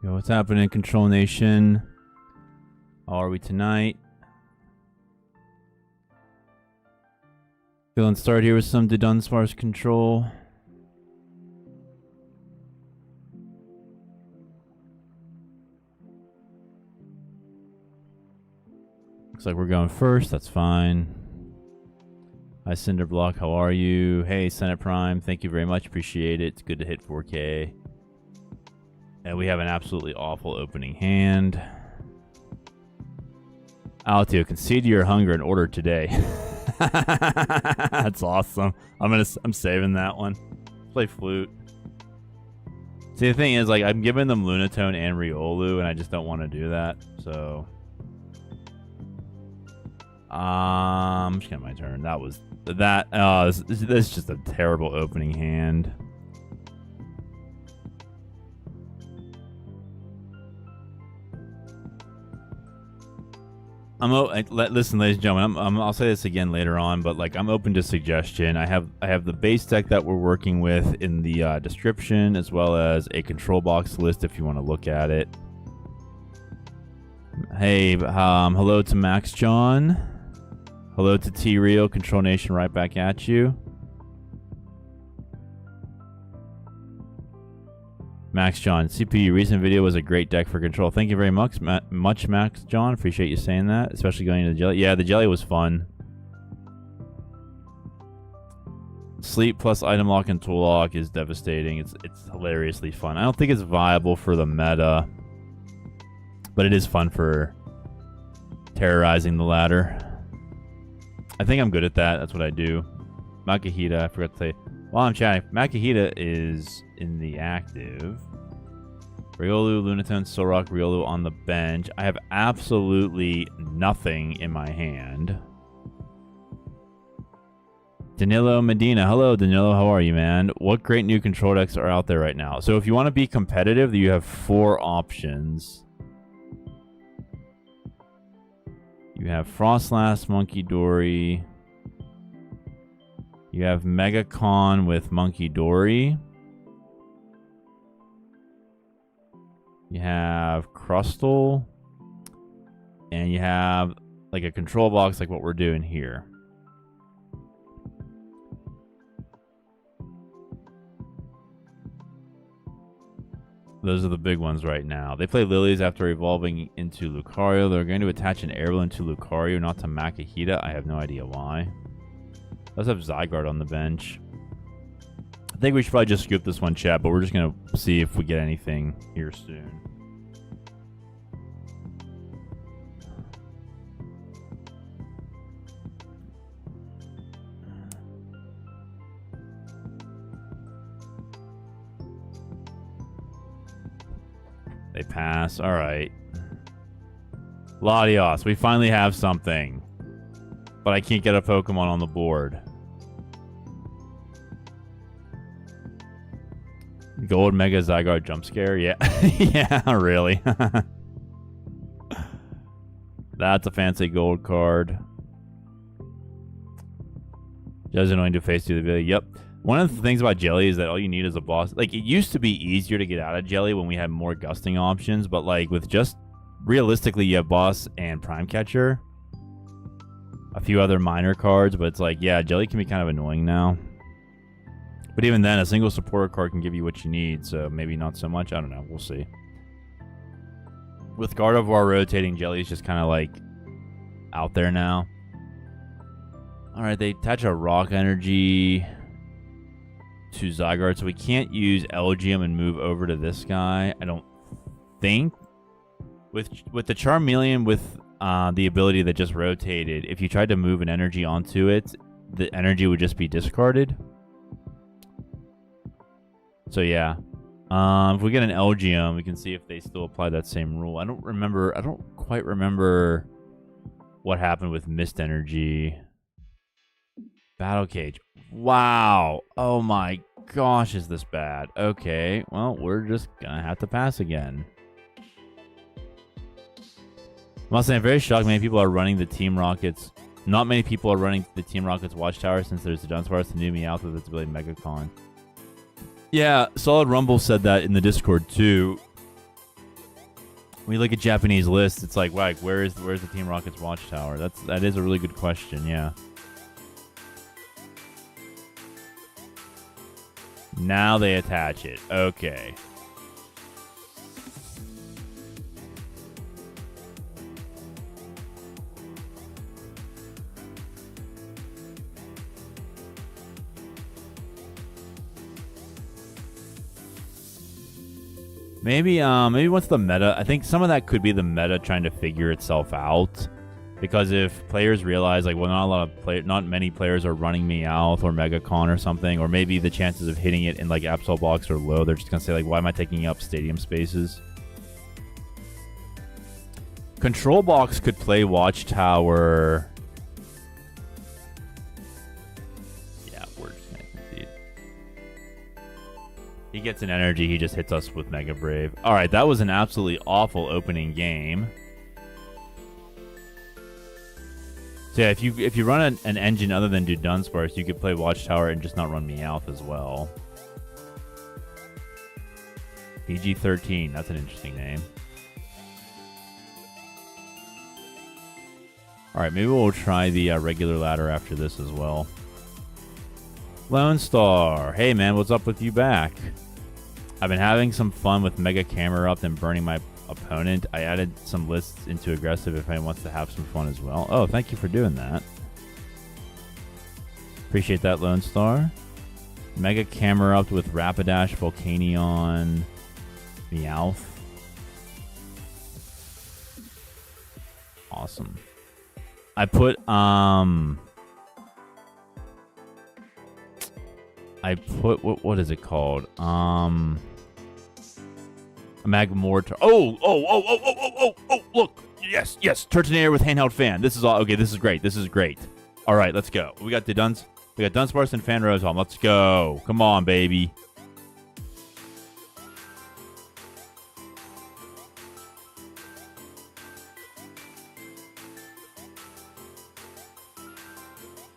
Yo, what's happening, Control Nation? How are we tonight? Feeling start here with some Dudunsparce control. Looks like we're going first. That's fine. Hi, Cinderblock. How are you? Hey, Senate Prime. Thank you very much. Appreciate it. It's good to hit 4K. And we have an absolutely awful opening hand. Altio, concede your hunger and order today. That's awesome. I'm saving that one. Play flute. See, the thing is, like, I'm giving them Lunatone and Riolu, and I just don't want to do that. So, I'm just getting my turn. That was that. This is just a terrible opening hand. Listen, ladies and gentlemen, I'll say this again later on, but like I'm open to suggestion. I have the base deck that we're working with in the description, as well as a control box list if you want to look at it. Hey, hello to Max John. Hello to T Rio, Control Nation, right back at you. Max John, CPU, recent video was a great deck for control. Thank you very much, Max John. Appreciate you saying that, especially going into the jelly. Yeah, the jelly was fun. Sleep plus item lock and tool lock is devastating. It's hilariously fun. I don't think it's viable for the meta, but it is fun for terrorizing the ladder. I think I'm good at that. That's what I do. Makahita, I forgot to say. While I'm chatting, Makahita is in the active. Riolu, Lunatone, Solrock, Riolu on the bench. I have absolutely nothing in my hand. Danilo Medina. Hello, Danilo. How are you, man? What great new control decks are out there right now? So if you want to be competitive, you have 4 options. You have Frostlass, Monkey Dory. You have Megacon with Monkey Dory. You have Crustle. And you have like a control box like what we're doing here. Those are the big ones right now. They play Lilies after evolving into Lucario. They're going to attach an Air Balloon to Lucario, not to Makahita. I have no idea why. Let's have Zygarde on the bench. I think we should probably just scoop this one, chat, but we're just going to see if we get anything here soon. They pass. All right. Latias. We finally have something. But I can't get a Pokemon on the board. Gold Mega Zygarde Jump Scare? Yeah. Yeah, really. That's a fancy gold card. Just annoying to face through the video. Yep. One of the things about Jelly is that all you need is a boss. Like, it used to be easier to get out of Jelly when we had more gusting options, but like with just realistically you have boss and prime catcher. A few other minor cards, but it's like, yeah, Jelly can be kind of annoying now. But even then, a single supporter card can give you what you need, so maybe not so much. I don't know. We'll see. With Gardevoir rotating, Jelly is just kind of like out there now. All right, they attach a Rock Energy to Zygarde, so we can't use Elgyem and move over to this guy, I don't think. With the Charmeleon with the ability that just rotated, if you tried to move an energy onto it, the energy would just be discarded. So yeah, if we get an Elgyem, we can see if they still apply that same rule. I don't quite remember what happened with Mist Energy. Battle Cage. Wow. Oh my gosh, is this bad? Okay, well, we're just gonna have to pass again. I must say, I'm very shocked many people are running the Team Rockets. Not many people are running the Team Rockets Watchtower since there's the Dunsparce to new Meowth with its ability Megacon. Yeah, Solid Rumble said that in the Discord too. When you look at Japanese lists, it's like, where's the Team Rocket's watchtower? That is a really good question, yeah. Now they attach it. Okay. Maybe once the meta, I think some of that could be the meta trying to figure itself out, because if players realize like, well, not many players are running Meowth or Megacon or something, or maybe the chances of hitting it in like Absol Box are low, they're just gonna say like, why am I taking up stadium spaces? Control Box could play Watchtower. He gets an energy, he just hits us with Mega Brave. Alright, that was an absolutely awful opening game. So yeah, if you run an engine other than Dudunsparce, you could play Watchtower and just not run Meowth as well. PG-13, that's an interesting name. Alright, maybe we'll try the regular ladder after this as well. Lone Star, hey man, what's up with you back? I've been having some fun with Mega Camera Up and burning my opponent. I added some lists into aggressive if anyone wants to have some fun as well. Oh, thank you for doing that. Appreciate that, Lone Star. Mega Camera Up with Rapidash, Volcanion, Meowth. Awesome. I put what is it called? Magmortar. Oh, look. Yes. Turtonator with Handheld Fan. This is all okay, this is great. All right, let's go. We got Dunsparce and Fan Rotom. Let's go. Come on, baby.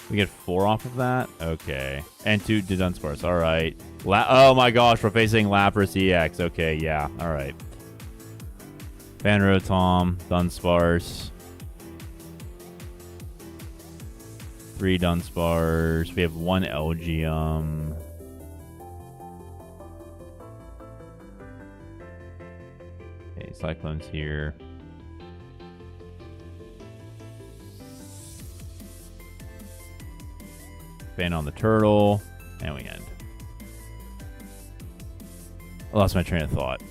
We get 4 off of that? Okay. And 2 Dudunsparce. All right. Oh my gosh, we're facing Lapras EX. Okay, yeah. All right. Fan Rotom, Dunsparce. 3 Dunsparce. We have 1 Elgyem. Okay, Cyclone's here. Fan on the turtle, and we end. I lost my train of thought.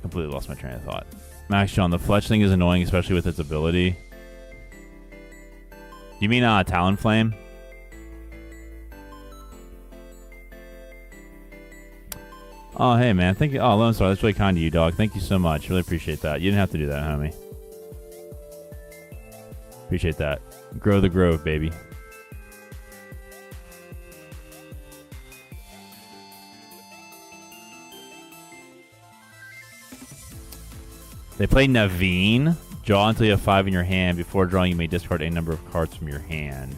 Completely lost my train of thought. Max John, the Fletchling is annoying, especially with its ability. You mean Talonflame? Oh, hey, man. Thank you. Oh, Lone Star, that's really kind of you, dog. Thank you so much. Really appreciate that. You didn't have to do that, homie. Appreciate that. Grow the grove, baby. They play Naveen. Draw until you have 5 in your hand. Before drawing, you may discard a number of cards from your hand.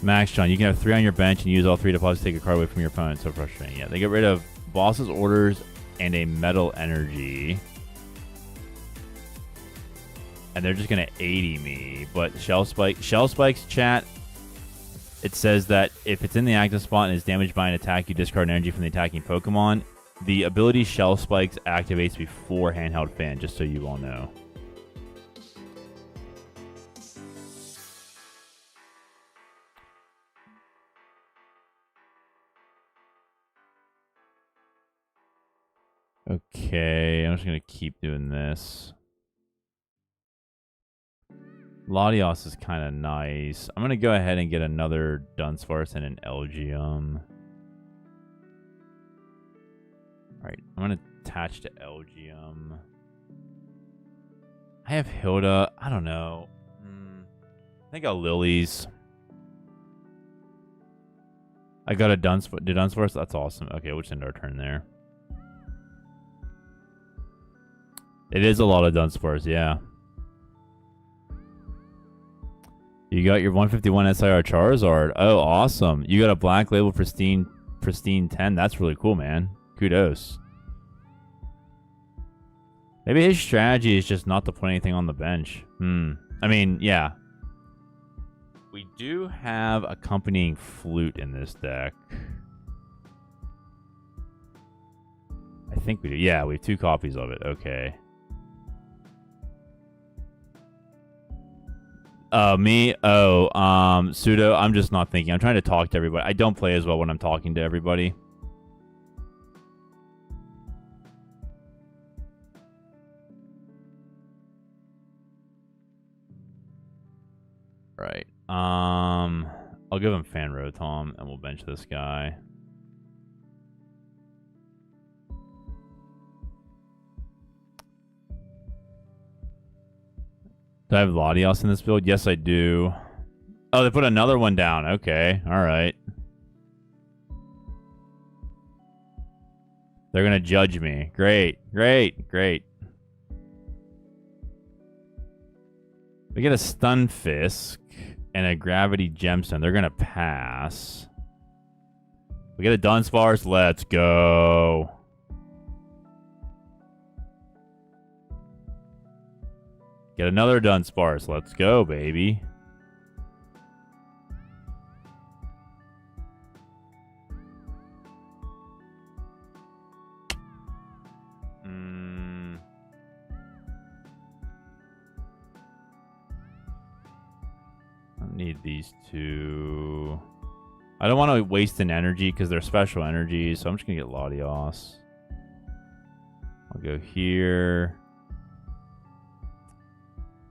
Max John, you can have 3 on your bench and use all 3 deposits to take a card away from your opponent. So frustrating. Yeah, they get rid of Boss's Orders and a Metal Energy. And they're just going to 80 me. But Shell Spike's chat, it says that if it's in the active spot and is damaged by an attack, you discard an energy from the attacking Pokemon. The ability Shell Spikes activates before Handheld Fan, just so you all know. Okay, I'm just going to keep doing this. Latias is kind of nice. I'm going to go ahead and get another Dunsparce and an Elgyem. Alright, I'm going to attach to Elgyem. I have Hilda. I don't know. I think I'll Lilies. I got a Dunsparce. That's awesome. Okay, we'll just end our turn there. It is a lot of Dunsparce, yeah. You got your 151 SIR Charizard. Oh, awesome. You got a Black Label Pristine 10. That's really cool, man. Kudos. Maybe his strategy is just not to put anything on the bench. I mean, yeah. We do have Accompanying Flute in this deck. I think we do. Yeah, we have 2 copies of it. Okay. Me? Oh, Pseudo, I'm just not thinking. I'm trying to talk to everybody. I don't play as well when I'm talking to everybody. Right. I'll give him Fan Rotom, and we'll bench this guy. Do I have Latias in this build? Yes, I do. Oh, they put another one down. Okay. All right. They're going to judge me. Great. Great. Great. We get a Stunfisk and a Gravity Gemstone. They're going to pass. We get a Dunsparce. Let's go. Get another Dunsparce. Let's go, baby. I need these 2. I don't want to waste an energy because they're special energies, so I'm just going to get Latias. I'll go here.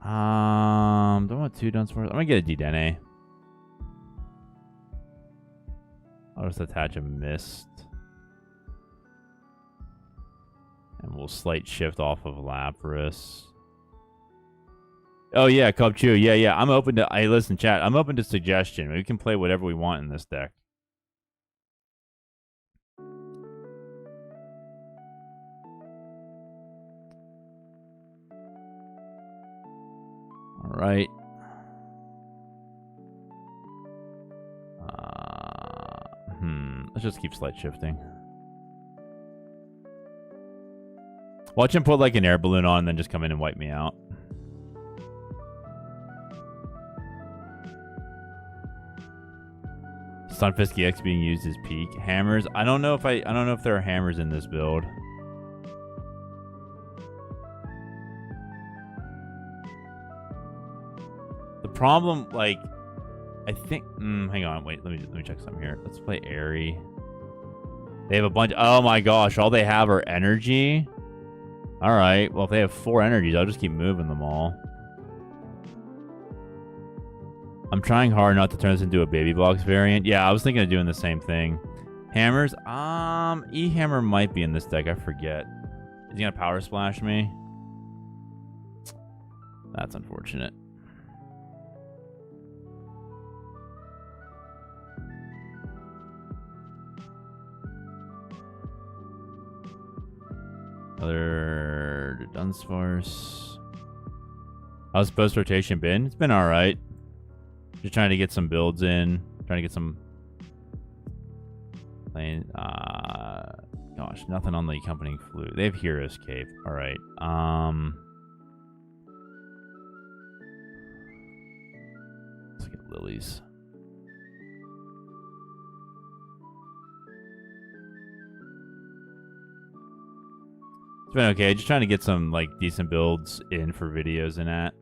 Don't want 2 Dunsparce. I'm gonna get a Dedenne. I'll just attach a Mist. And we'll slight shift off of Lapras. Oh yeah, Cub Chew. Yeah. I'm open to listen, chat. I'm open to suggestion. We can play whatever we want in this deck. All right. Let's just keep slight shifting. Watch him put like an air balloon on and then just come in and wipe me out. Stunfisk EX being used as peak. Hammers. I don't know if there are hammers in this build. The problem, like, I think. Hang on, wait. Let me check something here. Let's play Eri. They have a bunch. Oh my gosh, all they have are energy. All right. Well, if they have 4 energies, I'll just keep moving them all. I'm trying hard not to turn this into a baby blocks variant. Yeah, I was thinking of doing the same thing. Hammers. E-Hammer might be in this deck. I forget. Is he gonna power splash me? That's unfortunate. Another Dunsparce. How's post rotation been? It's been all right. Just trying to get some builds in. Trying to get some playing. Gosh, nothing on the Accompanying Flute. They have Hero's Cape. All right. Let's get Lilies. It's been okay. Just trying to get some like decent builds in for videos and that.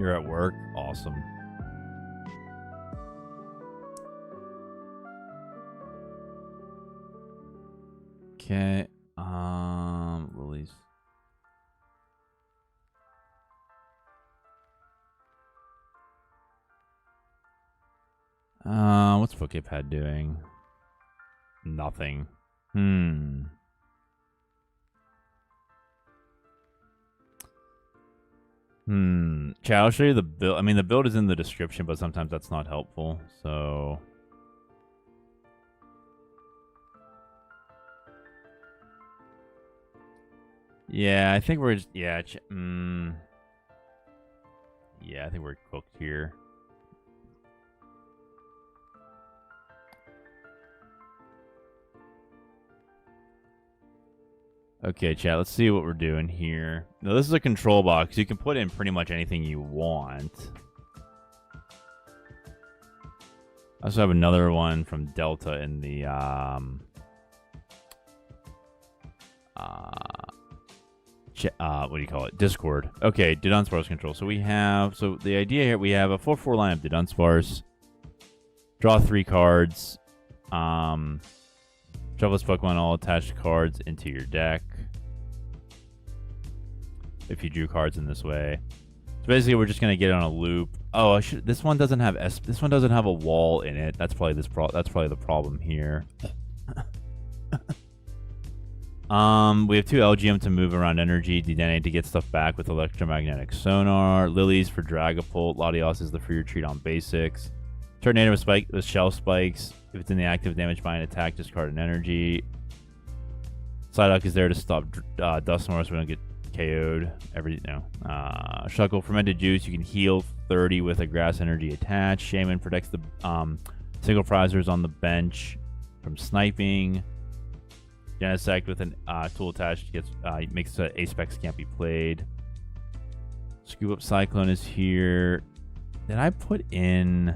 You're at work? Awesome. Okay. Lilies. What's Poké Pad doing? Nothing. Chat, I'll show you the build. I mean, the build is in the description, but sometimes that's not helpful. So, Yeah, I think we're just, yeah, yeah, I think we're cooked here. Okay, chat, let's see what we're doing here. Now, this is a control box. You can put in pretty much anything you want. I also have another one from Delta in the, what do you call it? Discord. Okay, Dudunsparce control. So we have, so the idea here, we have a 4/4 line of Dudunsparce. Draw 3 cards. Shuffle this Pokemon, all attached cards into your deck. If you drew cards in this way. So basically, we're just gonna get on a loop. Oh, this one doesn't have this one doesn't have a wall in it. That's probably that's probably the problem here. We have 2 Elgyem to move around energy, Dedenne to get stuff back with electromagnetic sonar, Lilies for Dragapult, Latias is the free retreat on basics. Turtonator with shell spikes. If it's in the active, damage by an attack, discard an energy. Psyduck is there to stop Dusknoir so we don't get KO'd. Shuckle, fermented juice. You can heal 30 with a grass energy attached. Shaymin protects the single prizers on the bench from sniping. Genesect with an tool attached gets makes Apex can't be played. Scoop Up Cyclone is here. Did I put in?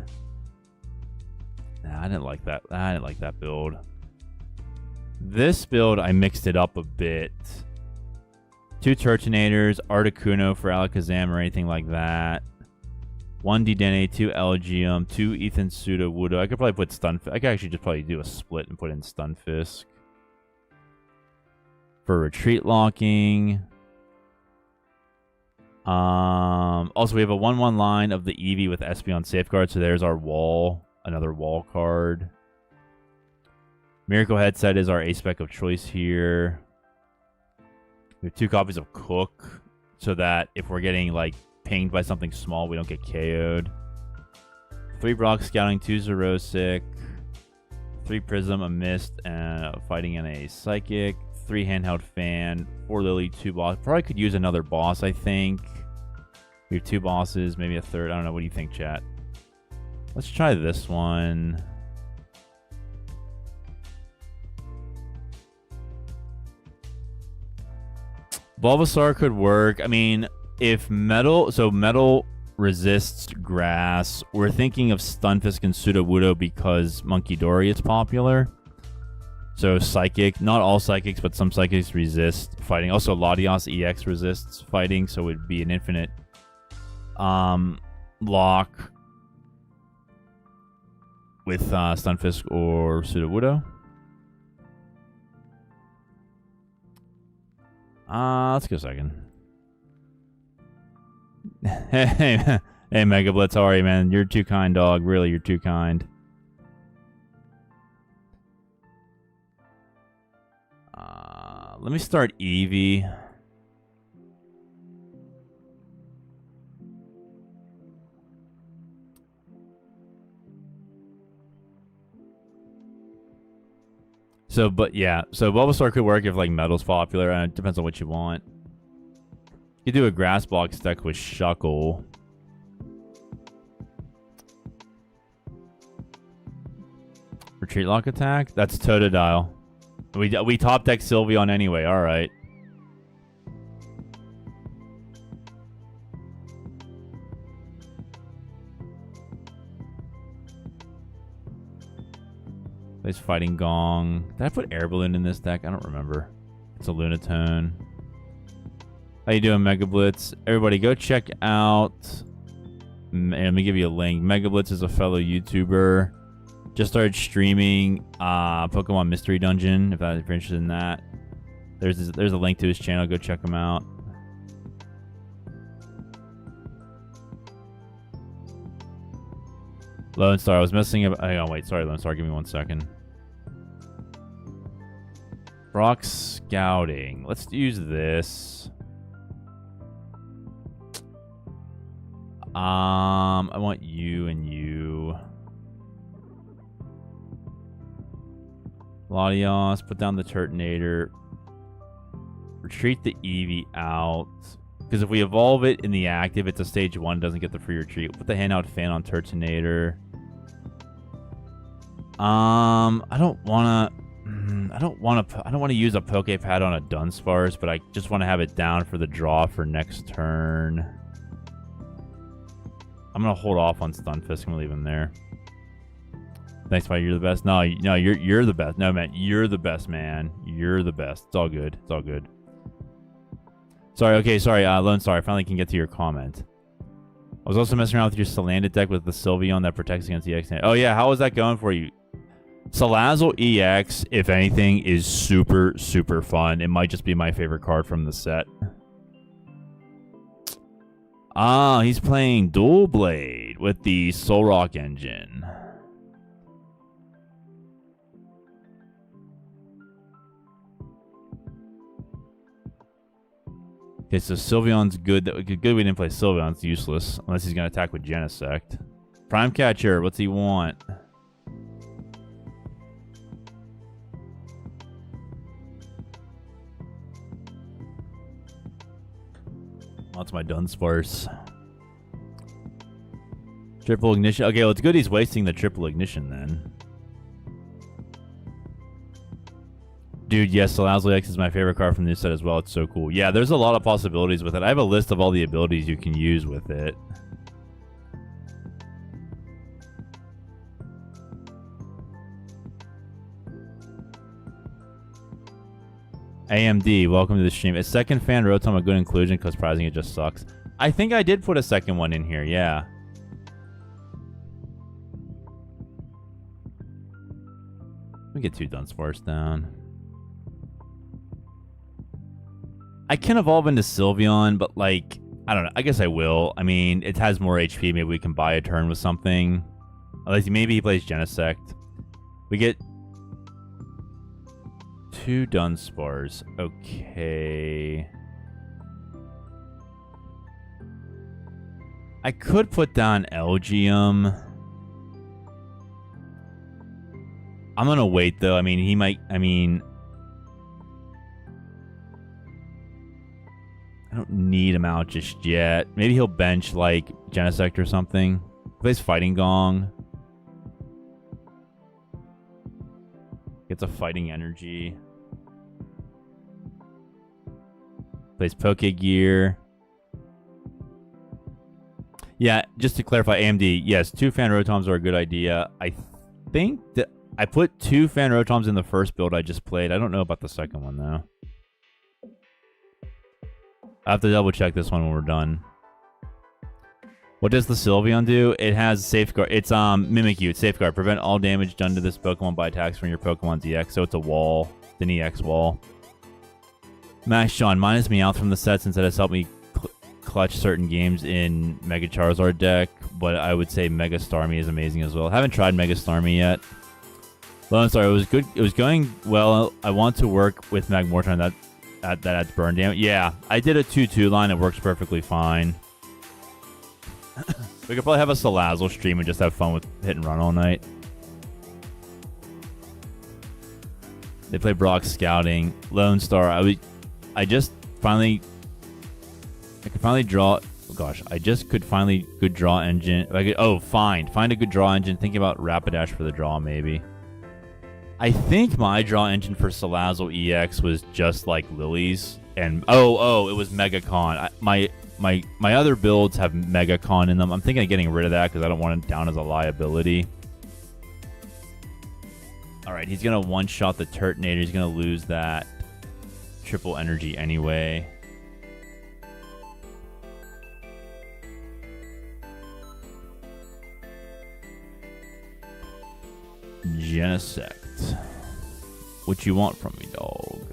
Nah, I didn't like that. I didn't like that build. This build, I mixed it up a bit. 2 Turtonators, Articuno for Alakazam or anything like that. 1 Dedenne, 2 Elgyem, 2 Ethan Sudowoodo. I could probably put Stunfisk. I could actually just probably do a split and put in Stunfisk. For retreat locking. Also, we have a 1/1 line of the Eevee with SP on safeguard. So there's our wall. Another wall card. Miracle Headset is our A-Spec of choice here. We have 2 copies of Cook. So that if we're getting, like, pinged by something small, we don't get KO'd. 3 Brock Scouting, 2 Xerosic. 3 Prism, a Mist, and a Fighting and a Psychic. 3 Handheld Fan, 4 Lillie, 2 boss. Probably could use another boss, I think. We have 2 bosses, maybe a third. I don't know. What do you think, chat? Let's try this one. Bulbasaur could work. I mean, if metal resists grass, we're thinking of Stunfisk and Sudowoodo because Monkey Dory is popular. So Psychic, not all Psychics, but some Psychics resist fighting. Also, Latias EX resists fighting, so it would be an infinite lock with Stunfisk or Sudowoodo. Let's go second. Hey, Mega Blitz, how are you, man? You're too kind, dog. Really, you're too kind. Let me start Eevee. So, but yeah, so Bulbasaur could work if like metal's popular, and it depends on what you want. You could do a grass block stack with Shuckle. Retreat lock attack? That's Totodile. We top deck Sylveon anyway, alright. Plays Fighting Gong. Did I put Air Balloon in this deck? I don't remember. It's a Lunatone. How you doing, Mega Blitz? Everybody go check out... Let me give you a link. Mega Blitz is a fellow YouTuber. Just started streaming Pokemon Mystery Dungeon, if you're interested in that. There's a link to his channel. Go check him out. Lone Star, I was messing up. Hang on, wait. Sorry, Lone Star. Give me 1 second. Brock Scouting. Let's use this. I want you and you. Latias, put down the Turtonator. retreat the Eevee out. Because if we evolve it in the active, it's a stage 1, doesn't get the free retreat. Put the Handheld Fan on Turtonator. I don't want to use a Poké Pad on a Dunsparce, but I just want to have it down for the draw for next turn. I'm gonna hold off on Stunfisk. I'm gonna leave him there. Thanks, Mike. You're the best. No, you're the best. No, man, you're the best, man. You're the best. It's all good. It's all good. Sorry. Okay. Sorry. Lone Star. I finally can get to your comment. I was also messing around with your Salandit deck with the Sylveon that protects against EX. Oh yeah, how was that going for you? Salazzle EX, if anything, is super, super fun. It might just be my favorite card from the set. Ah, he's playing Dual Blade with the Solrock engine. Okay, so Sylveon's good. Good we didn't play Sylveon's useless. Unless he's going to attack with Genesect. Prime Catcher, what's he want? That's my Dunsparce. Triple Ignition. Okay, well, it's good he's wasting the Triple Ignition then. Dude, yes, Salazzle X is my favorite card from this set as well. It's so cool. Yeah, there's a lot of possibilities with it. I have a list of all the abilities you can use with it. AMD, welcome to the stream. Is second Fan Rotom a good inclusion? Because surprising it just sucks. I think I did put a second one in here, yeah. Let me get 2 Dunsparce down. I can evolve into Sylveon, but like, I don't know. I guess I will. I mean, it has more HP. Maybe we can buy a turn with something. Unless maybe he plays Genesect. We get 2 Dunsparce. Okay. I could put down Elgyem. I'm gonna wait though. I mean, he might. I mean, I don't need him out just yet. Maybe he'll bench like Genesect or something. He plays Fighting Gong. Gets a Fighting Energy. Plays Poké Gear. Yeah, just to clarify, AMD, yes, 2 Fan Rotoms are a good idea. I think that I put 2 Fan Rotoms in the first build I just played. I don't know about the second one, though. I have to double check this one when we're done. What does the Sylveon do? It has Safeguard. It's Mimikyu. It's Safeguard. Prevent all damage done to this Pokemon by attacks from your Pokemon's EX. So it's a wall. It's an EX wall. Max Sean, minus Meowth from the set since it has helped me clutch certain games in Mega Charizard deck, but I would say Mega Starmie is amazing as well. Haven't tried Mega Starmie yet. Well, I'm sorry, it was good. It was going well. I want to work with Magmortar that adds burn damage. Yeah, I did a 2-2 line. It works perfectly fine. We could probably have a Salazzle stream and just have fun with hit and run all night. They play Brock Scouting. Lone Star. I could finally draw. Oh gosh, I just could finally good draw engine. Find a good draw engine. Thinking about Rapidash for the draw maybe. I think my draw engine for Salazzle EX was just like Lillie's, and it was Megacon. My other builds have Megacon in them. I'm thinking of getting rid of that because I don't want it down as a liability. All right, he's gonna one-shot the Turtonator. He's gonna lose that triple energy anyway. Genesect. What you want from me, dog?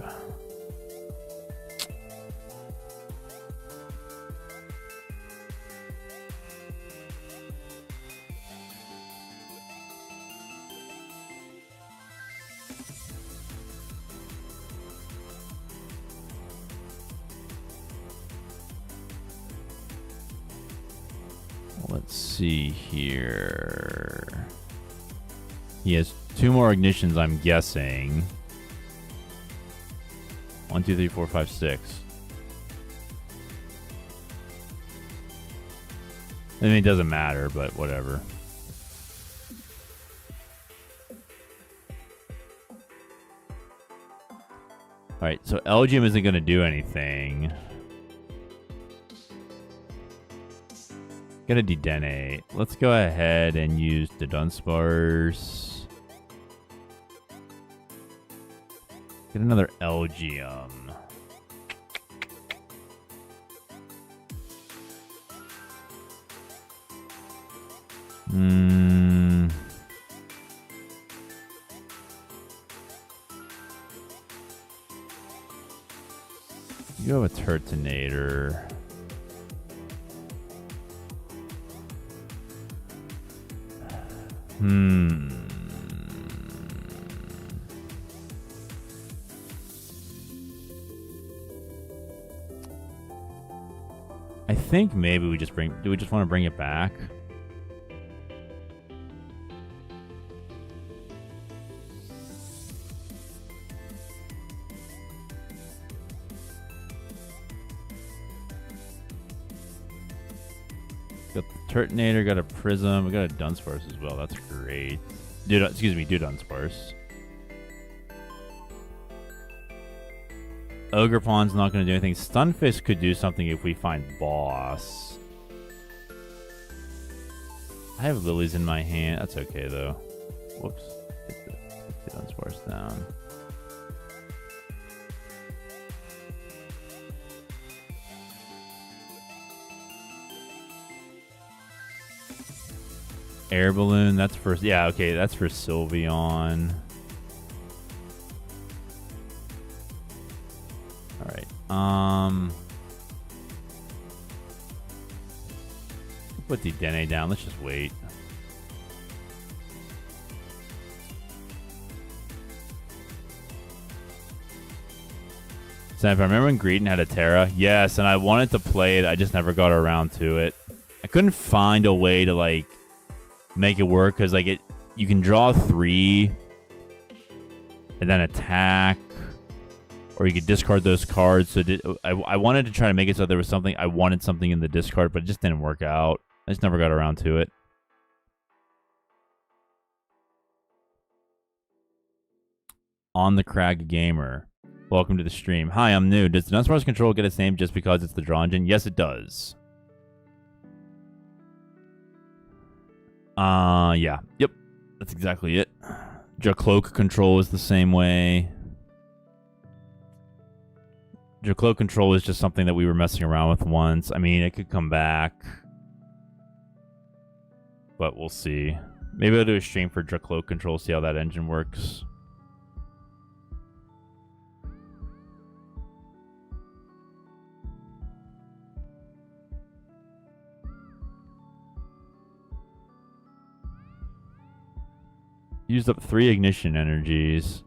Let's see here. He has 2 more ignitions, I'm guessing. 1, 2, 3, 4, 5, 6. I mean, it doesn't matter, but whatever. Alright, so Elgyem isn't going to do anything. Gonna Dedenne. Let's go ahead and use the Dunsparce. Get another Elgyem. You have a Turtonator. I think maybe we just bring... Do we just want to bring it back? Got the Turtonator, got a Prism, we got a Dunsparce as well. That's great. Dude, excuse me, Dudunsparce. Ogerpon's not going to do anything. Stunfisk could do something if we find Boss. I have Lilies in my hand. That's okay, though. Whoops. Get the Dunsparce down. Air Balloon, that's for... Yeah, okay, that's for Sylveon. Alright, put Dedenne down. Let's just wait. So if I remember when Greedon had a Terra, yes, and I wanted to play it, I just never got around to it. I couldn't find a way to, like, make it work, because, like, you can draw 3 and then attack, or you could discard those cards. So I wanted to try to make it so there was something, I wanted something in the discard, but it just didn't work out. I just never got around to it. On the Crag Gamer. Welcome to the stream. Hi, I'm new. Does the Dunsparce control get its name just because it's the draw engine? Yes, it does. Yeah. Yep. That's exactly it. Jacloak control is the same way. Jacloak control is just something that we were messing around with once. I mean, it could come back. But we'll see. Maybe I'll do a stream for Jacloak control, see how that engine works. Used up 3 ignition energies.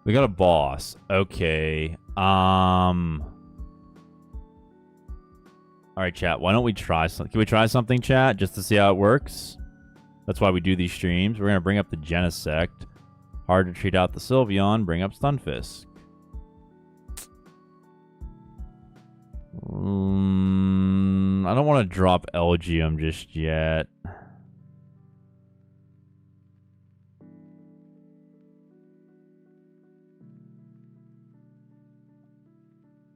We got a boss. Okay. Alright, chat. Why don't we try something? Can we try something, chat? Just to see how it works? That's why we do these streams. We're going to bring up the Genesect. Hard to treat out the Sylveon. Bring up Stunfisk. I don't want to drop Elgyem just yet.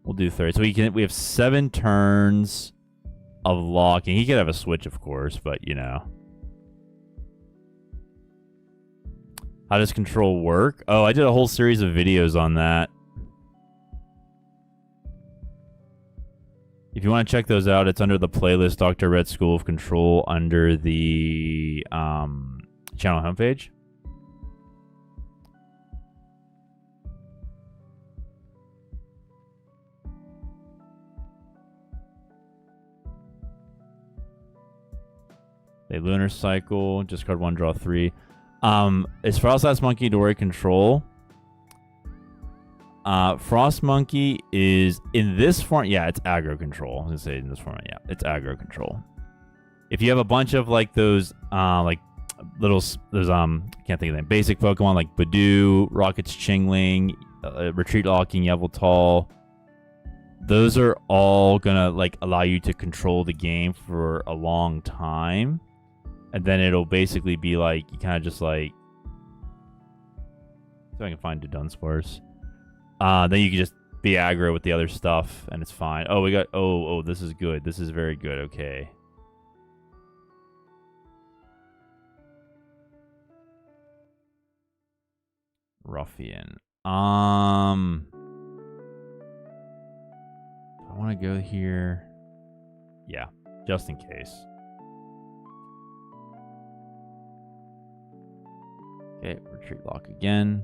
We'll do 30. So we have 7 turns of locking. He could have a switch, of course, but you know. How does control work? Oh, I did a whole series of videos on that. If you want to check those out, it's under the playlist Dr. Red School of Control under the channel homepage. They Lunar Cycle, discard 1, draw 3. Is Frost Monkey Dory control? Frost Monkey is in this form. Yeah, it's aggro control. I was gonna say in this format. Yeah, it's aggro control. If you have a bunch of like those, like there's can't think of them. Basic Pokemon like Badoo, Rocket's Chingling, Retreat Locking Yveltal. Those are all gonna like allow you to control the game for a long time, and then it'll basically be like you kind of just like. So I can find Dudunsparce. Then you can just be aggro with the other stuff, and it's fine. Oh, we got. Oh, this is good. This is very good. Okay. Ruffian. I want to go here. Yeah, just in case. Okay, retreat lock again.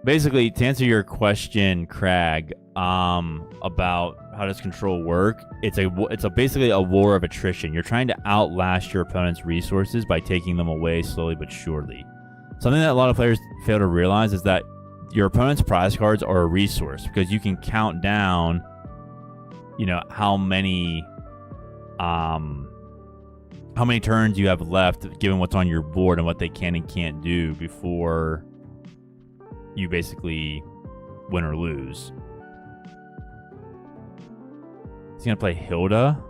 Basically, to answer your question, Crag, about how does control work, it's basically a war of attrition. You're trying to outlast your opponent's resources by taking them away slowly but surely. Something that a lot of players fail to realize is that your opponent's prize cards are a resource because you can count down, you know, how many turns you have left given what's on your board and what they can and can't do before you basically win or lose. He's gonna play Hilda.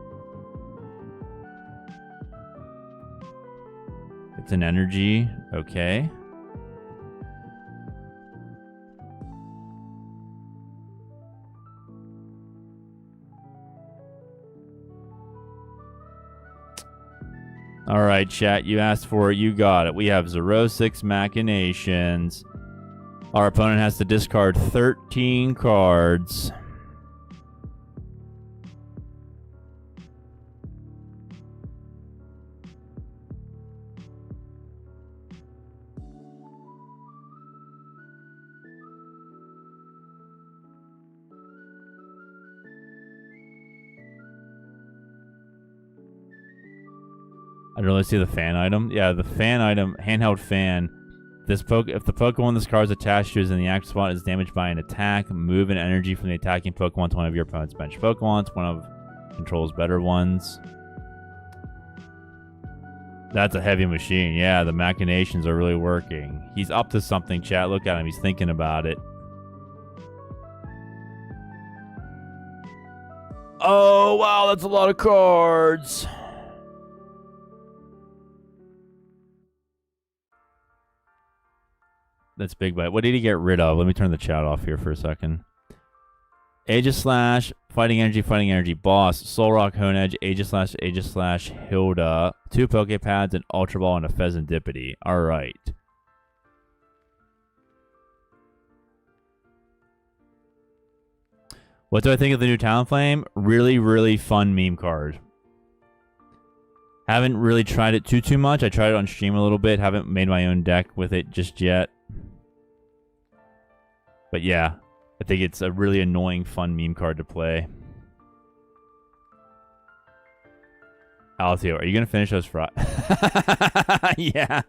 It's an energy. Okay. All right, chat. You asked for it. You got it. We have 0-6 Machinations. Our opponent has to discard 13 cards. I don't really see the fan item. Yeah, the fan item, handheld fan. If the Pokemon this card is attached to is in the active spot is damaged by an attack, move an energy from the attacking Pokemon to one of your opponent's bench Pokemon. It's one of control's better ones. That's a heavy machine. Yeah, the machinations are really working. He's up to something, chat. Look at him. He's thinking about it. Oh, wow. That's a lot of cards. That's big bite. What did he get rid of? Let me turn the chat off here for a second. Aegislash, Fighting Energy, Boss, Solrock, Honedge, Aegislash, Hilda, 2 Poké Pads, an Ultra Ball, and a Pheasantipity. All right. What do I think of the new Talonflame? Really, really fun meme card. Haven't really tried it too much. I tried it on stream a little bit. Haven't made my own deck with it just yet. But yeah, I think it's a really annoying, fun meme card to play. Altio, are you going to finish those fries? Yeah.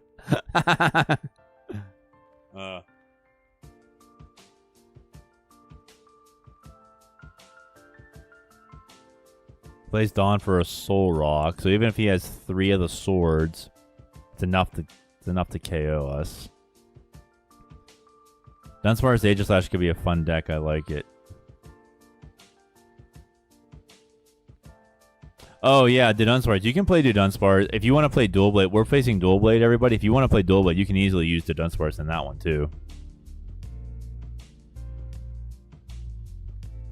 Plays Dawn for a Soul Rock, so even if he has 3 of the swords, it's enough to KO us. Dunsparce Aegislash could be a fun deck. I like it. Oh yeah, Dudunsparce. You can play Dudunsparce if you want to play Dual Blade. We're facing Dual Blade, everybody. If you want to play Dual Blade, you can easily use Dudunsparce in that one too.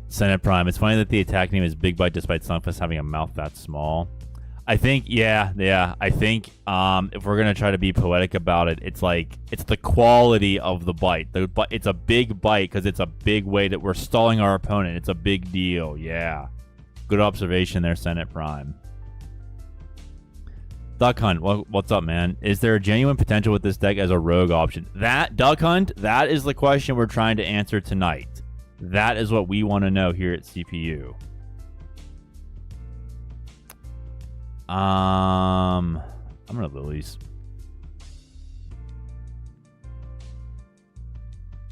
Senate Prime. It's funny that the attack name is Big Bite despite Stunfisk having a mouth that small. I think, yeah. I think if we're going to try to be poetic about it, it's like, it's the quality of the bite. It's a big bite because it's a big way that we're stalling our opponent. It's a big deal, yeah. Good observation there, Senate Prime. Duck Hunt, what's up, man? Is there a genuine potential with this deck as a rogue option? Duck Hunt, that is the question we're trying to answer tonight. That is what we want to know here at CPU. I'm gonna Lilies.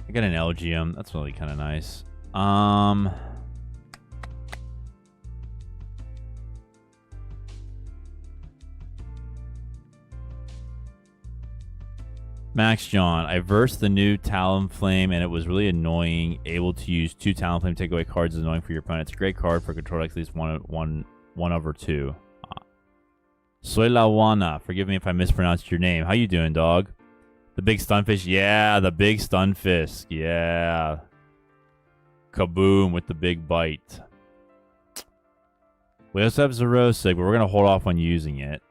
I got an Elgyem. That's really kind of nice. Max John, I versed the new Talonflame and it was really annoying. Able to use 2 Talonflame takeaway cards is annoying for your opponent. It's a great card for control decks, at least one over 2. Soy La Wana, forgive me if I mispronounced your name. How you doing, dog? The big Stunfisk? Yeah, the big Stunfisk. Yeah. Kaboom with the big bite. We also have Xerosic, but we're going to hold off on using it.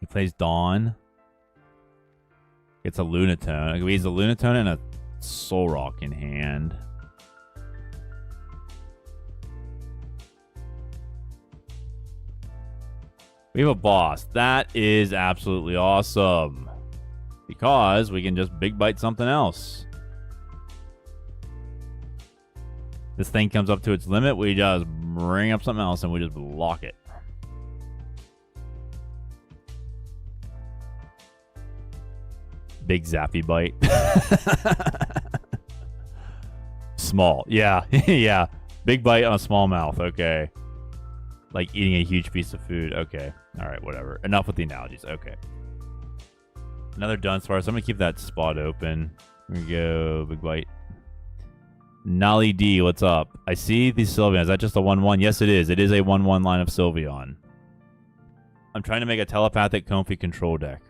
He plays Dawn. It's a Lunatone. He has a Lunatone and a Solrock in hand. We have a boss. That is absolutely awesome. Because we can just big bite something else. This thing comes up to its limit, we just bring up something else and we just block it. Big zappy bite. Small. Yeah. Yeah. Big bite on a small mouth. Okay. Like eating a huge piece of food. Okay. All right. Whatever. Enough with the analogies. Okay. Another Dunsparce. I'm going to keep that spot open. Here we go. Big bite. Nolly D, what's up? I see the Sylveon. Is that just a 1-1? Yes, it is. It is a 1-1 line of Sylveon. I'm trying to make a telepathic Comfy control deck.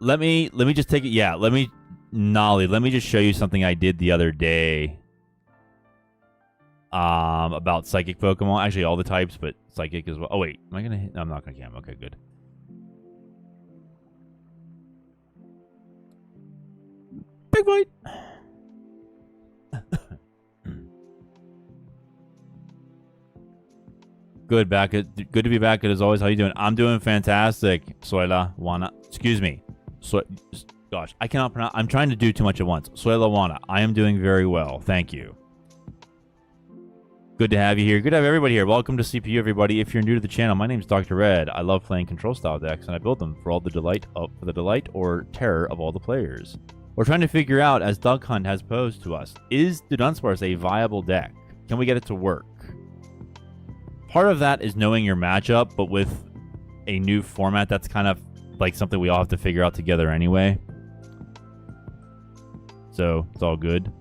Let me just take it. Yeah, Nolly, let me just show you something I did the other day. About psychic Pokemon. Actually, all the types, but psychic as well. Oh, wait. Am I going to hit? No, I'm not going to cam. Okay, good. Big bite. Good to be back as always. How you doing? I'm doing fantastic. Soyla Wana. Excuse me. Gosh, I cannot pronounce. I'm trying to do too much at once. Soyla Wana. I am doing very well. Thank you. Good to have you here. Good to have everybody here. Welcome to CPU, everybody. If you're new to the channel, my name is Dr. Red. I love playing control style decks, and I build them for the delight or terror of all the players. We're trying to figure out, as Doug Hunt has posed to us, is Dudunsparce a viable deck? Can we get it to work? Part of that is knowing your matchup, but with a new format, that's kind of like something we all have to figure out together anyway. So, it's all good.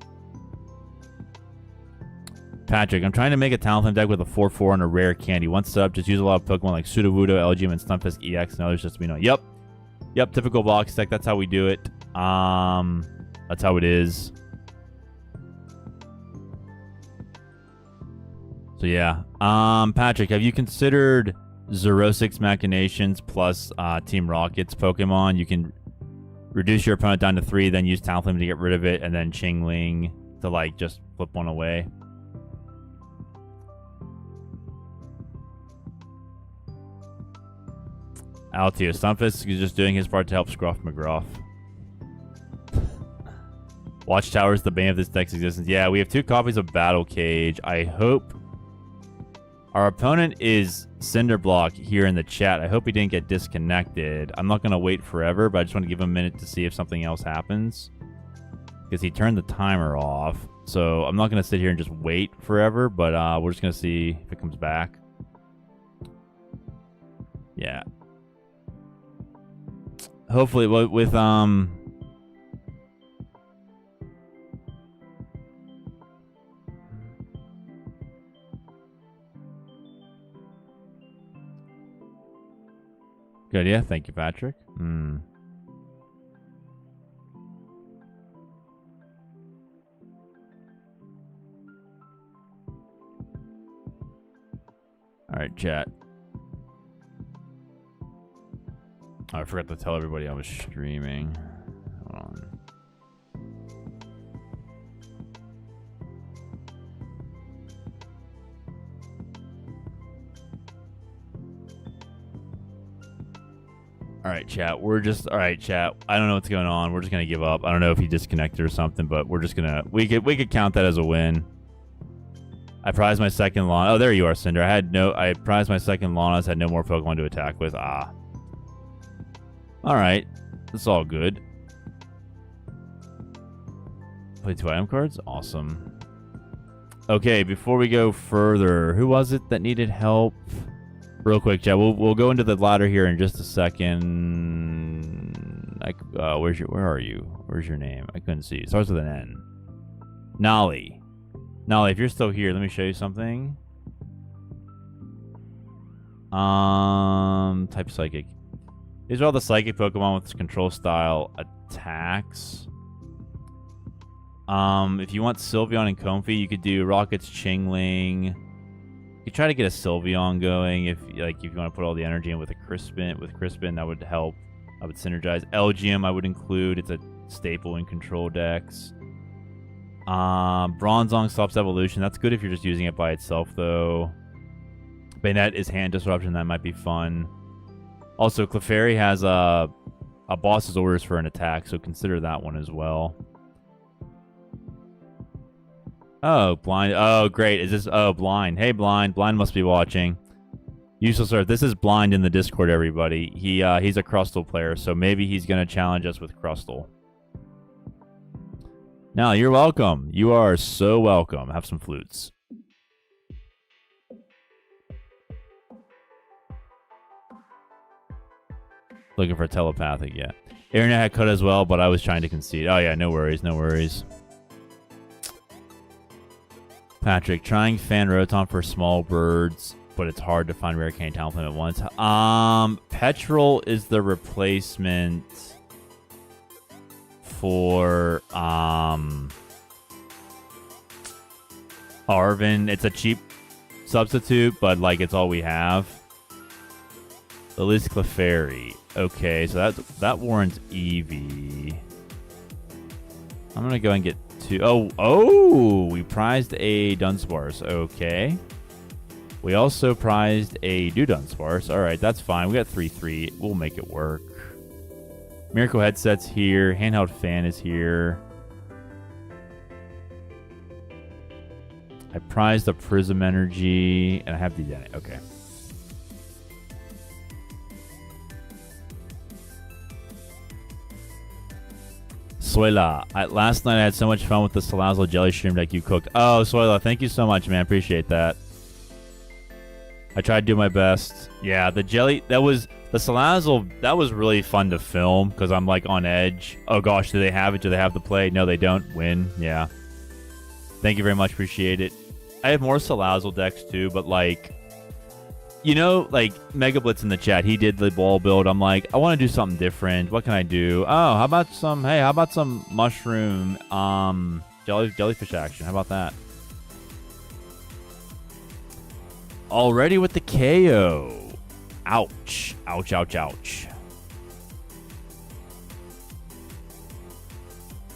Patrick, I'm trying to make a Talonflame deck with a 4/4 and a rare candy. Once set up, just use a lot of Pokemon like Sudowoodo, Elgyem, and Stunfisk EX, and others just to be known. Yep, typical box deck. That's how we do it. That's how it is. So yeah. Patrick, have you considered Xerosic's Machinations plus Team Rocket's Pokemon? You can reduce your opponent down to 3, then use Talonflame to get rid of it, and then Chingling to like just flip one away. Latias, Stunfisk is just doing his part to help Scruff McGruff. Watchtower is the bane of this deck's existence. Yeah, we have 2 copies of Battle Cage. I hope our opponent is Cinderblock here in the chat. I hope he didn't get disconnected. I'm not going to wait forever, but I just want to give him a minute to see if something else happens. Because he turned the timer off. So I'm not going to sit here and just wait forever, but we're just going to see if it comes back. Yeah. Hopefully with good idea. Thank you, Patrick. All right, chat. Oh, I forgot to tell everybody I was streaming. Hold on. All right, chat. All right, chat. I don't know what's going on. We're just gonna give up. I don't know if he disconnected or something, but we're just gonna we could count that as a win. I prized my second Lana. Oh, there you are, Cinder. I prized my second Lana's, had no more Pokemon to attack with. All right, it's all good. Play 2 item cards. Awesome. Okay, before we go further, who was it that needed help? Real quick, Chad. We'll go into the ladder here in just a second. Where are you? Where's your name? I couldn't see. It starts with an N. Nolly. Nolly, if you're still here, let me show you something. Type Psychic. These are all the Psychic Pokemon with control style attacks. If you want Sylveon and Comfey, you could do Rocket's Chingling. You could try to get a Sylveon going if you want to put all the energy in with a Crispin. With Crispin, that would help. I would synergize. Elgyem, I would include. It's a staple in control decks. Bronzong stops evolution. That's good if you're just using it by itself, though. Bayonet is hand disruption. That might be fun. Also, Clefairy has a boss's orders for an attack, so consider that one as well. Oh, Blind. Oh, great. Is this... Oh, Blind. Hey, Blind. Blind must be watching. Useless Earth. This is Blind in the Discord, everybody. He's a Crustle player, so maybe he's going to challenge us with Crustle. Now, you're welcome. You are so welcome. Have some flutes. Looking for telepathic, yeah. Internet had cut as well, but I was trying to concede. Oh, yeah, no worries, no worries. Patrick, trying Fan Rotom for small birds, but it's hard to find rare cane talent at once. Petrol is the replacement for Arvin. It's a cheap substitute, but like it's all we have. At least Clefairy. Okay, so that warrants Eevee. I'm gonna go and get two. Oh, we prized a Dunsparce. Okay. We also prized a Dudunsparce. All right, that's fine. We got 3-3. We'll make it work. Miracle Headset's here. Handheld Fan is here. I prized the Prism Energy, and I have the Dedenne. Okay. Soyla, last night I had so much fun with the Salazzle jelly shroom deck you cooked. Oh, Soyla, thank you so much, man. Appreciate that. I tried to do my best. Yeah, the jelly, the Salazzle, that was really fun to film because I'm like on edge. Oh gosh, do they have it? Do they have the play? No, they don't. Win. Yeah. Thank you very much. Appreciate it. I have more Salazzle decks too, but like, you know, like Mega Blitz in the chat, he did the ball build. I'm like, I want to do something different. What can I do? Oh, how about some mushroom jellyfish action? How about that? Already with the KO. Ouch. Ouch, ouch, ouch.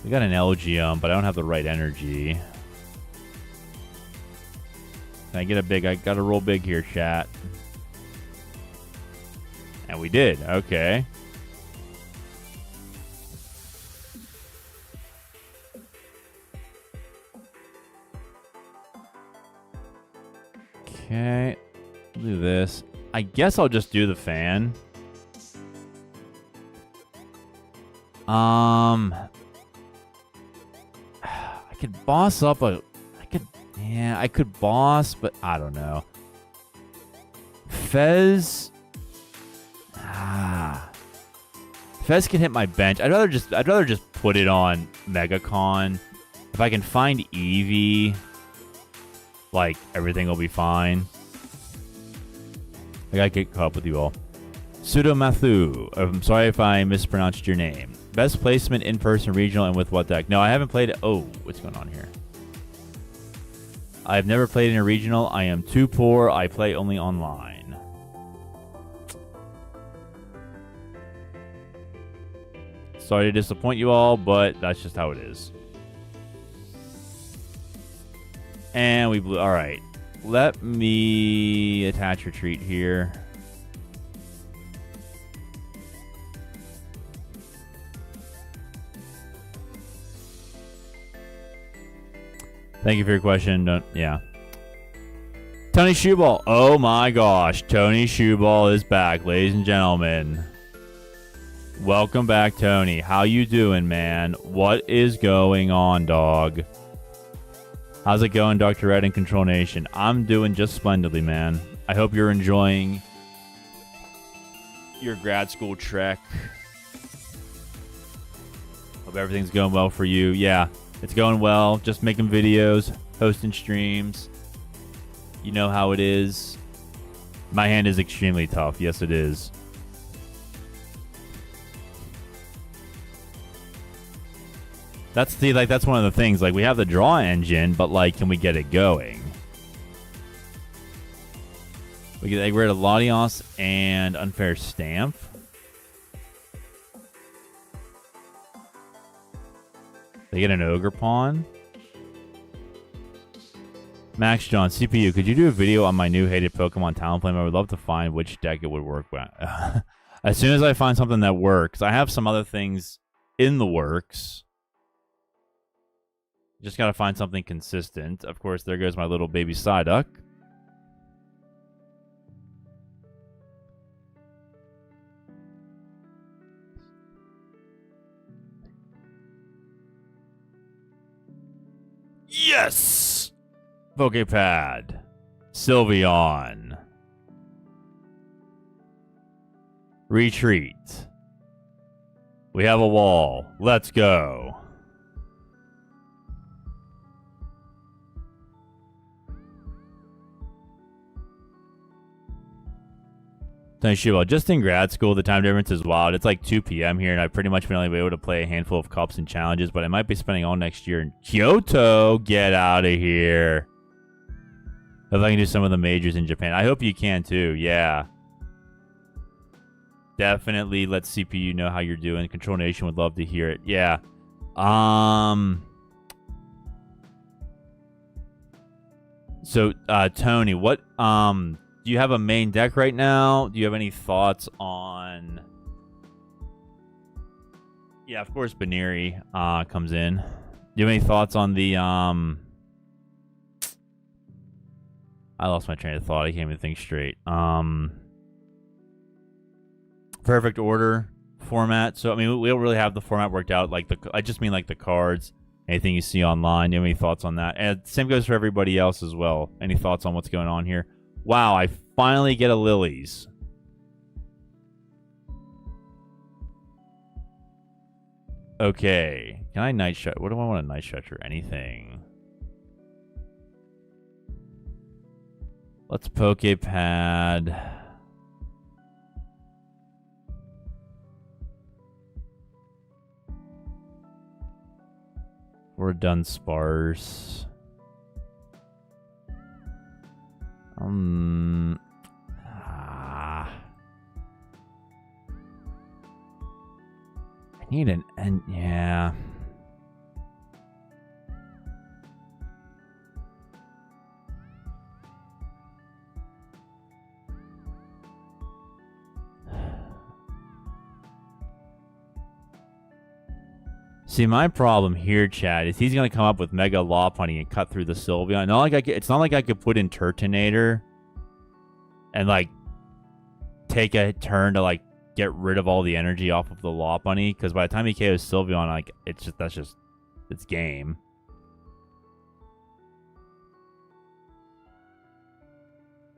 We got an Elgyem, but I don't have the right energy. Can I get a big? I got to roll big here, chat. And we did. Okay. Okay. I'll do this. I guess I'll just do the fan. I could boss up a... Yeah, I could boss, but I don't know. Fez... Fez can hit my bench. I'd rather just put it on MegaCon. If I can find Eevee, like everything will be fine. I gotta get caught up with you all. Pseudomathu. I'm sorry if I mispronounced your name. Best placement in person, regional, and with what deck? No, I haven't played it. Oh, what's going on here? I've never played in a regional. I am too poor. I play only online. Sorry to disappoint you all, but that's just how it is. And we blew. All right. Let me attach retreat here. Thank you for your question. Yeah. Tony Shoeball. Oh my gosh. Tony Shoeball is back, ladies and gentlemen. Welcome back, Tony. How you doing, man? What is going on, dog? How's it going, Dr. Red and Control Nation? I'm doing just splendidly, man. I hope you're enjoying your grad school trek. Hope everything's going well for you. Yeah, it's going well. Just making videos, hosting streams. You know how it is. My hand is extremely tough. Yes, it is. That's one of the things. Like, we have the draw engine, but like, can we get it going? We get rid of Latias and Unfair Stamp. They get an Ogerpon. Max John, CPU, could you do a video on my new hated Pokemon Talonflame? I would love to find which deck it would work with. As soon as I find something that works. I have some other things in the works. Just gotta find something consistent. Of course, there goes my little baby Psyduck. Yes! Poké Pad. Sylveon. Retreat. We have a wall. Let's go. Thanks, Shiva. Just in grad school, the time difference is wild. It's like 2 p.m. here, and I've pretty much been only able to play a handful of cups and challenges, but I might be spending all next year in Kyoto. Get out of here. If I can do some of the majors in Japan. I hope you can, too. Yeah. Definitely let CPU know how you're doing. Control Nation would love to hear it. Yeah. So, Tony, what, do you have a main deck right now? Do you have any thoughts on... Yeah, of course, Baneri comes in. Do you have any thoughts on the... I lost my train of thought. I can't even think straight. Perfect order format. So, I mean, we don't really have the format worked out. Like I just mean like the cards. Anything you see online. Do you have any thoughts on that? And same goes for everybody else as well. Any thoughts on what's going on here? Wow, I finally get a Lillie's. Okay. Can I Night Stretcher? What do I want to Night Stretcher? Anything. Let's Poké Pad. Or Dunsparce. I need an end. Yeah. See, my problem here, Chad, is he's going to come up with Mega Lopunny and cut through the Sylveon. It's not like I could put in Turtonator and, like, take a turn to, like, get rid of all the energy off of the Lopunny, because by the time he KOs Sylveon, like, it's game.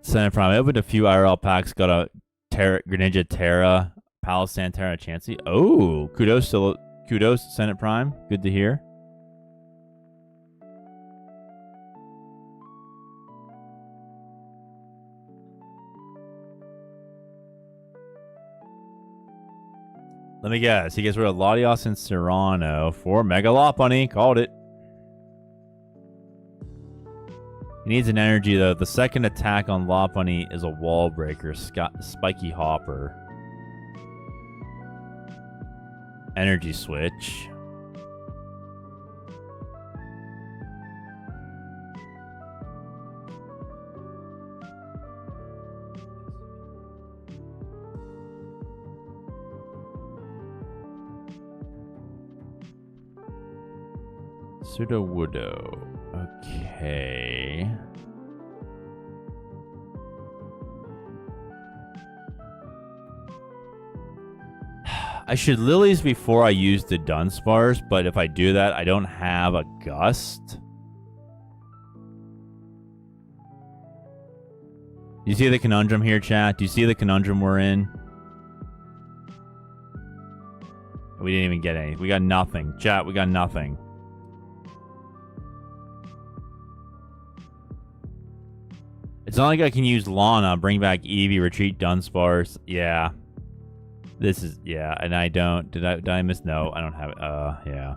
Senate Prime. I opened a few IRL packs, got a Greninja Terra, Palossand Terra Chansey. Oh, kudos, Senate Prime. Good to hear. Let me guess. He gets rid of Latias and Serrano for Mega Lopunny. Called it. He needs an energy, though. The second attack on Lopunny is a Wall Breaker. Spiky Hopper. Energy Switch. Sudowoodo. Okay. I should Lillies before I use the Dunsparce, but if I do that, I don't have a Gust. you see the conundrum here, chat? Do you see the conundrum we're in? We didn't even get any. We got nothing. Chat, we got nothing. It's not like I can use Lana, bring back Eevee, retreat Dunsparce. Yeah. This is, yeah, and I don't. Did I miss? No, I don't have it. Yeah.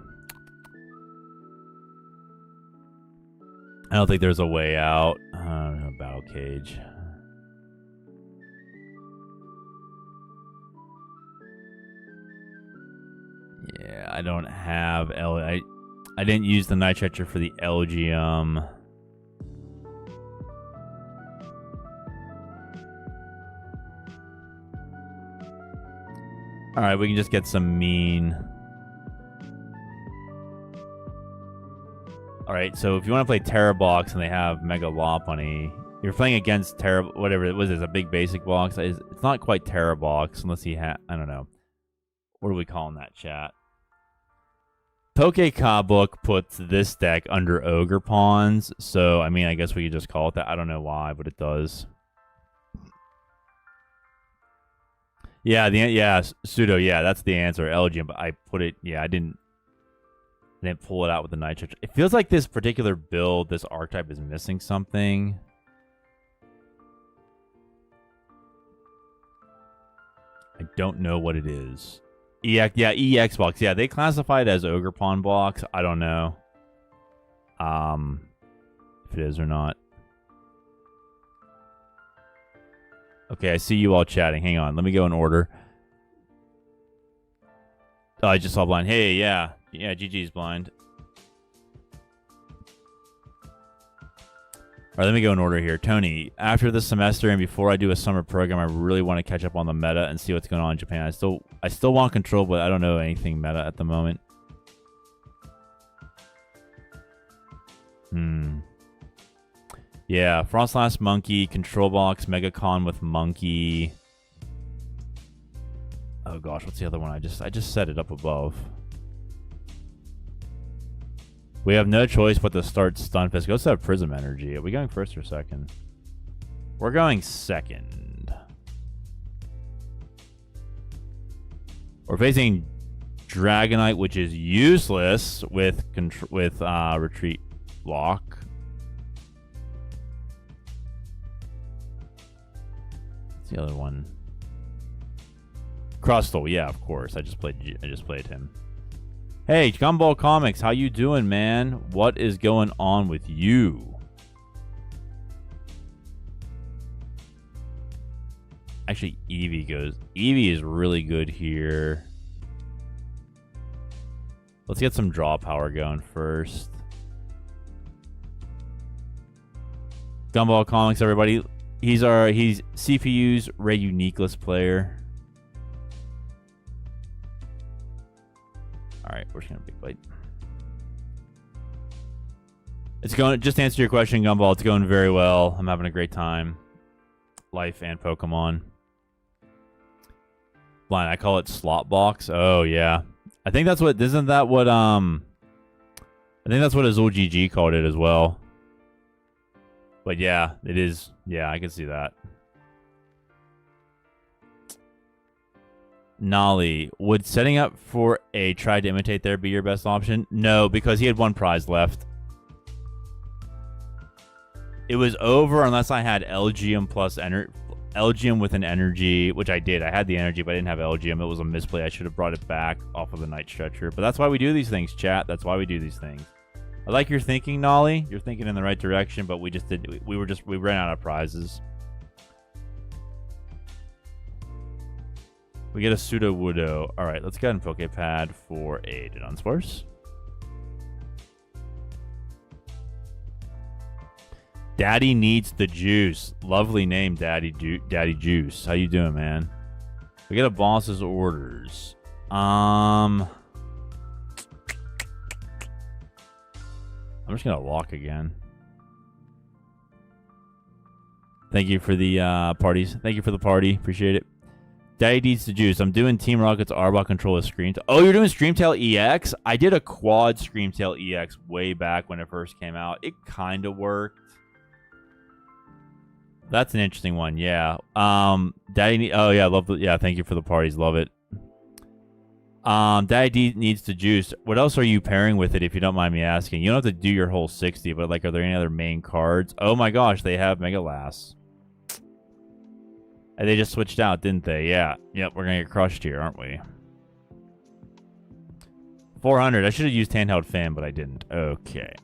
I don't think there's a way out. Battle Cage. Yeah, I don't have I didn't use the Night Stretcher for the Elgyem. All right, we can just get some mean. All right, so if you want to play Terra Box and they have Mega Lopunny, you're playing against Terra, whatever it was, it's a big basic box. It's not quite Terra Box unless he had, I don't know. What are we calling that, chat? Poké Pad book puts this deck under Ogerpons, so I mean, I guess we could just call it that. I don't know why, but it does. Yeah, pseudo. Yeah, that's the answer, Elgyem. But I put it. Yeah, I didn't pull it out with the Night Stretcher. It feels like this particular build, this archetype, is missing something. I don't know what it is. EX box. Yeah, they classify it as Ogerpon box. I don't know if it is or not. Okay, I see you all chatting. Hang on, let me go in order. Oh, I just saw blind. Hey, yeah, GG's blind. All right, let me go in order here. Tony, after this semester and before I do a summer program, I really want to catch up on the meta and see what's going on in Japan. I still want control, but I don't know anything meta at the moment. Yeah, Frostlast Monkey, Control Box, Megacon with Monkey. Oh gosh, what's the other one? I just set it up above. We have no choice but to start Stunfisk. Let's have Prism Energy. Are we going first or second? We're going second. We're facing Dragonite, which is useless with Retreat Lock. What's the other one? Crustle, yeah, of course. I just played him. Hey, Gumball Comics, how you doing, man? What is going on with you? Actually, Eevee is really good here. Let's get some draw power going first. Gumball Comics, everybody. He's CPU's Ray Uniqueless player. All right, we're just gonna big bite. It's going. Just to answer your question, Gumball. It's going very well. I'm having a great time. Life and Pokemon. Blind. I call it Slot Box. Oh yeah. I think that's what. Isn't that what? I think that's what Azul GG called it as well. But yeah, it is. Yeah, I can see that. Nolly, would setting up for a try to imitate there be your best option? No, because he had one prize left. It was over unless I had Elgyem plus Elgyem with an energy, which I did. I had the energy, but I didn't have Elgyem. It was a misplay. I should have brought it back off of the Night Stretcher. But that's why we do these things, chat. That's why we do these things. I like your thinking, Nolly. You're thinking in the right direction, but we ran out of prizes. We get a Pseudo Woodo. All right, let's get in Poké Pad for a Dunsparce. Daddy needs the juice. Lovely name, Daddy Juice. How you doing, man? We get a boss's orders. I'm just gonna lock again. Thank you for the parties. Thank you for the party. Appreciate it. Daddy needs the juice. I'm doing Team Rocket's Arbok control with Screamtail. Oh, you're doing Screamtail EX? I did a quad Screamtail EX way back when it first came out. It kind of worked. That's an interesting one. Yeah. Daddy. Oh yeah, love the. Yeah, thank you for the parties. Love it. Daddy needs to juice. What else are you pairing with it, if you don't mind me asking? You don't have to do your whole 60, but like, are there any other main cards? Oh my gosh, they have Mega Lass. And they just switched out, didn't they? Yeah. Yep, we're gonna get crushed here, aren't we? 400. I should have used Handheld Fan, but I didn't. Okay.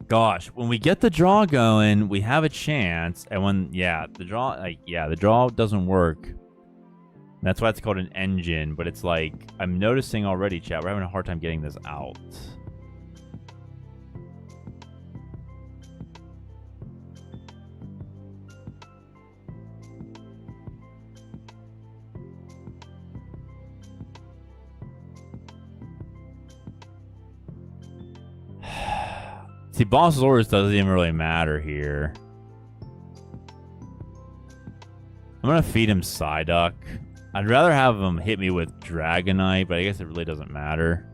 Gosh, when we get the draw going, we have a chance. And when, yeah, the draw doesn't work. That's why it's called an engine. But it's like, I'm noticing already, chat, we're having a hard time getting this out. See, Boss's Orders doesn't even really matter here. I'm going to feed him Psyduck. I'd rather have him hit me with Dragonite, but I guess it really doesn't matter.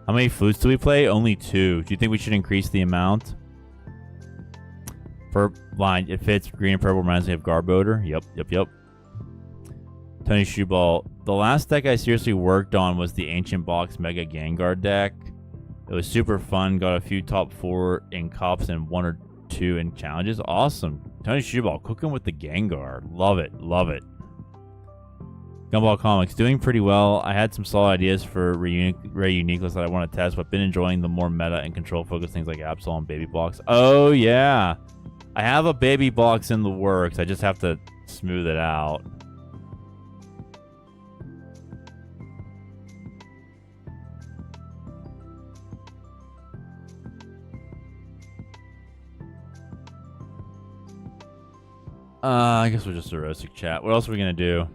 How many flutes do we play? Only 2. Do you think we should increase the amount? Per line, it fits. Green and purple reminds me of Garbodor. Yep. Tony Shoeball. The last deck I seriously worked on was the Ancient Box Mega Gengar deck. It was super fun. Got a few top 4 in cups and 1 or 2 in challenges. Awesome. Tony Shoeball cooking with the Gengar. Love it. Gumball Comics doing pretty well. I had some solid ideas for Ray Uniqueness that I want to test, but been enjoying the more meta and control focused things like Absol and Baby Blocks. Oh yeah, I have a Baby Blocks in the works. I just have to smooth it out. I guess we're just a roasting chat. What else are we gonna do?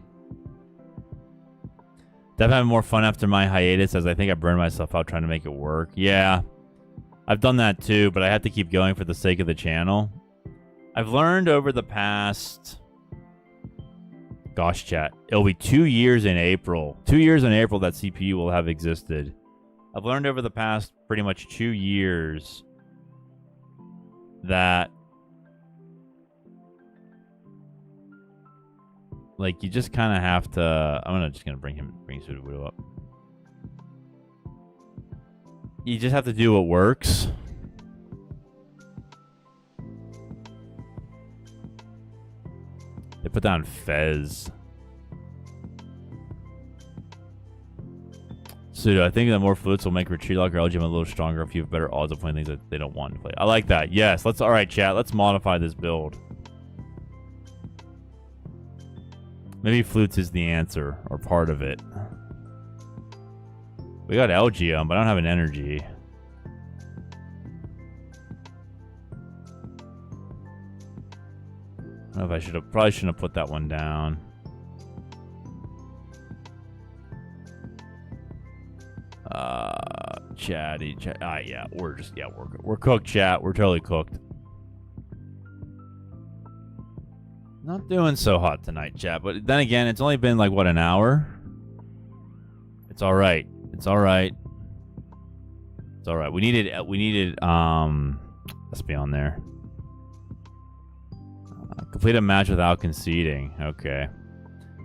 Definitely having more fun after my hiatus, as I think I burned myself out trying to make it work. Yeah, I've done that too, but I had to keep going for the sake of the channel. I've learned over the past... Gosh, chat. It'll be 2 years in April. 2 years in April that CPU will have existed. I've learned over the past pretty much 2 years that... like, you just kind of have to... I'm just gonna bring Sudowoodo up. You just have to do what works. They put down Fez. Pseudo, I think that more flutes will make Retreat Lock or Elgyem a little stronger if you have better odds of playing things that they don't want to play. I like that. Yes, let's... Alright, chat. Let's modify this build. Maybe flutes is the answer, or part of it. We got Elgyem, but I don't have an energy. I don't know if I probably shouldn't have put that one down. Chatty, yeah, we're cooked, chat. We're totally cooked. Not doing so hot tonight, chat, but then again, it's only been like, what, an hour? It's alright. It's alright. It's alright. We needed, let's be on there. Complete a match without conceding. Okay.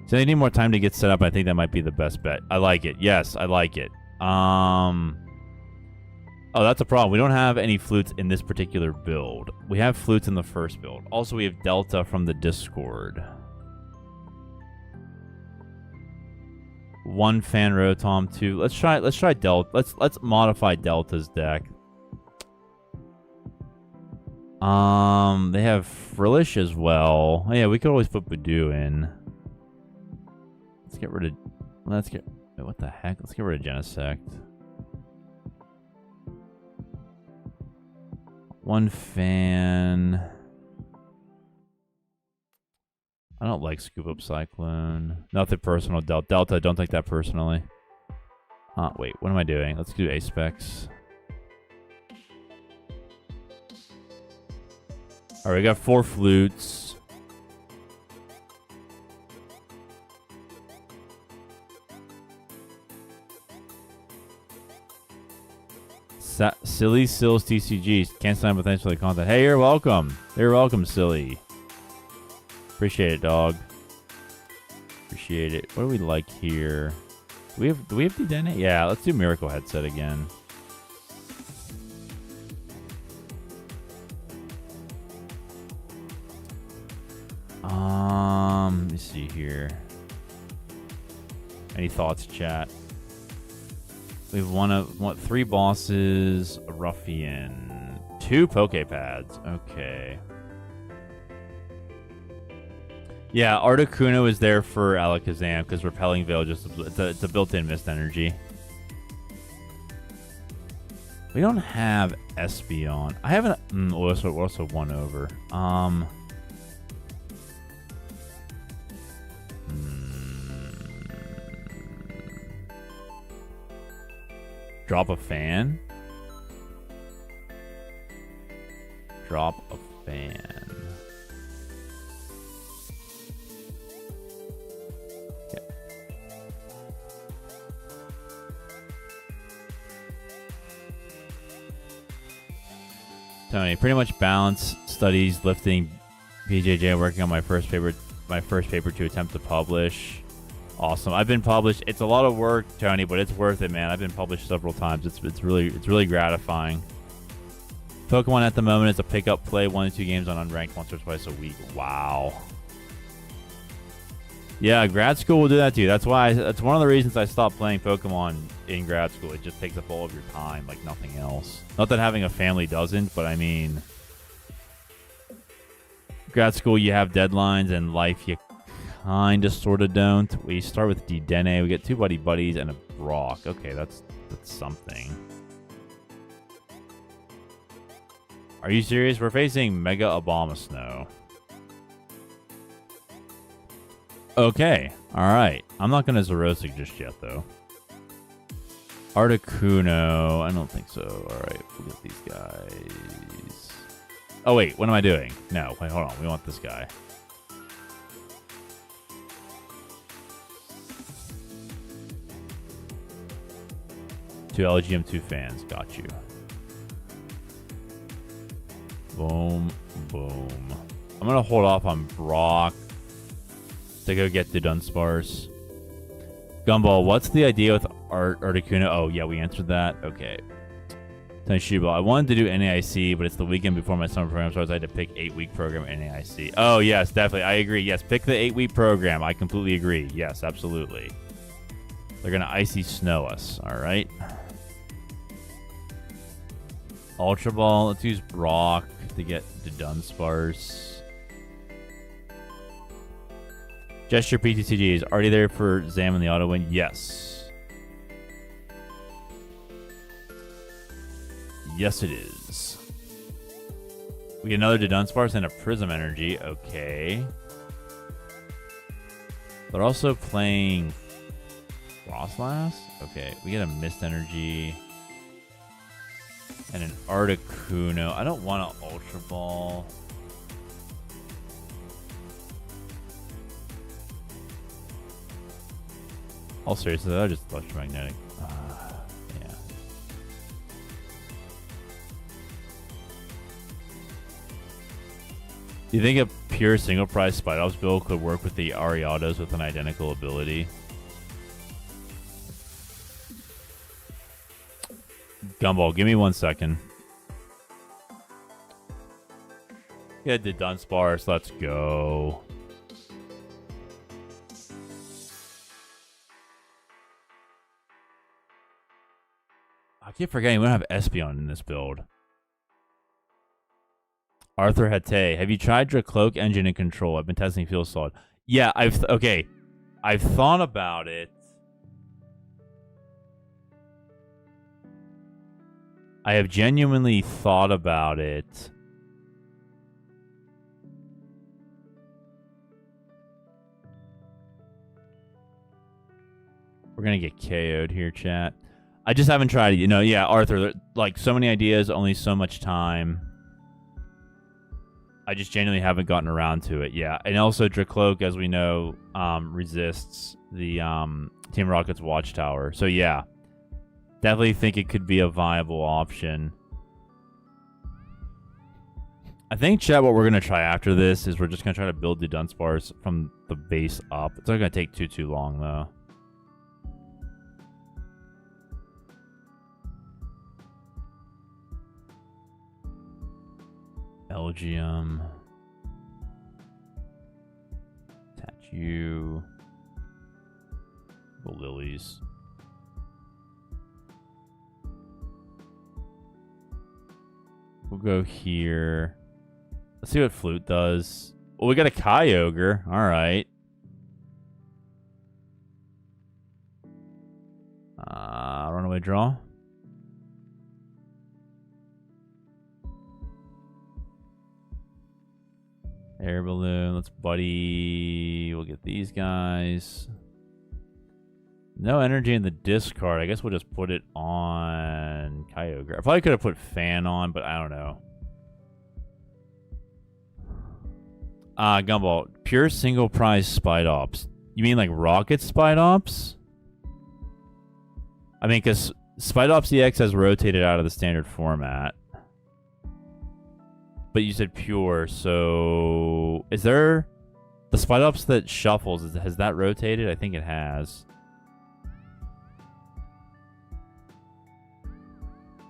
So they need more time to get set up. I think that might be the best bet. I like it. Yes, I like it. Oh, that's a problem. We don't have any flutes in this particular build. We have flutes in the first build. Also, we have Delta from the Discord. 1 Fan Rotom, 2. Let's try Delta. Let's modify Delta's deck. They have Frillish as well. Oh, yeah, we could always put Budew in. Let's get rid of... wait, what the heck? Let's get rid of Genesect. 1 Fan. I don't like Scoop Up Cyclone. Nothing personal, Delta. Don't take that personally. Wait, what am I doing? Let's do A-Specs. Alright, we got 4 flutes. Silly Sills TCG. Can't sign up with thanks for the content. Hey, you're welcome. You're welcome, Silly. Appreciate it, dog. Appreciate it. What do we like here? Do we have Dedenne? Yeah, let's do Miracle Headset again. Let me see here. Any thoughts, chat? We've won 3 bosses, a Ruffian, 2 Poké Pads. Okay. Yeah, Articuno is there for Alakazam because Repelling Veil it's a built-in mist energy. We don't have Espeon. I haven't. We're also 1 over. Drop a fan. Drop a fan. Okay. Tony, pretty much balance studies, lifting, PJJ, working on my first paper to attempt to publish. Awesome. I've been published. It's a lot of work, Tony, but it's worth it, man. I've been published several times. It's really gratifying. Pokemon at the moment is a pick-up play, 1 to 2 games on unranked once or twice a week. Wow. Yeah, grad school will do that to you. That's one of the reasons I stopped playing Pokemon in grad school. It just takes up all of your time like nothing else. Not that having a family doesn't, but I mean, grad school you have deadlines, and life you kind of sort of don't. We start with Dedenne. We get 2 buddies and a Brock. Okay, that's something. Are you serious? We're facing Mega Abomasnow. Okay, alright. I'm not going to Zerosic just yet, though. Articuno. I don't think so. Alright, we'll get these guys. Oh, wait. What am I doing? No, wait, hold on. We want this guy. 2 Elgyem, 2 fans. Got you. Boom, boom. I'm going to hold off on Brock to go get the Dunsparce. Gumball, what's the idea with Articuno? Oh, yeah, we answered that. Okay. Tanshiba, I wanted to do NAIC, but it's the weekend before my summer program, so I had to pick 8-week program NAIC. Oh, yes, definitely. I agree. Yes, pick the 8-week program. I completely agree. Yes, absolutely. They're going to icy snow us. All right. Ultra Ball. Let's use Brock to get the Dunsparce. Gesture PTCG is already there for Zam and the auto win. Yes. Yes, it is. We get another Dunsparce and a Prism Energy. Okay. They're also playing Frostlass. Okay, we get a Mist Energy and an Articuno. I don't want an Ultra Ball. All seriously, they're just electromagnetic. Yeah. Do you think a pure single price Spidops build could work with the Ariados with an identical ability? Gumball, give me 1 second. Get the Dunsparce. Let's go. I keep forgetting we don't have Espeon in this build. Arthur Hate, have you tried Dracloak engine and control? I've been testing Feel Solid. Yeah, I've thought about it. I have genuinely thought about it. We're gonna get KO'd here, chat. I just haven't tried it. You know, yeah, Arthur, like, so many ideas, only so much time. I just genuinely haven't gotten around to it. Yeah, and also Dracloak, as we know, resists the Team Rocket's Watchtower. So yeah, Definitely think it could be a viable option. I think, chat, what we're going to try after this is we're just going to try to build the Dunsparce from the base up. It's not going to take too long, though. Elgyem. Attach you. The Lilies. We'll go here. Let's see what Flute does. Well, we got a Kyogre. All right. Runaway draw. Air balloon. Let's buddy. We'll get these guys. No energy in the discard. I guess we'll just put it on Kyogre. I probably could have put Fan on, but I don't know. Gumball. Pure single prize Spidops. You mean like Rocket Spidops? I mean, because Spidops EX has rotated out of the standard format. But you said pure, so... Is there... The Spidops that shuffles, has that rotated? I think it has.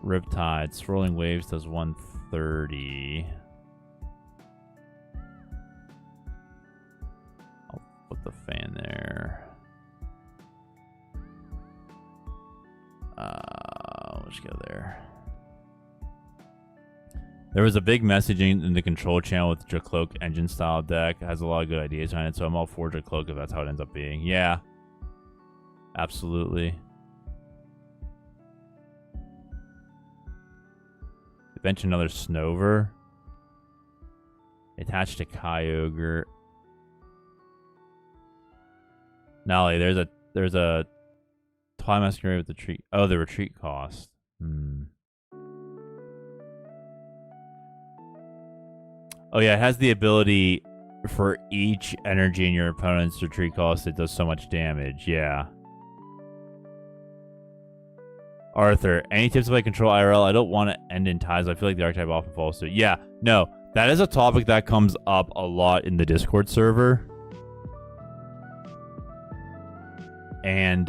Riptide. Swirling Waves does 130. I'll put the Fan there. Let's go there. There was a big messaging in the control channel with Jacloak engine style deck. It has a lot of good ideas on it, so I'm all for Jacloak if that's how it ends up being. Yeah. Absolutely. Bench another Snover. Attached to Kyogre. Nolly, there's a Twilight Masquerade with the retreat. Oh, the retreat cost. Oh yeah, it has the ability for each energy in your opponent's retreat cost. It does so much damage. Yeah. Arthur, any tips if I control IRL? I don't want to end in ties. I feel like the archetype often falls to. Yeah, no, that is a topic that comes up a lot in the Discord server. And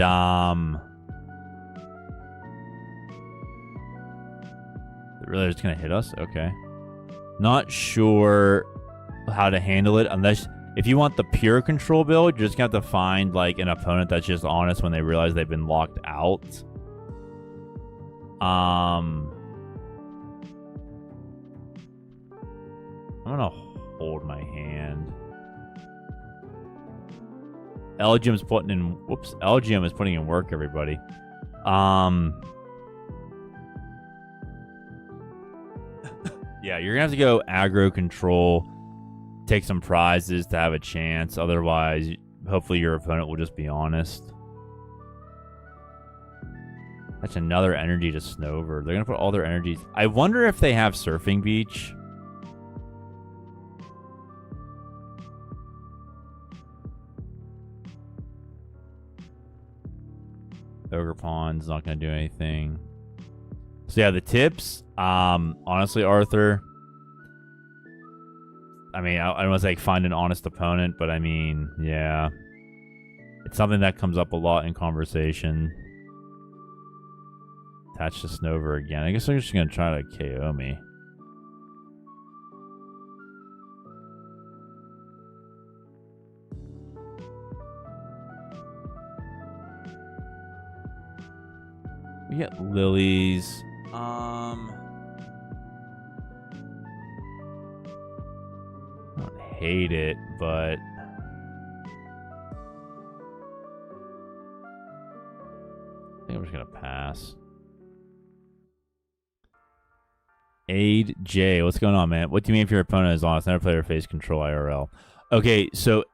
really just gonna hit us? Okay. Not sure how to handle it unless if you want the pure control build, you're just gonna have to find like an opponent that's just honest when they realize they've been locked out. I'm gonna hold my hand. Elgyem's putting in Elgyem is putting in work, everybody. Yeah, you're gonna have to go aggro control, take some prizes to have a chance. Otherwise, hopefully your opponent will just be honest. That's another energy to Snover. They're gonna put all their energies. I wonder if they have Surfing Beach. Ogerpon's not gonna do anything. So yeah, the tips. Honestly, Arthur. I mean, I don't want to say find an honest opponent, but I mean, yeah, it's something that comes up a lot in conversation. Attach to Snover again. I guess they're just gonna try to KO me. We get Lilies. I don't hate it, but I think I'm just gonna pass. Aid J, what's going on, man? What do you mean if your opponent is honest? Never play or face control IRL. Okay, so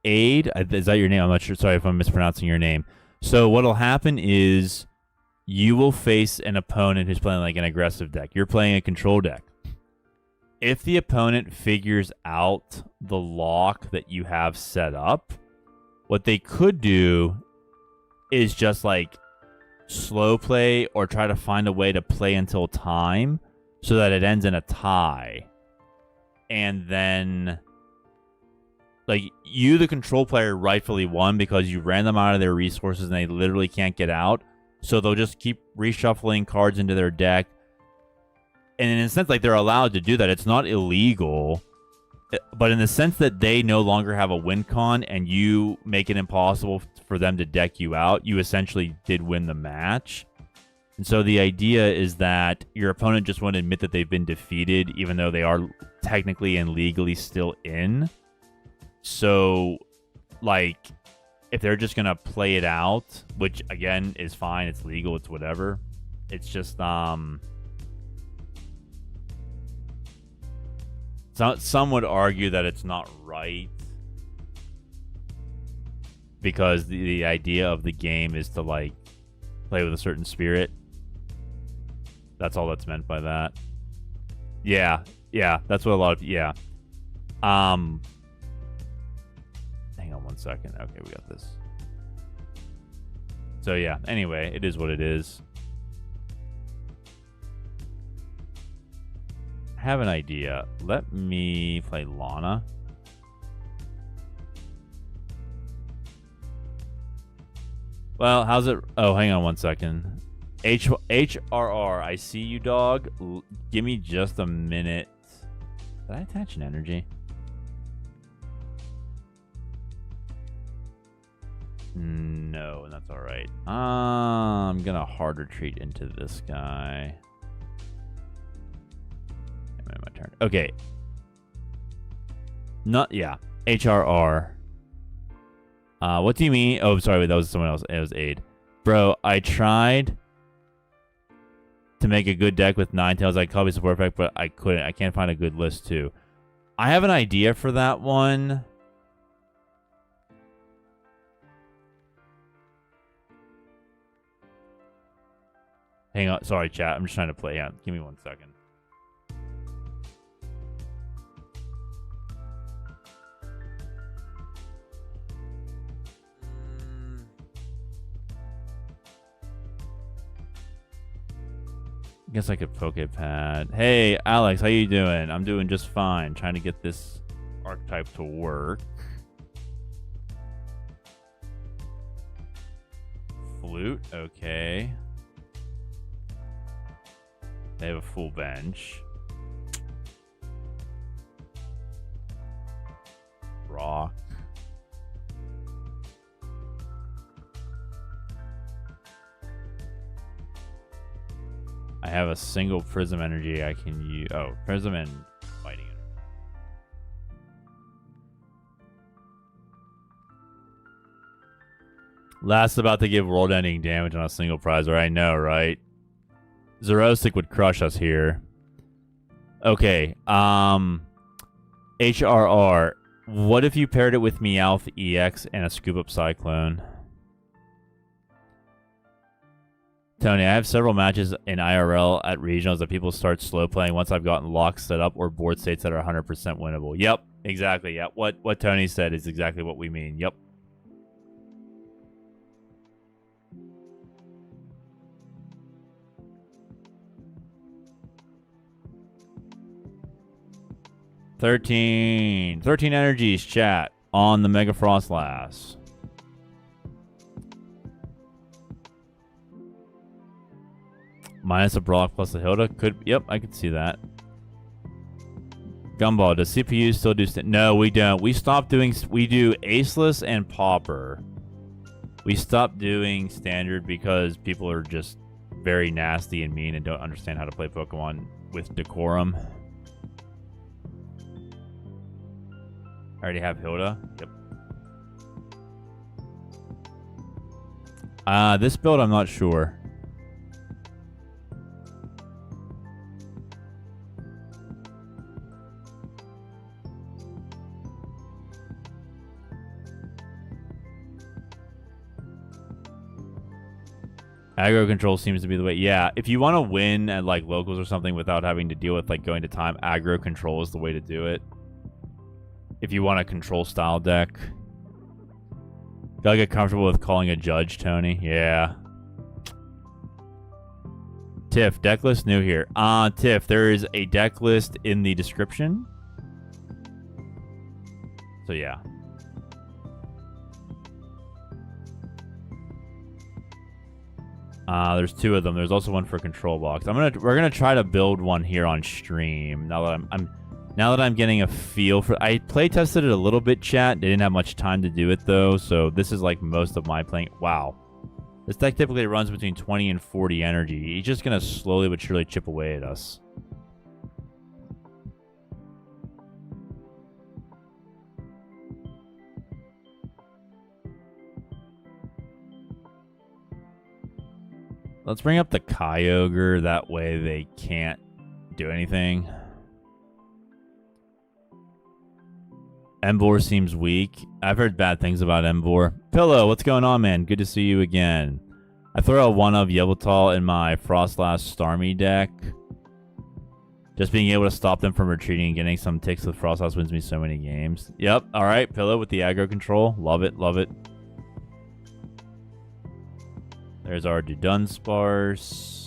Aid, is that your name? I'm not sure. Sorry if I'm mispronouncing your name. So what'll happen is you will face an opponent who's playing like an aggressive deck. You're playing a control deck. If the opponent figures out the lock that you have set up, what they could do is just like slow play or try to find a way to play until time so that it ends in a tie. And then, like, you, the control player, rightfully won because you ran them out of their resources and they literally can't get out. So they'll just keep reshuffling cards into their deck. And in a sense, like, they're allowed to do that. It's not illegal. But in the sense that they no longer have a win con and you make it impossible for them to deck you out, you essentially did win the match. And so the idea is that your opponent just won't admit that they've been defeated, even though they are technically and legally still in. So, like, if they're just going to play it out, which, again, is fine, it's legal, it's whatever. It's just, some would argue that it's not right because the idea of the game is to, like, play with a certain spirit. That's all that's meant by that. Yeah, that's what a lot of... Yeah. Hang on one second. Okay, we got this. So, yeah. Anyway, it is what it is. I have an idea. Let me play Lana. Well, how's it... Oh, hang on one second. HRR, I see you, dog. Give me just a minute. Did I attach an energy? No, that's all right. I'm gonna hard retreat into this guy. My turn. Okay. Yeah. HRR. What do you mean? Oh, sorry, wait, that was someone else. It was Aid. Bro, I tried to make a good deck with Ninetales. I copy support effect, but I couldn't. I can't find a good list too. I have an idea for that one. Hang on. Sorry, chat. I'm just trying to play. Yeah, give me 1 second. Guess I could Poké Pad. Hey, Alex, how you doing? I'm doing just fine. Trying to get this archetype to work. Flute, okay. They have a full bench. Rock. I have a single Prism energy I can use. Oh, Prism and Fighting Energy. Last about to give world-ending damage on a single prize, or I know, right? Xerosic would crush us here. Okay, HRR. What if you paired it with Meowth EX and a Scoop Up Cyclone? Tony, I have several matches in IRL at regionals that people start slow playing once I've gotten locks set up or board states that are 100% winnable. Yep, exactly. Yep. What Tony said is exactly what we mean. Yep. Thirteen energies, chat, on the Mega Frostlass. Minus a Brock plus a Hilda. Yep, I could see that. Gumball, does CPU still do... No, we don't. We stopped doing... We do Aceless and Pauper. We stopped doing Standard because people are just very nasty and mean and don't understand how to play Pokemon with decorum. I already have Hilda. Yep. This build, I'm not sure. Aggro control seems to be the way. Yeah, if you want to win at like locals or something without having to deal with like going to time, aggro control is the way to do it. If you want a control style deck. Gotta get comfortable with calling a judge, Tony. Yeah. TIFF, deck list new here. TIFF, there is a deck list in the description. So yeah. There's 2 of them. There's also one for control box. We're gonna try to build one here on stream. Now that I'm getting a feel for. I play tested it a little bit, chat. They didn't have much time to do it though, so this is like most of my playing. Wow, this deck typically runs between 20 and 40 energy. He's just gonna slowly but surely chip away at us. Let's bring up the Kyogre. That way they can't do anything. Emboar seems weak. I've heard bad things about Emboar. Pillow, what's going on, man? Good to see you again. I throw a 1-of Yveltal in my Frostlass Starmie deck. Just being able to stop them from retreating and getting some ticks with Frostlass wins me so many games. Yep, alright, Pillow with the aggro control. Love it, love it. There's our Dudunsparce.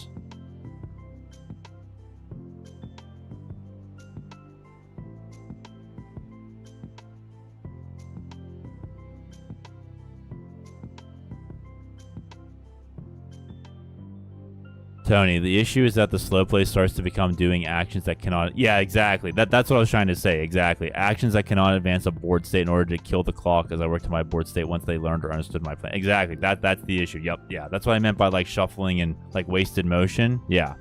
Tony, the issue is that the slow play starts to become doing actions that cannot... Yeah, exactly. That's what I was trying to say. Exactly. Actions that cannot advance a board state in order to kill the clock as I work to my board state once they learned or understood my plan. Exactly. That's the issue. Yep. Yeah. That's what I meant by like shuffling and like wasted motion. Yeah.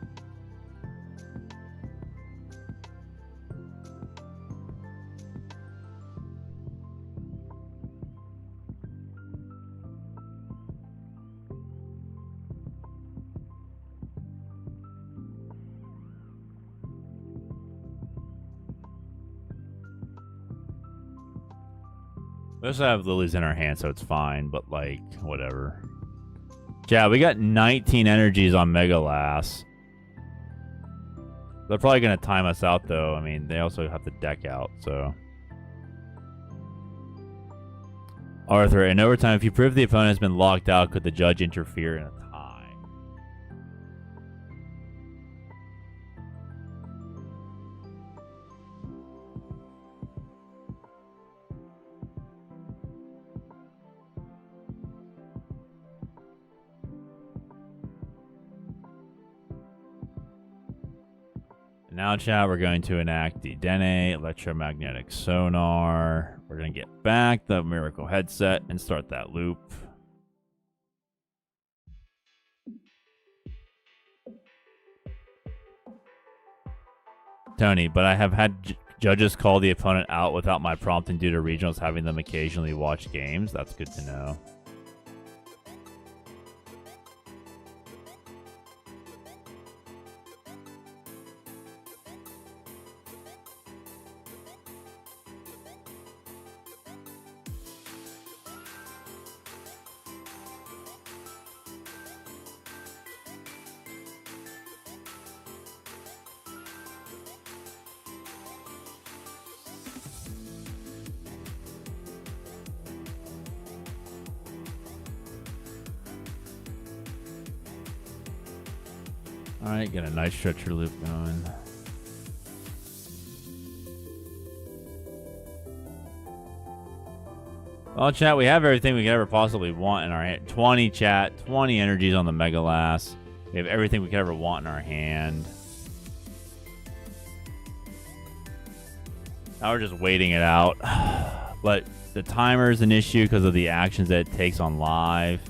We also have Lilies in our hand, so it's fine, but like, whatever. Yeah, we got 19 energies on Megalass. They're probably going to time us out, though. I mean, they also have the deck out, so. Arthur, in overtime, if you prove the opponent has been locked out, could the judge interfere in a tie? Now, chat, we're going to enact the Dedenne electromagnetic sonar. We're going to get back the Miracle headset and start that loop. Tony, but I have had judges call the opponent out without my prompting due to regionals having them occasionally watch games. That's good to know. Alright, get a Night Stretcher loop going. Well, chat, we have everything we could ever possibly want in our hand. 20, chat. 20 energies on the Megalass. We have everything we could ever want in our hand. Now we're just waiting it out. But the timer is an issue because of the actions that it takes on live.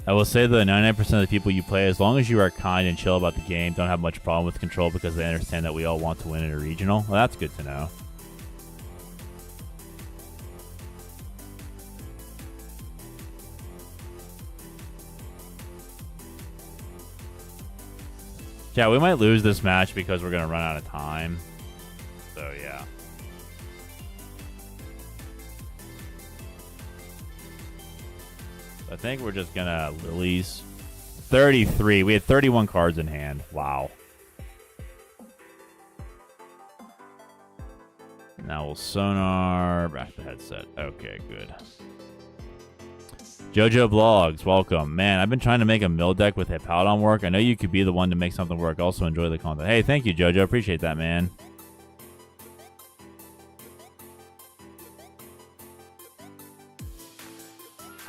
I will say that 99% of the people you play, as long as you are kind and chill about the game, don't have much problem with control because they understand that we all want to win in a regional. Well, that's good to know. Yeah, we might lose this match because we're going to run out of time. So, yeah. I think we're just gonna Lilies. 33. We had 31 cards in hand. Wow. Now we'll Sonar. Back to the headset. Okay, good. JoJo Blogs, welcome. Man, I've been trying to make a mill deck with Hippowdon work. I know you could be the one to make something work. Also enjoy the content. Hey, thank you, JoJo. Appreciate that, man.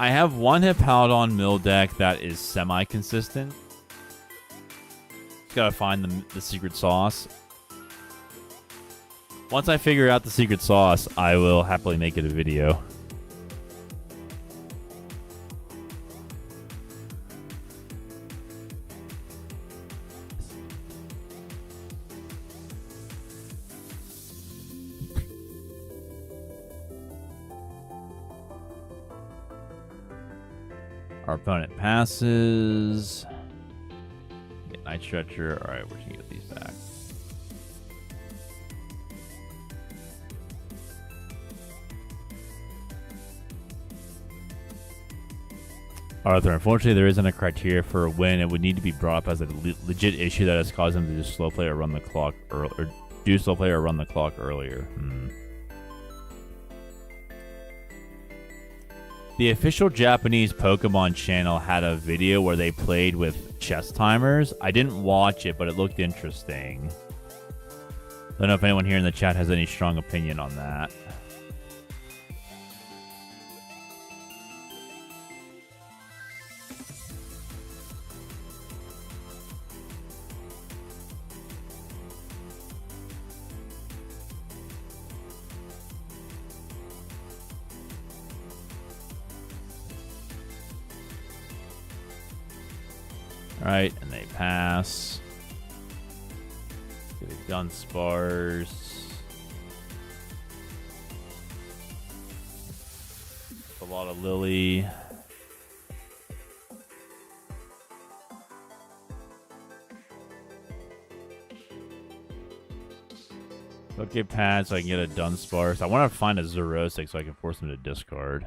I have one Hippowdon mill deck that is semi-consistent. Just gotta find the secret sauce. Once I figure out the secret sauce, I will happily make it a video. Our opponent passes. Get Night Stretcher. Alright, we're gonna get these back. Arthur, unfortunately, there isn't a criteria for a win. It would need to be brought up as a legit issue that has caused him to just slow play or run the clock, or do slow play or run the clock earlier. The official Japanese Pokemon channel had a video where they played with chess timers. I didn't watch it, but it looked interesting. I don't know if anyone here in the chat has any strong opinion on that. Alright, and they pass. Get a Dunsparce. A lot of Lillie. Poké Pad so I can get a Dunsparce. I want to find a Xerosic so I can force him to discard.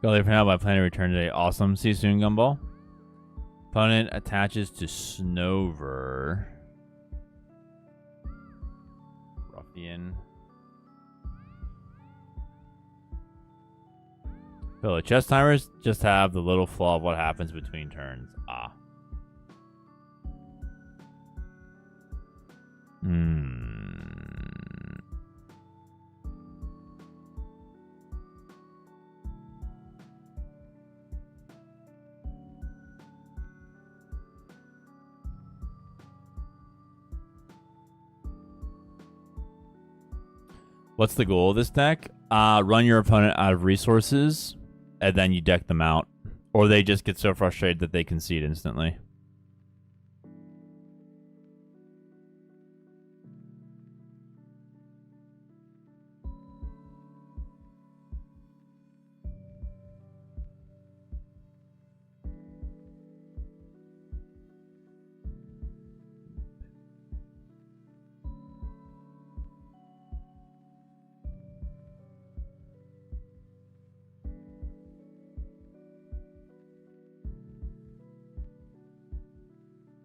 Go there for now, but I plan to return today. Awesome. See you soon, Gumball. Opponent attaches to Snover. Ruffian. So the chess timers just have the little flaw of what happens between turns. Ah. What's the goal of this deck? Run your opponent out of resources, and then you deck them out. Or they just get so frustrated that they concede instantly.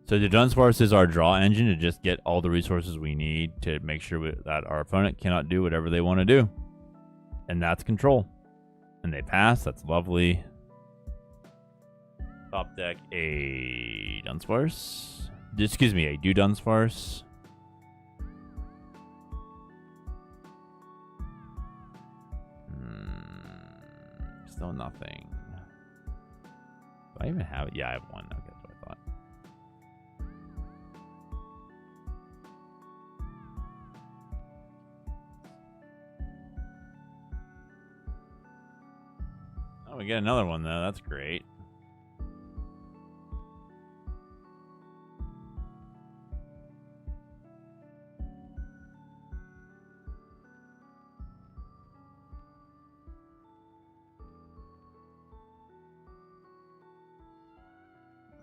So the Dunsparce is our draw engine to just get all the resources we need to make sure that our opponent cannot do whatever they want to do. And that's control. And they pass. That's lovely. Top deck a Dunsparce. Excuse me, a Dudunsparce. Still nothing. Do I even have it? Yeah, I have one. Okay, that's what I thought. Oh, we get another one, though. That's great.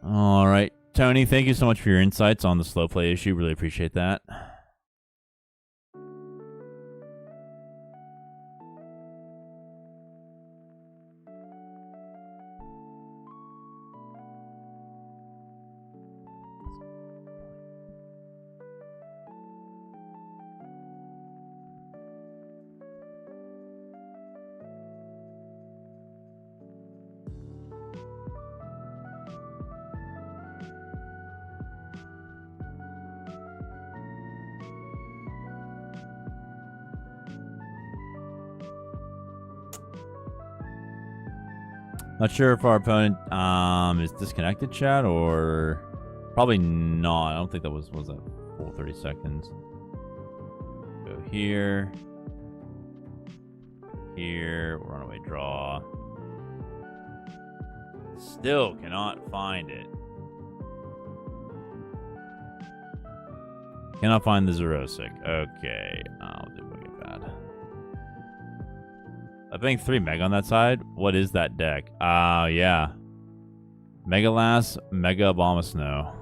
All right. Tony, thank you so much for your insights on the slow play issue. Really appreciate that. Not sure if our opponent is disconnected, chat, or probably not. I don't think that was that full 30 seconds. Go here. Here. Runaway draw. Still cannot find it. Cannot find the Xerosic. Okay. I'll do Poké Pad. I think 3 Mega on that side. What is that deck? Yeah. Mega Lass, Mega Abomasnow.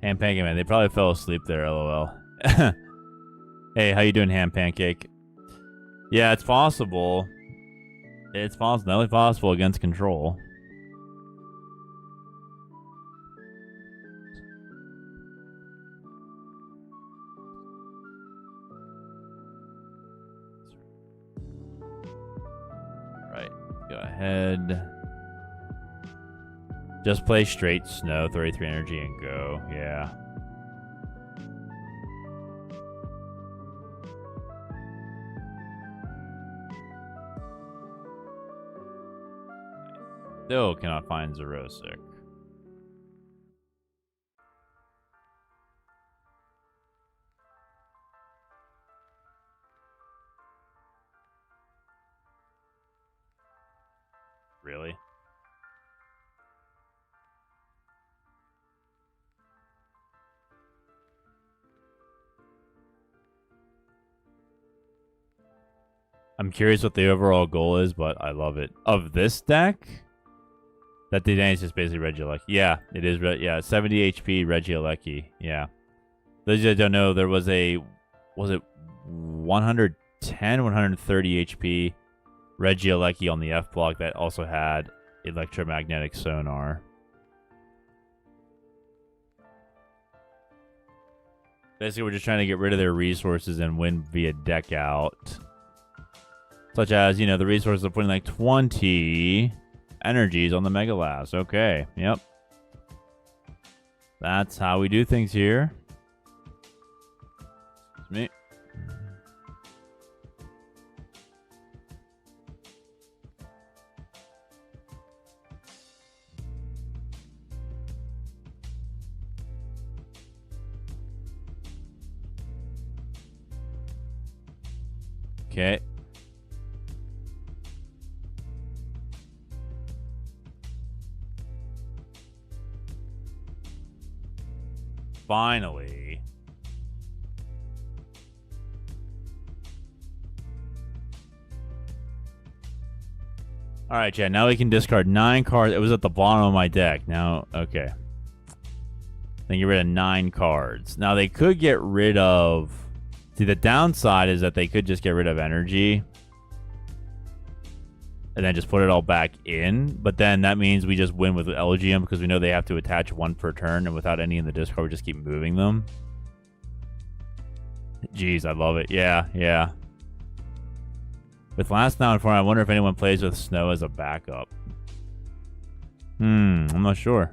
Ham Pancake Man. They probably fell asleep there, lol. Hey, how you doing, Ham Pancake? Yeah, it's possible. It's possible. Definitely possible against control. Alright, go ahead. Just play straight snow, 33 energy, and go. Yeah. Still cannot find Xerosic. Really? I'm curious what the overall goal is, but I love it. Of this deck? That Dedenne is just basically Regieleki. Yeah, it is. Yeah, 70 HP Regieleki. Yeah. Those of you that don't know, there was a... Was it 110, 130 HP Regieleki on the F block that also had electromagnetic sonar. Basically, we're just trying to get rid of their resources and win via deck out. Such as, you know, the resources are putting like 20 energies on the Mega Lass. Okay, yep. That's how we do things here. Excuse me. Okay. Finally. Alright, Chad. Now we can discard 9 cards. It was at the bottom of my deck. Now, okay. Then get rid of 9 cards. Now, they could get rid of... See, the downside is that they could just get rid of energy. And then just put it all back in. But then that means we just win with Elgyem because we know they have to attach 1 per turn. And without any in the discard, we just keep moving them. Jeez, I love it. Yeah, yeah. With last now and form, I wonder if anyone plays with Snow as a backup. I'm not sure.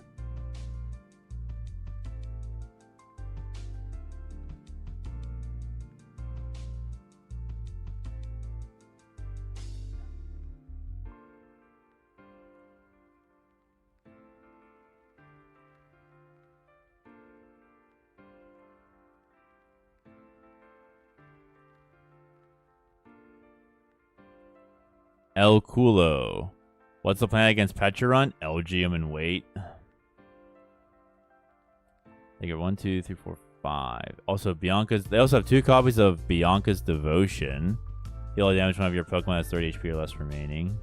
El Culo. What's the plan against Pecharunt? Elgyem and wait. They get 1, 2, 3, 4, 5. Also, Bianca's. They also have 2 copies of Bianca's Devotion. Heal all damage one of your Pokemon has 30 HP or less remaining.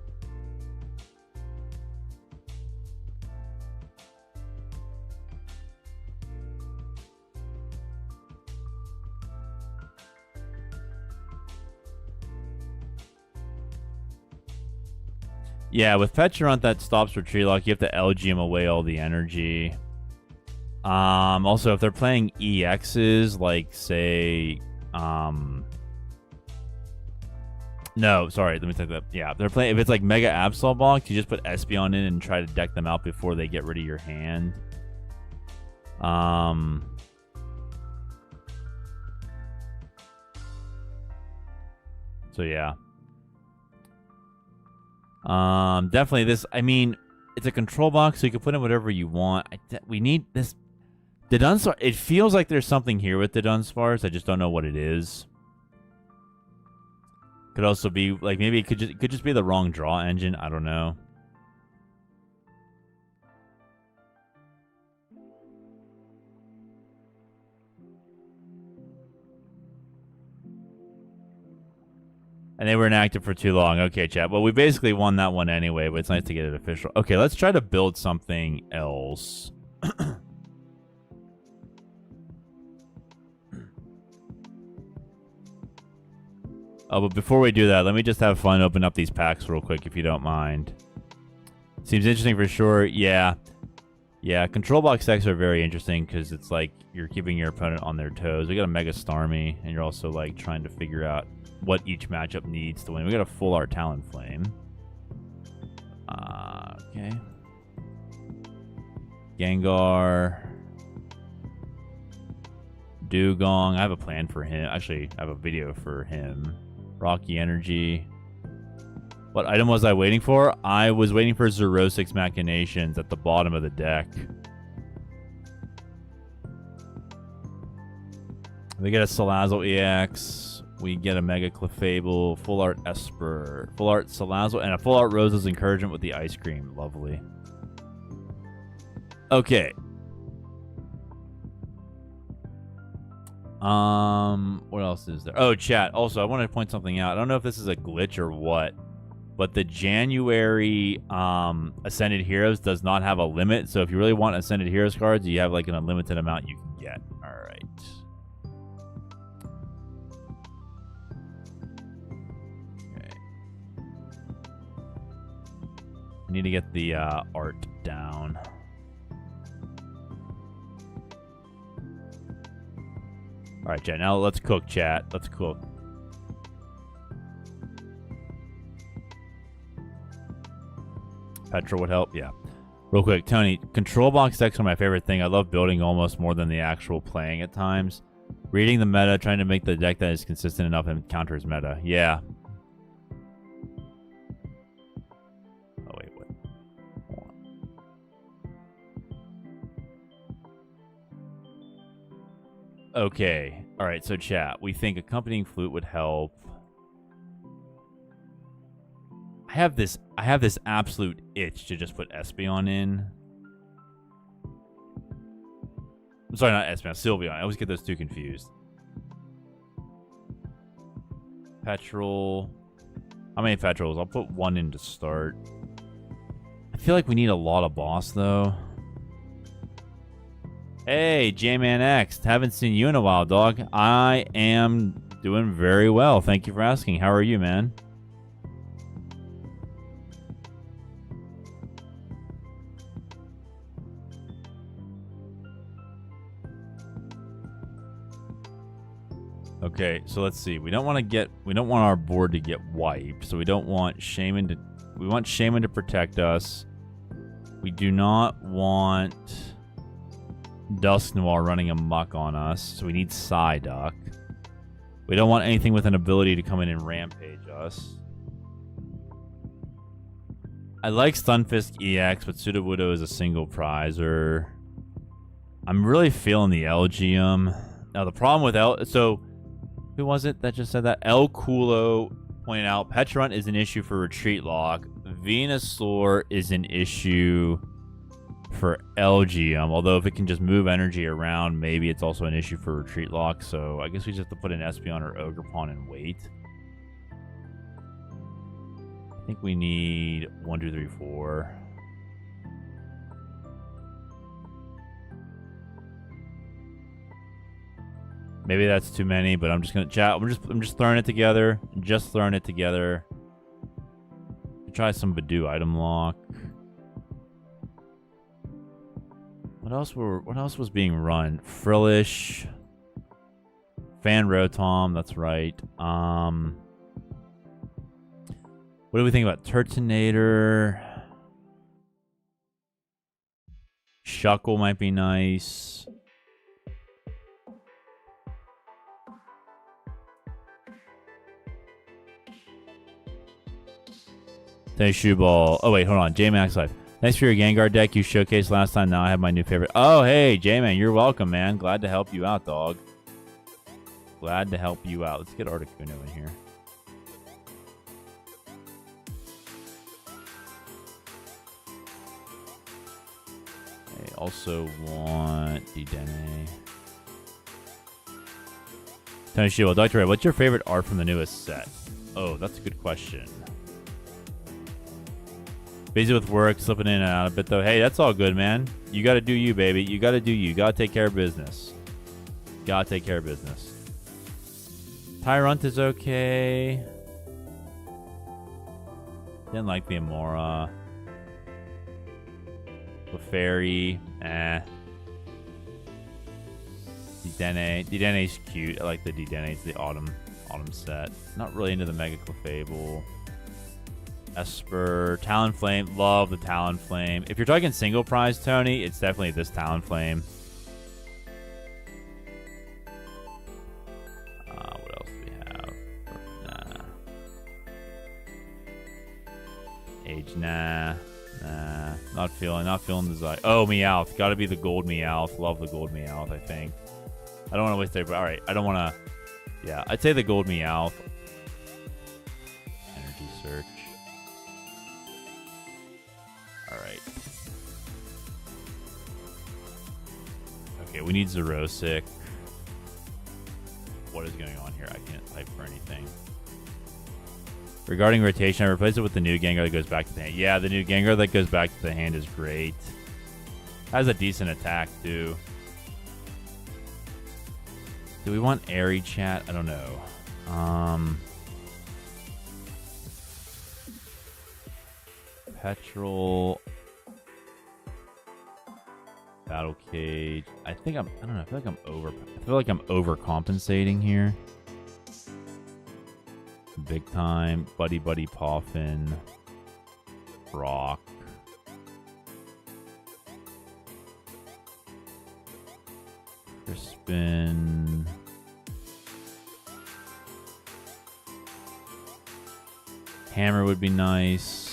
Yeah, with Pecharunt that stops Retreat Lock, you have to Elgyem away all the energy. Also, if they're playing EXs, like, say, no, sorry, let me take that. Yeah, if they're playing, if it's like Mega Absol Box, you just put Espeon in and try to deck them out before they get rid of your hand. So yeah. Definitely this, I mean, it's a control box, so you can put in whatever you want. We need this. The Dunsparce, it feels like there's something here with the Dunsparce. I just don't know what it is. Could also be, like, maybe it could just be the wrong draw engine. I don't know. And they were inactive for too long. Okay, chat. Well, we basically won that one anyway, but it's nice to get it official. Okay, let's try to build something else. Oh, but before we do that, let me just have fun open up these packs real quick, if you don't mind. Seems interesting for sure. Yeah. Yeah, control box decks are very interesting because it's like you're keeping your opponent on their toes. We got a Mega Starmie, and you're also like trying to figure out what each matchup needs to win. We got a full art Talonflame. Okay. Gengar. Dugong. I have a plan for him. Actually, I have a video for him. Rocky Energy. What item was I waiting for? I was waiting for Xerosic's Machinations at the bottom of the deck. We get a Salazzle EX. We get a Mega Clefable, Full Art Esper, Full Art Salazzle, and a Full Art Rose's Encouragement with the Ice Cream. Lovely. Okay. What else is there? Oh, chat. Also, I wanted to point something out. I don't know if this is a glitch or what, but the January Ascended Heroes does not have a limit. So if you really want Ascended Heroes cards, you have like an unlimited amount you can get. All right. Okay. I need to get the art down. All right, chat. Now let's cook, chat. Let's cook. Petra would help. Yeah. Real quick, Tony. Control box decks are my favorite thing. I love building almost more than the actual playing at times. Reading the meta, trying to make the deck that is consistent enough and counters meta. Yeah. Oh, wait, what? Hold on. Okay. All right, so chat. We think Accompanying Flute would help. I have this absolute itch to just put Espeon in. I'm sorry, not Espeon, Sylveon. I always get those two confused. Petrol. How many Petrols? I'll put one in to start. I feel like we need a lot of boss, though. Hey, J-Man X. Haven't seen you in a while, dog. I am doing very well. Thank you for asking. How are you, man? Okay, so let's see. We don't want our board to get wiped, so we don't want Shaymin to... We want Shaymin to protect us. We do not want Dusknoir running amok on us, so we need Psyduck. We don't want anything with an ability to come in and rampage us. I like Stunfisk EX, but Sudowoodo is a single prizer. I'm really feeling the Elgyem. Now, the problem with so... Who was it that just said that? El Culo pointed out, Pecharunt is an issue for Retreat Lock. Venusaur is an issue for Elgyem, although if it can just move energy around, maybe it's also an issue for Retreat Lock. So I guess we just have to put an Espeon or Ogerpon and wait. I think we need 1, 2, 3, 4. Maybe that's too many, but I'm just gonna chat. I'm just throwing it together. Just throwing it together. Try some Badoo item lock. What else was being run? Frillish. Fan Rotom, that's right. What do we think about Turtonator? Shuckle might be nice. Thanks, Shoeball. Oh, wait, hold on. J-Max Life. Thanks for your Gengar deck you showcased last time. Now I have my new favorite. Oh, hey, J-Man. You're welcome, man. Glad to help you out, dog. Glad to help you out. Let's get Articuno in here. I also want Dedenne. Tony Shoeball. Dr. Ray, what's your favorite art from the newest set? Oh, that's a good question. Busy with work, slipping in and out a bit though. Hey, that's all good, man. You gotta do you, baby. You gotta do you. You gotta take care of business. Gotta take care of business. Tyrunt is okay. Didn't like the Amora. Clefairy, Dedenne's cute. I like the Dedenne. It's the autumn set. Not really into the Mega Clefable. Esper, Talonflame, love the Talonflame. If you're talking single prize, Tony, it's definitely this Talonflame. What else do we have? Age, nah. Not feeling the Zy. Oh, Meowth. Gotta be the gold Meowth. Love the gold Meowth, I think. I don't want to waste their, but alright. I don't want to. Yeah, I'd say the gold Meowth. Energy search. Alright. Okay, we need Xerosic. What is going on here? I can't type for anything. Regarding rotation, I replaced it with the new Gengar that goes back to the hand. Yeah, the new Gengar that goes back to the hand is great. Has a decent attack, too. Do we want Eri chat? I don't know. Petrol. Battle Cage. I don't know. I feel like I'm overcompensating here. Big time. Buddy Poffin. Rock. Crispin. Hammer would be nice.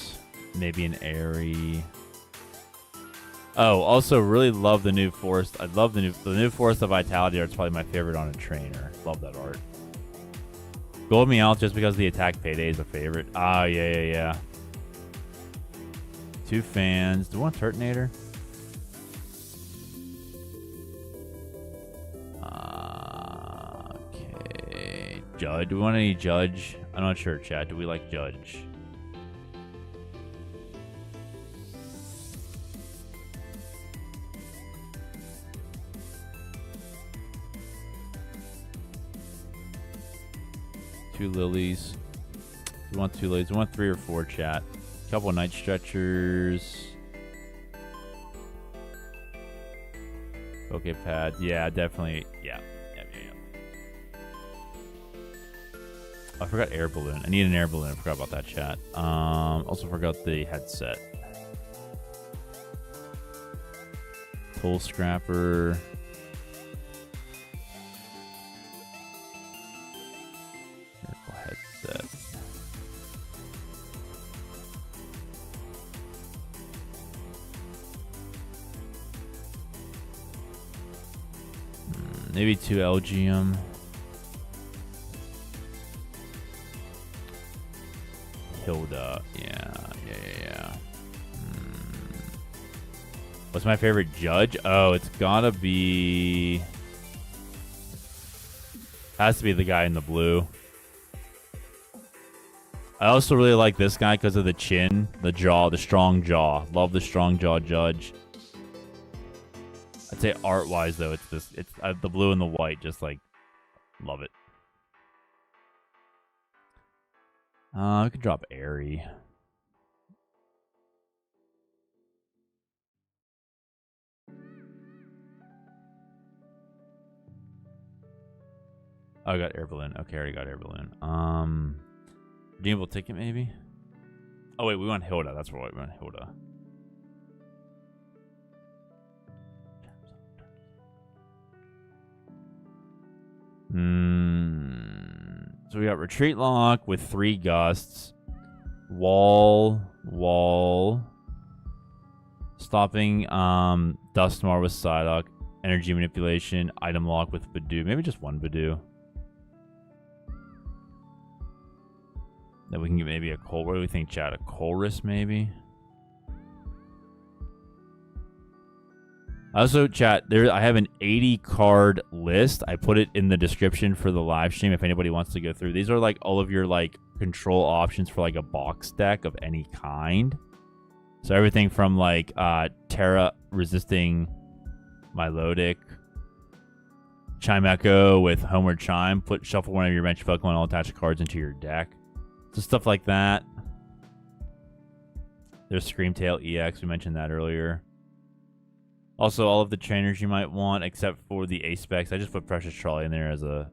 Maybe an Eri. Oh, also really love the new Forest. I love the new Forest of Vitality art. It's probably my favorite on a trainer. Love that art. Gold Meowth just because the attack payday is a favorite. Ah, yeah. 2 fans. Do we want Turtonator? Okay. Judge. Do we want any Judge? I'm not sure, chat. Do we like Judge? Two Lilies. We want 2 Lilies. We want 3 or 4, chat. A couple of Night Stretchers. Poké Pad. Yeah, definitely. Yeah. I forgot Air Balloon. I need an Air Balloon. I forgot about that, chat. Also forgot the headset. Toll Scrapper. Headset. Maybe 2 Elgyem. Hilda. Yeah. What's my favorite judge? Oh, it's gotta be... Has to be the guy in the blue. I also really like this guy because of the chin, the jaw, the strong jaw. Love the strong jaw judge. I'd say art-wise, though, it's this. It's the blue and the white. Just like, love it. I could drop Eri. Oh, I got air balloon. Okay, I already got air balloon. Redeemable ticket, maybe? Oh, wait, we want Hilda. That's what we want, Hilda. So we got Retreat Lock with 3 gusts. Wall. Stopping Dusknoir with Psyduck. Energy Manipulation. Item Lock with Badoo. Maybe just 1 Badoo. Then we can get maybe a what do we think, chat? A Colress, maybe? Also, chat, I have an 80 card list. I put it in the description for the live stream if anybody wants to go through. These are like all of your like control options for like a box deck of any kind. So everything from like Terra resisting Milotic, Chime Echo with Homeward Chime, shuffle one of your bench Pokemon, all attached cards into your deck. So stuff like that. There's Screamtail EX, we mentioned that earlier. Also, all of the trainers you might want, except for the A-Specs. I just put Precious Trolley in there as a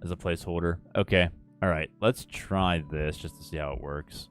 placeholder. Okay, all right. Let's try this just to see how it works.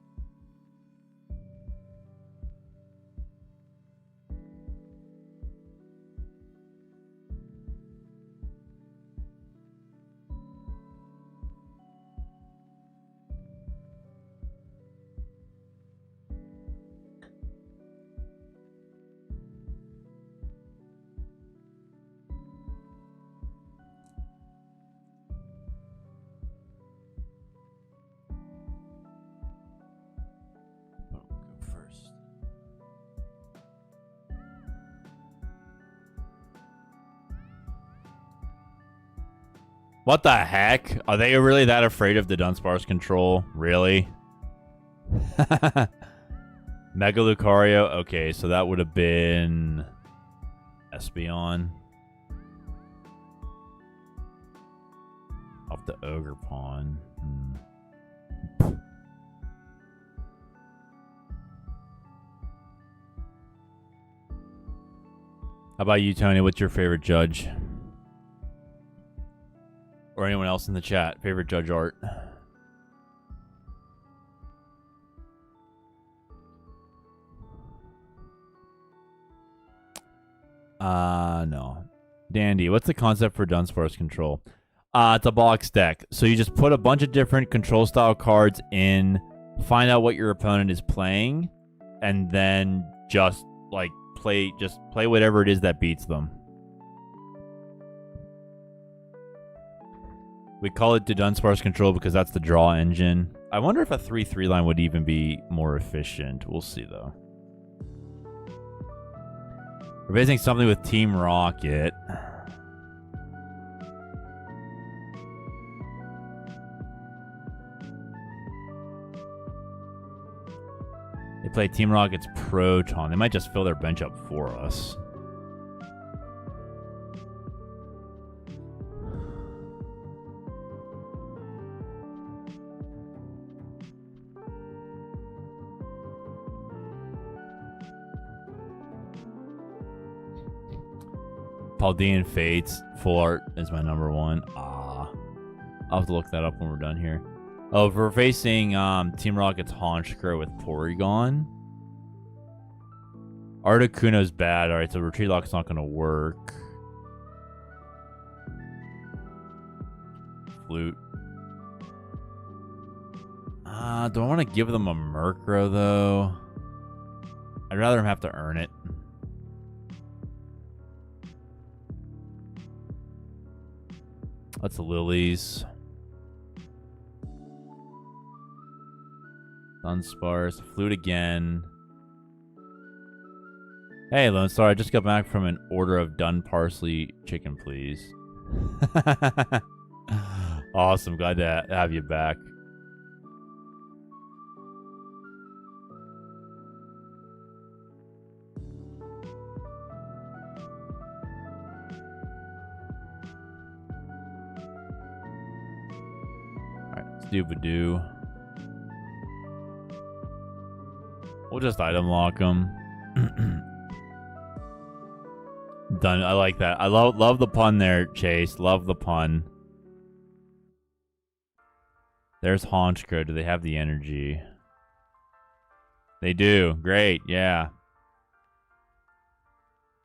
What the heck? Are they really that afraid of the Dunsparce control? Really? Mega Lucario. Okay, so that would have been Espeon. Off the Ogerpon. How about you, Tony? What's your favorite judge? Or anyone else in the chat, favorite judge art? No. Dandy, what's the concept for Dunsparce control? It's a box deck. So you just put a bunch of different control style cards in, find out what your opponent is playing, and then just like play whatever it is that beats them. We call it Dunsparce control because that's the draw engine. I wonder if a 3-3 line would even be more efficient. We'll see, though. We're basing something with Team Rocket. They play Team Rocket's Proton. They might just fill their bench up for us. Paldean Fates, full art is my #1. I'll have to look that up when we're done here. Oh, if we're facing Team Rocket's Honchkrow with Porygon. Articuno's bad. Alright, so Retreat Lock's not going to work. Flute. Do I want to give them a Murkrow, though? I'd rather him have to earn it. That's the Lilies. Dunsparce. Flute again. Hey, Lone Star, I just got back from an order of done parsley chicken, please. Awesome. Glad to have you back. Alright, let's do Badoo. We'll just item lock them. Done. I like that. I love the pun there, Chase. Love the pun. There's Honchkrow. Do they have the energy? They do. Great. Yeah.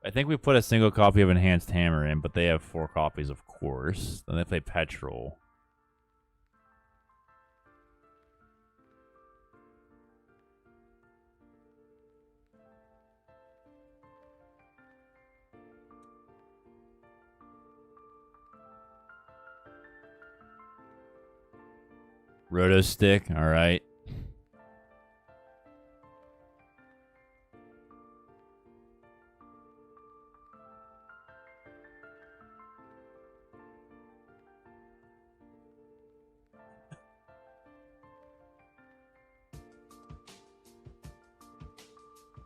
I think we put a single copy of Enhanced Hammer in, but they have 4 copies, of course. Then they play Petrol. Roto Stick, all right.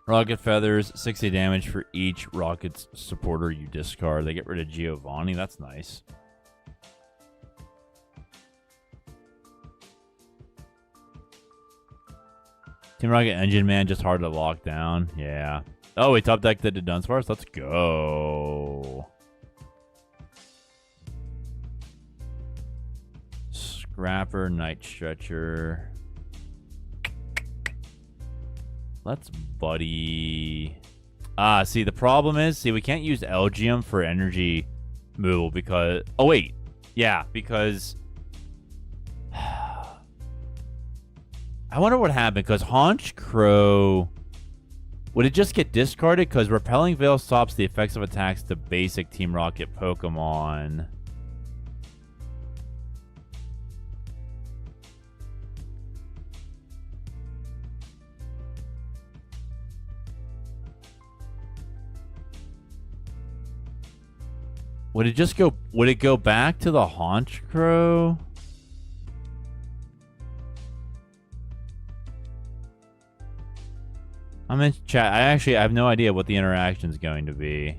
Rocket Feathers, 60 damage for each Rocket's supporter you discard. They get rid of Giovanni, that's nice. Team Rocket Engine Man, just hard to lock down. Yeah. Oh, we top decked the Dudunsparce. Let's go. Scrapper, Night Stretcher. Let's buddy. See, the problem is, we can't use Elgyem for energy removal because... Oh, wait. Yeah, because... I wonder what happened, because Honchkrow... Would it just get discarded? Because Repelling Veil stops the effects of attacks to basic Team Rocket Pokemon. Would it just go... Would it go back to the Honchkrow? I'm in chat. I have no idea what the interaction is going to be.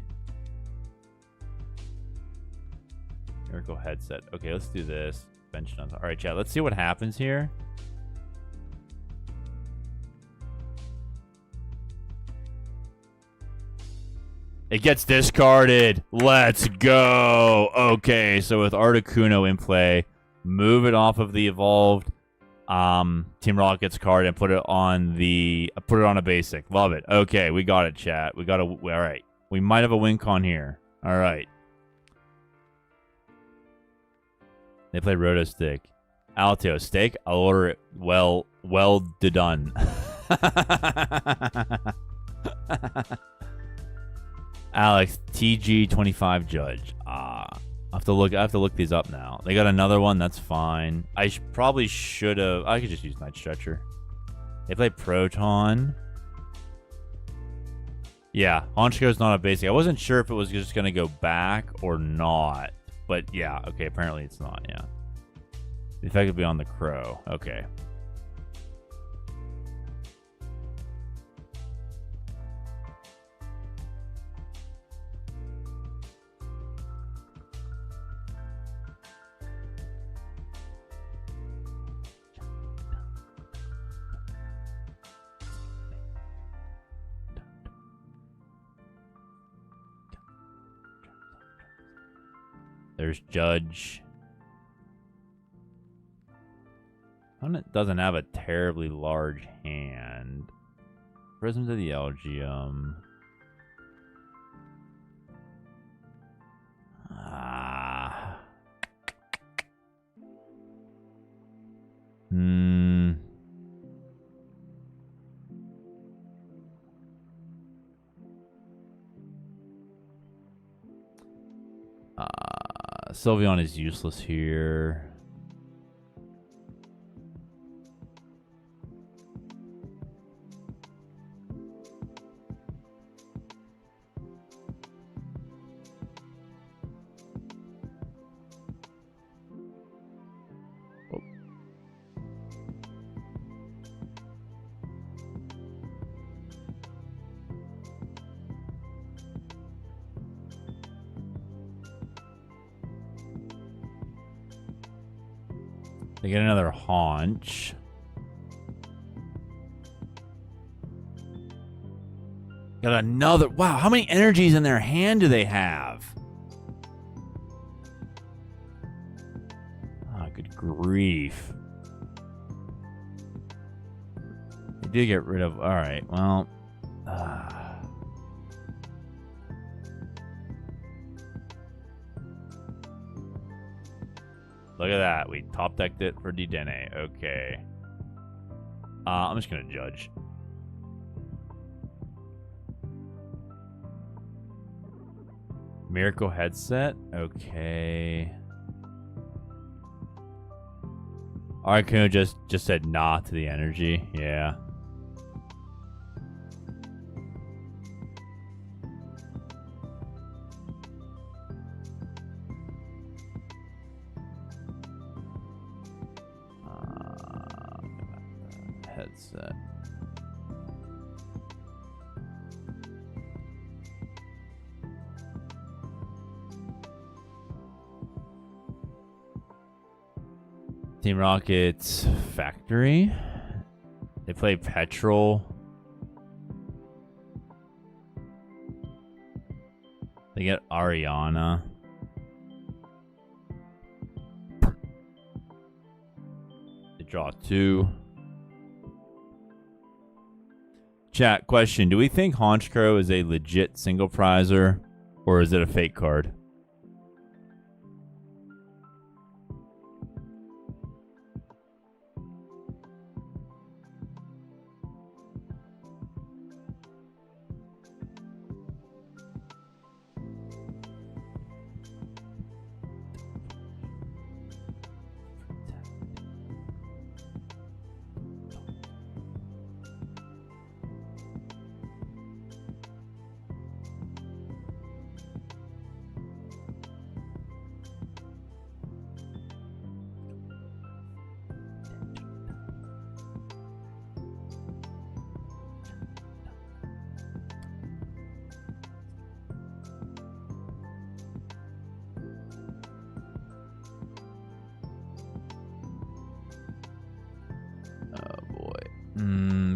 Miracle headset. Okay, let's do this. Bench on. All right, chat. Let's see what happens here. It gets discarded. Let's go. Okay, so with Articuno in play, move it off of the evolved Team Rocket's card and put it on a basic. Love it. Okay, we got it, chat. All right. We might have a win con here. All right. They play Roto Stick. Alteo Steak. I'll order it well done. Alex, TG25 Judge. I have to look these up now. They got another one, that's fine. I probably should have. I could just use Night Stretcher. They play Proton. Yeah, Honchkro's not a basic. I wasn't sure if it was just gonna go back or not. But yeah, okay, apparently it's not, yeah. The effect would be on the Crow. Okay. There's Judge. Opponent doesn't have a terribly large hand. Prism to the Elgyem. Sylveon is useless here. They get another haunch. Got another. Wow, how many energies in their hand do they have? Oh, good grief. They did get rid of. All right, well. Look at that. We top decked it for Dedenne. Okay. I'm just going to judge. Miracle headset. Okay. Arcano just said nah to the energy. Yeah. Headset. Team Rocket's Factory. They play Petrol. They get Ariana. They draw 2. Chat question: do we think Honchkrow is a legit single prizer, or is it a fake card?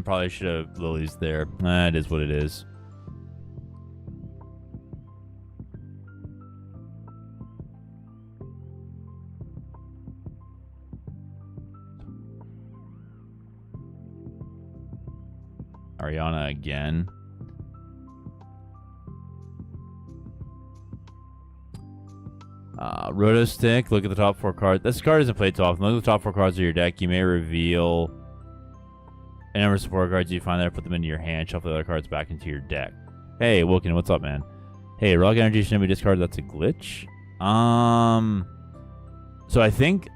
Probably should have Lillie's there. It is what it is. Ariana again. Roto Stick. Look at the top 4 cards. This card isn't played too often. Look at the top 4 cards of your deck. You may reveal a number of support cards you find there, put them into your hand, shuffle the other cards back into your deck. Hey, Wilkin, what's up, man? Hey, Rock Energy shouldn't be discarded. That's a glitch. So I think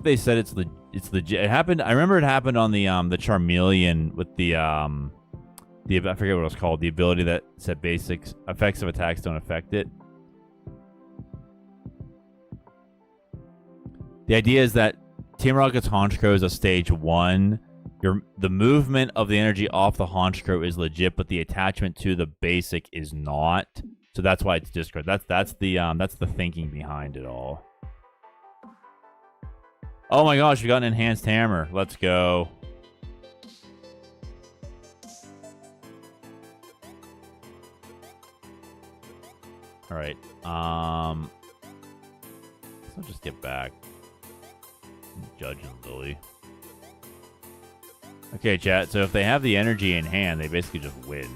they said it's legit. It happened. I remember it happened on the Charmeleon with the I forget what it was called. The ability that said basics effects of attacks don't affect it. The idea is that Team Rocket's Honchkrow is a stage 1. The movement of the energy off the Honchkrow is legit, but the attachment to the basic is not. So that's why it's discard. That's the thinking behind it all. Oh my gosh, we got an enhanced hammer. Let's go. All right. I'll just get back. Judge and Lillie. Okay, chat. So if they have the energy in hand, they basically just win.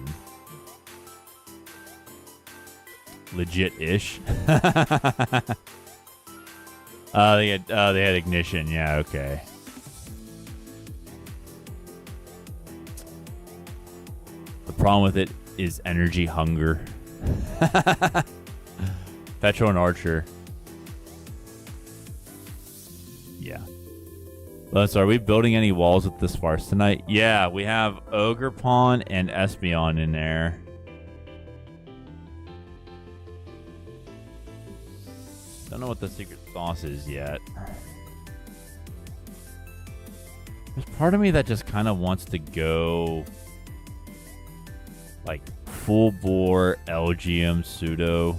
Legit-ish. They had ignition. Yeah. Okay. The problem with it is energy hunger. Petrol and Archer. Yeah. So are we building any walls with this Sparse tonight? Yeah, we have Ogerpon and Espeon in there. Don't know what the secret sauce is yet. There's part of me that just kind of wants to go like full bore Elgyem pseudo.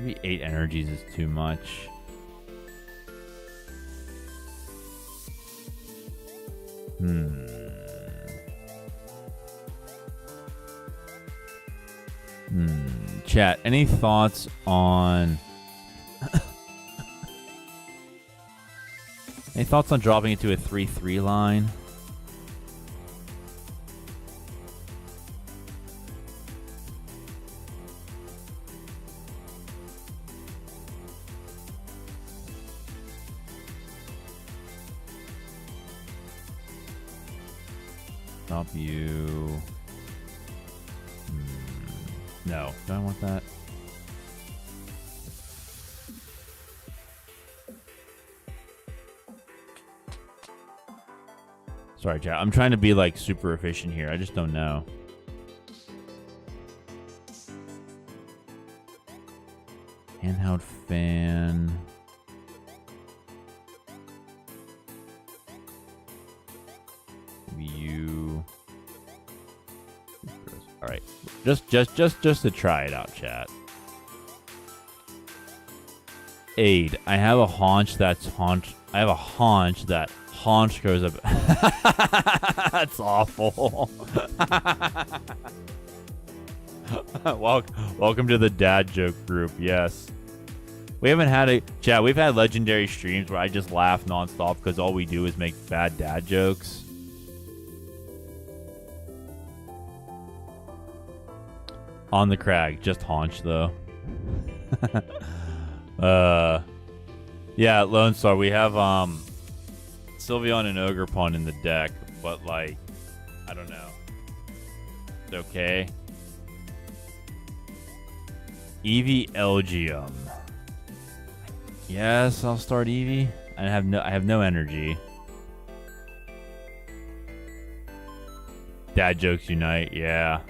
Maybe 8 energies is too much. Chat, any thoughts on... Any thoughts on dropping it to a 3-3 line? Stop you. No, do I want that? Sorry, chat. I'm trying to be like super efficient here. I just don't know. Handheld fan. View. All right. Just to try it out, chat. Aid. I have a haunch that's haunch. I have a haunch that haunch goes up. That's awful. Welcome to the dad joke group. Yes. We haven't had a chat. We've had legendary streams where I just laugh nonstop because all we do is make bad dad jokes. On the crag, just haunch though. Yeah, Lone Star, we have Sylveon and Ogerpon in the deck, but like, I don't know. It's okay. Eevee Elgyem. Yes, I'll start Eevee. I have no energy. Dad jokes unite, yeah.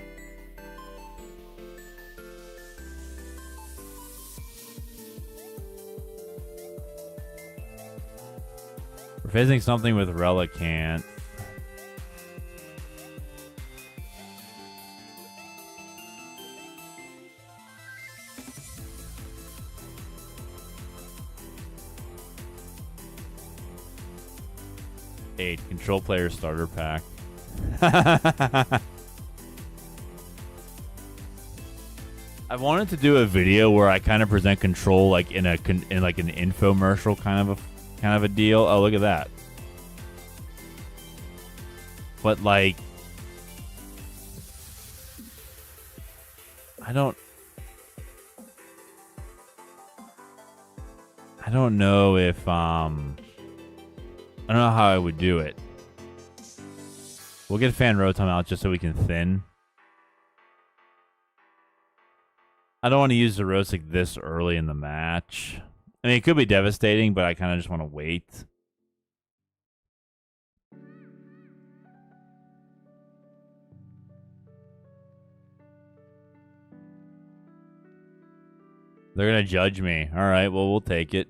We're facing something with Relicanth. Control player starter pack. I wanted to do a video where I kind of present control like in like an infomercial kind of a deal. Oh, look at that. But like, I don't know if I don't know how I would do it. We'll get Fan Rotom out just so we can thin. I don't want to use the Rosic this early in the match. I mean, it could be devastating, but I kind of just want to wait. They're going to judge me. All right, well, we'll take it.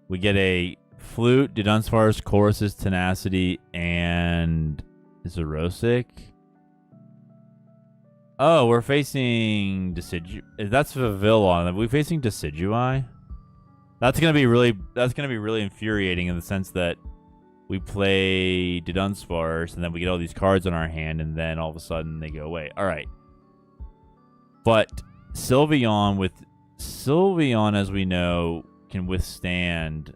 We get a Flute, Dudunsparce, Corress, Tenacity, and is it Rosic? Oh, we're facing Decidueye. That's Vivillon. Are we facing Decidueye? That's gonna be really infuriating in the sense that we play Dudunsparce and then we get all these cards on our hand and then all of a sudden they go away. All right. But Sylveon, as we know, can withstand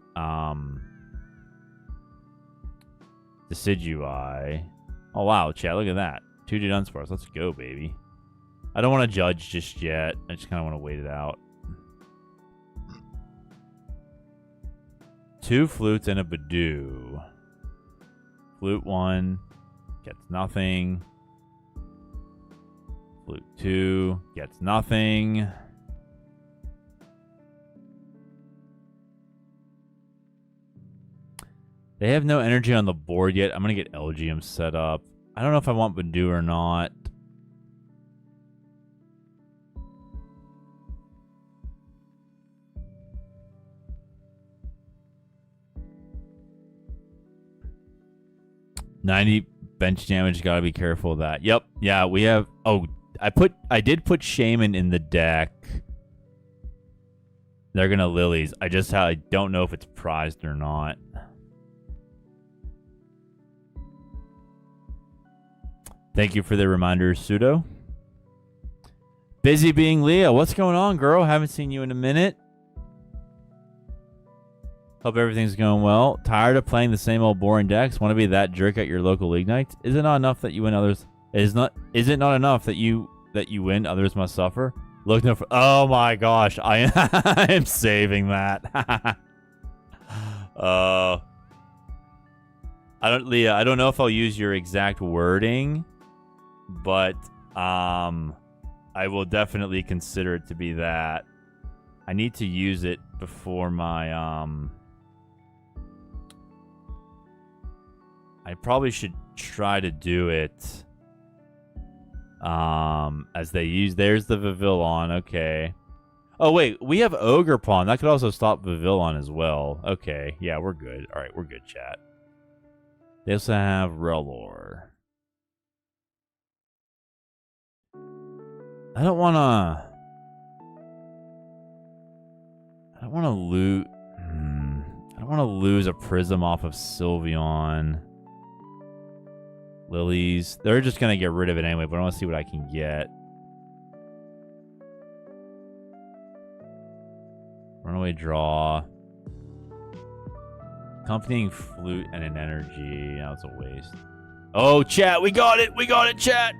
Decidueye. Oh wow, chat, look at that. 2 Dudunsparce. Let's go, baby. I don't want to judge just yet. I just kind of want to wait it out. 2 Flutes and a Badoo. Flute 1 gets nothing. Flute 2 gets nothing. They have no energy on the board yet. I'm going to get Elgyem set up. I don't know if I want Badoo or not. $90 bench damage. Got to be careful of that. Yep. Yeah, we have... Oh, I did put Shaymin in the deck. They're gonna Lilies. I don't know if it's prized or not. Thank you for the reminder, Pseudo. Busy being Leah. What's going on, girl? Haven't seen you in a minute. Hope everything's going well. Tired of playing the same old boring decks? Want to be that jerk at your local league nights? Is it not enough that you win others? Is it not enough that you win, others must suffer? Look no for. Oh my gosh, I am saving that. Leah, I don't know if I'll use your exact wording, but I will definitely consider it to be that. I need to use it before my I probably should try to do it as they use. There's the Vivillon. Okay. Oh wait, we have Ogerpon. That could also stop Vivillon as well. Okay, yeah, we're good. All right, we're good, chat. They also have Rellor. I don't wanna loot. I don't wanna lose a Prism off of Sylveon. Lilies. They're just gonna get rid of it anyway, but I want to see what I can get. Runaway Draw. Accompanying Flute and an Energy. That was a waste. Oh, chat, we got it! We got it, chat!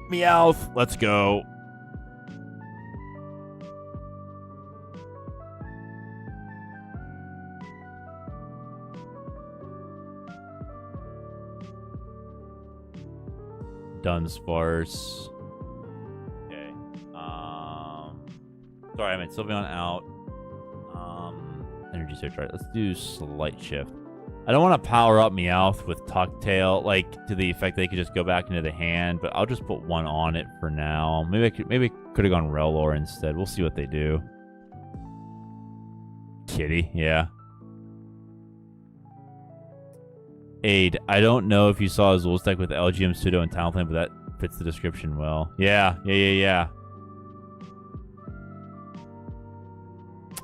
Meowth. Let's go. Dunsparce. Okay. Sorry, I meant Sylveon out. Energy Search. Right, let's do Slight Shift. I don't want to power up Meowth with Tuck Tail, like to the effect they could just go back into the hand, but I'll just put one on it for now. Maybe I could have gone Rellor instead. We'll see what they do. Kitty, yeah. Aid, I don't know if you saw his Zul's deck with Elgyem, Pseudo, and Talonflame, but that fits the description well. Yeah.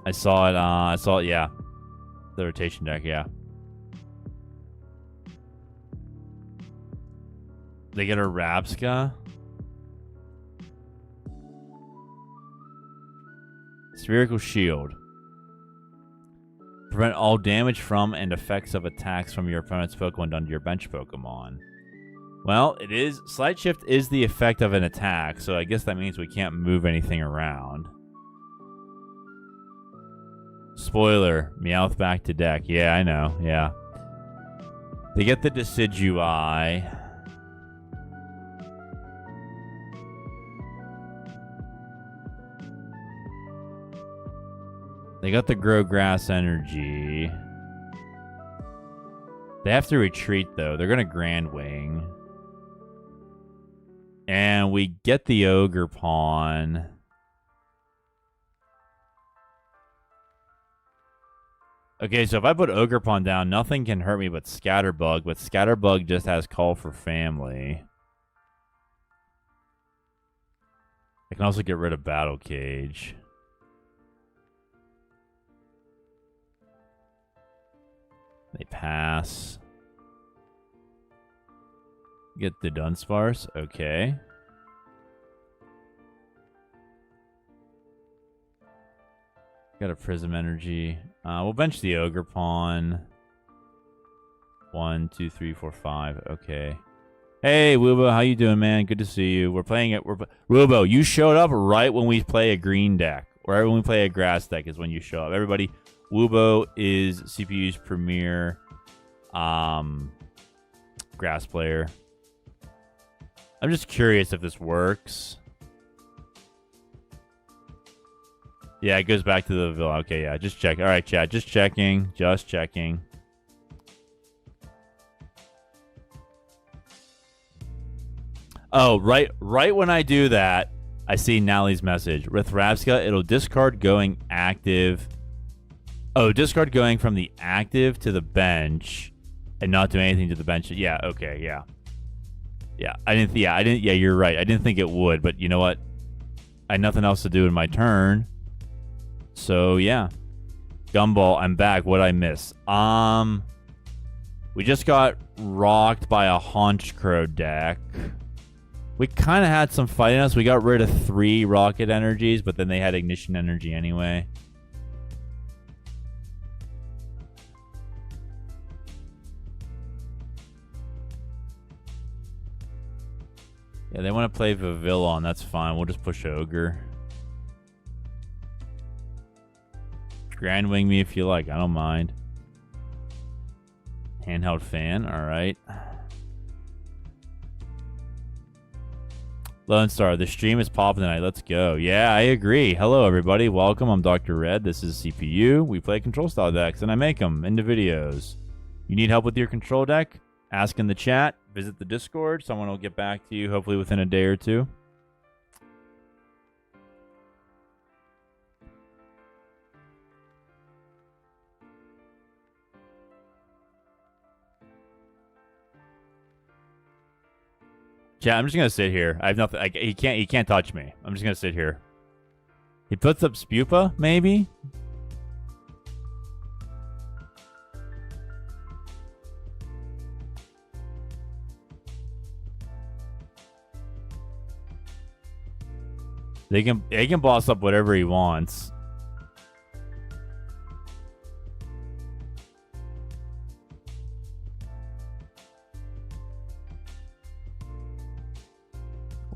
I saw it, yeah. The rotation deck, yeah. They get a Rabska. Spherical Shield. Prevent all damage from and effects of attacks from your opponent's Pokemon done to your bench Pokemon. Well, it is. Slight Shift is the effect of an attack, so I guess that means we can't move anything around. Spoiler, Meowth back to deck. Yeah, I know. Yeah. They get the Decidueye. They got the Grow Grass Energy. They have to retreat, though. They're going to Grand Wing. And we get the Ogerpon. Okay, so if I put Ogerpon down, nothing can hurt me but Scatterbug. But Scatterbug just has Call for Family. I can also get rid of Battle Cage. They pass. Get the Dunsparce. Okay. Got a Prism Energy. We'll bench the Ogerpon. 1, 2, 3, 4, 5. Okay. Hey, Wubo, how you doing, man? Good to see you. We're playing it. Wubo, you showed up right when we play a green deck. Right when we play a grass deck is when you show up. Everybody, Wubo is CPU's premier grass player. I'm just curious if this works. Yeah, it goes back to the villa. Okay, yeah, just check. All right, chat, just checking. Just checking. Oh, right when I do that, I see Nally's message. With Rabska, it'll discard going active. Oh, discard going from the active to the bench and not do anything to the bench. Yeah, okay, yeah. Yeah, I didn't. Yeah, I didn't. Yeah, you're right. I didn't think it would, but you know what? I had nothing else to do in my turn. So yeah, Gumball, I'm back. What'd I miss? We just got rocked by a Honchkrow deck. We kind of had some fight in us. We got rid of 3 rocket energies, but then they had ignition energy anyway. Yeah, they want to play Vivillon. That's fine. We'll just push Ogre. Grand Wing me if you like. I don't mind. Handheld Fan. All right. Lone Star, the stream is popping tonight. Let's go. Yeah, I agree. Hello, everybody. Welcome. I'm Dr. Red. This is CPU. We play control style decks, and I make them into videos. You need help with your control deck? Ask in the chat. Visit the Discord. Someone will get back to you, hopefully within a day or two. Chat, I'm just gonna sit here. I have nothing. He can't touch me. I'm just gonna sit here. He puts up Spupa, maybe. They can boss up whatever he wants.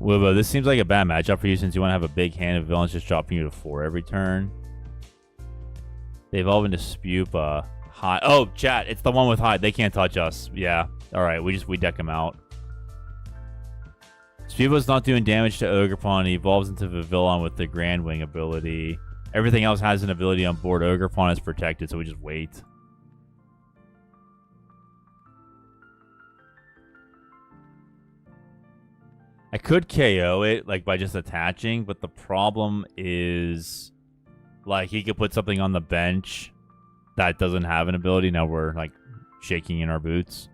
Wilbo, this seems like a bad matchup for you since you want to have a big hand of villains just dropping you to 4 every turn. They evolve into Spupa. Hide. Oh, chat, it's the one with Hide. They can't touch us. Yeah. All right, we deck him out. Spupa's not doing damage to Ogerpon. He evolves into Vivillon with the Grand Wing ability. Everything else has an ability on board. Ogerpon is protected, so we just wait. I could KO it, like, by just attaching, but the problem is, like, he could put something on the bench that doesn't have an ability. Now we're, like, shaking in our boots.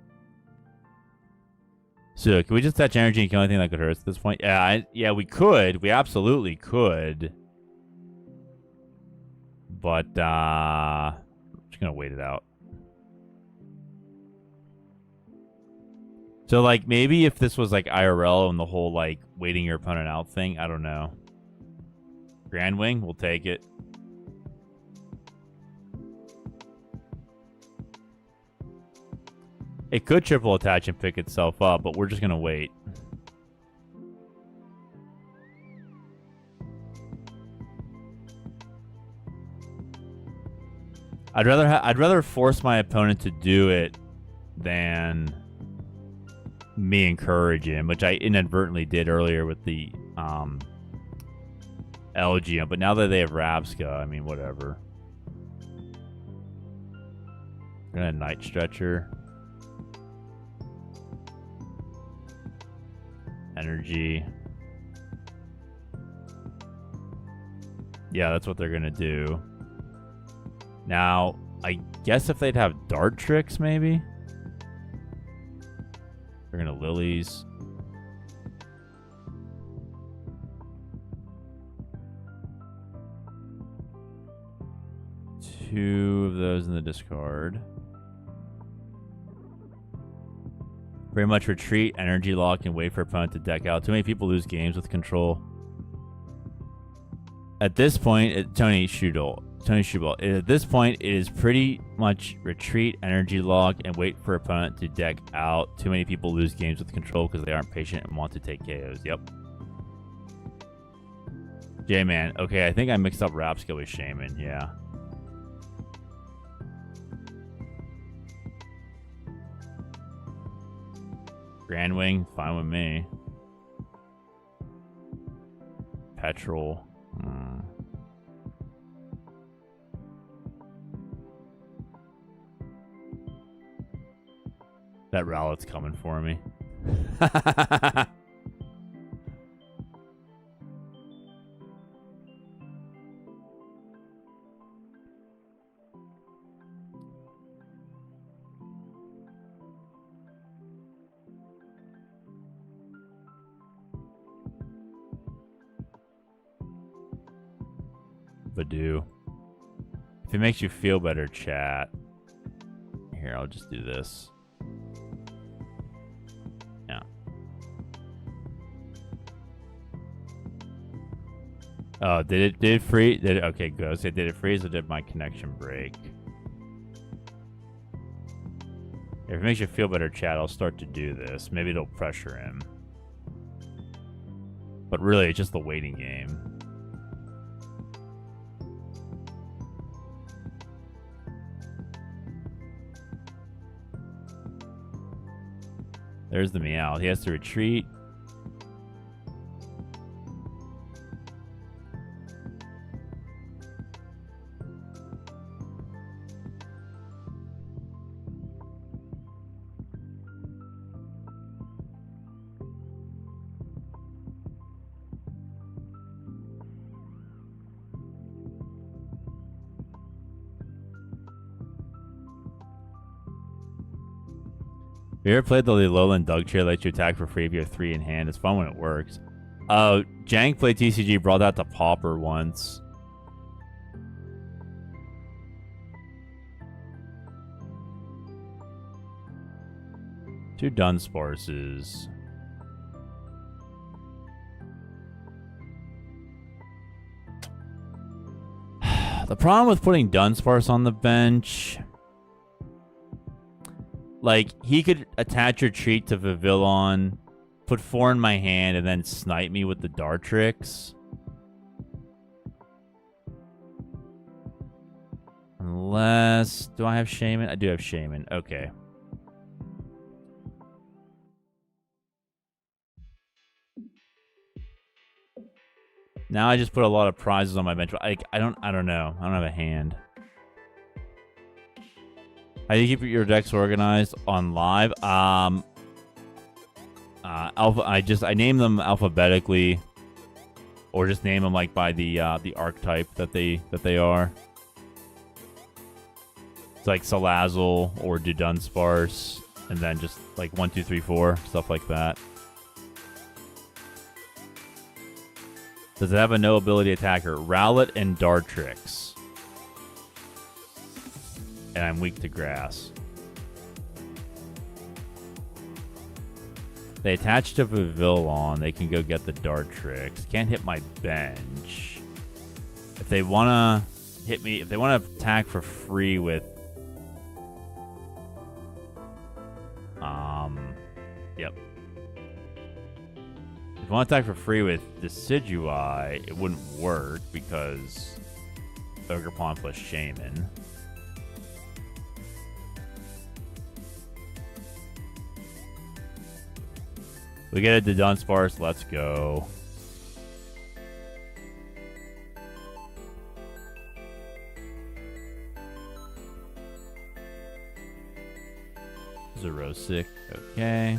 So, can we just attach energy and kill anything that could hurt us at this point? Yeah, we could. We absolutely could. But, I'm just gonna wait it out. So, like, maybe if this was, like, IRL and the whole, like, waiting your opponent out thing, I don't know. Grand Wing, we'll take it. It could triple attach and pick itself up, but we're just gonna wait. I'd rather force my opponent to do it than me encourage him, which I inadvertently did earlier with the Elgyem, but now that they have Rabska, I mean, whatever. We're gonna Night Stretcher. Energy. Yeah, that's what they're gonna do. Now, I guess if they'd have Dart Tricks, maybe? They're gonna Lilies. Two of those in the discard. Very much retreat, energy lock, and wait for opponent to deck out. Too many people lose games with control. At this point, Tony Schubel. At this point, it is pretty much retreat, energy lock, and wait for opponent to deck out. Too many people lose games with control because they aren't patient and want to take KOs. Yep. J-Man. Okay, I think I mixed up Rapska with Shaymin. Yeah. Grand Wing, fine with me. Petrol. That Rowlet's coming for me. Vadu. If it makes you feel better, chat. Here, I'll just do this. Yeah. Oh, did it freeze? Did it? Okay, good. So did it freeze or did my connection break? If it makes you feel better, chat, I'll start to do this. Maybe it'll pressure him. But really, it's just the waiting game. There's the meow. He has to retreat. Have you ever played the Alolan Dug Chair that lets you attack for free if you have 3 in hand? It's fun when it works. Jank played TCG, brought that to Pauper once. Two Dunsparces. The problem with putting Dunsparce on the bench... Like, he could attach Retreat to Vivillon, put 4 in my hand, and then snipe me with the Dartrix. Unless... Do I have Shaymin? I do have Shaymin. Okay. Now I just put a lot of prizes on my bench. I don't know. I don't have a hand. How do you keep your decks organized on live? I name them alphabetically, or just name them like by the archetype that they are. It's like Salazzle or Dudunsparce, and then just like 1, 2, 3, 4, stuff like that. Does it have a no ability attacker? Rowlet and Dartrix. And I'm weak to grass. They attach to Vivillon. They can go get the Dartrix. Can't hit my bench. If they want to hit me, if they want to attack for free with... Yep. If I want to attack for free with Decidueye, it wouldn't work because Ogerpon plus Shaymin. We get it to Dunsparce. Let's go. Zerosic. Okay.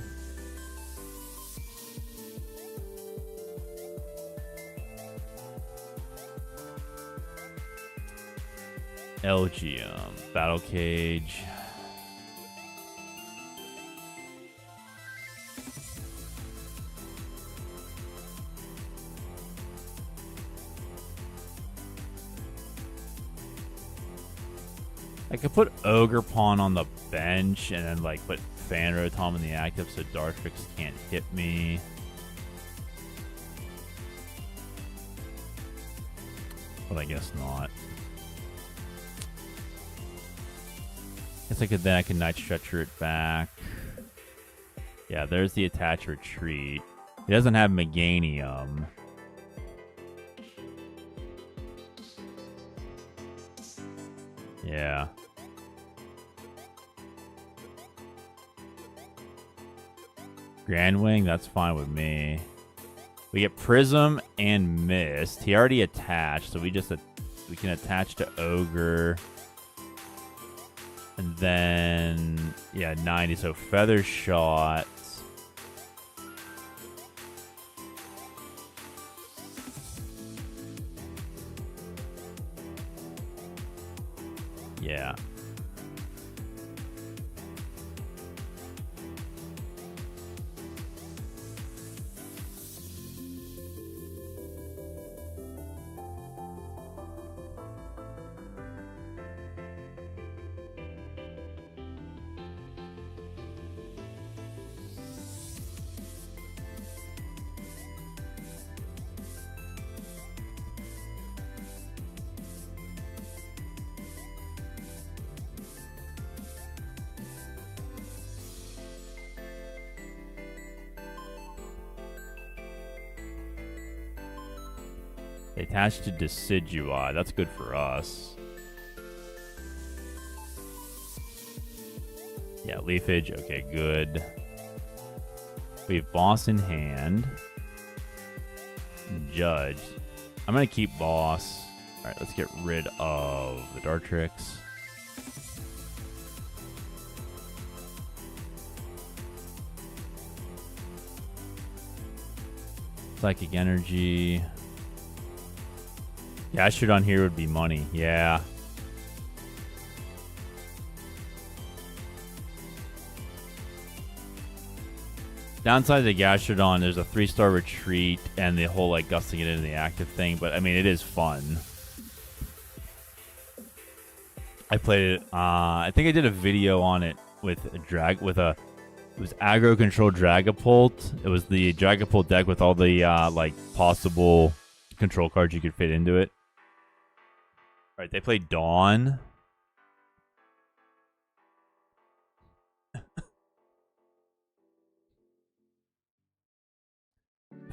Elgyem. Battle Cage. I could put Ogerpon on the bench and then like put Fan Rotom in the active so Dartrix can't hit me. But I guess not. Guess I could Night Stretcher it back. Yeah, there's the attach retreat. He doesn't have Meganium. Yeah. Grand Wing, that's fine with me. We get Prism and Mist. He already attached, so we can attach to Ogre. And then, yeah, 90. So Feather Shot. Yeah. They attach to Decidui. That's good for us. Yeah, Leafage. Okay, good. We have Boss in hand. Judge. I'm going to keep Boss. All right, let's get rid of the Dartrix. Psychic Energy. Gastrodon here would be money. Yeah. Downside to Gastrodon, there's a 3-star retreat and the whole like gusting it into the active thing, but I mean it is fun. I played it. I think I did a video on it with a it was aggro control Dragapult. It was the Dragapult deck with all the like possible control cards you could fit into it. All right, they played Dawn.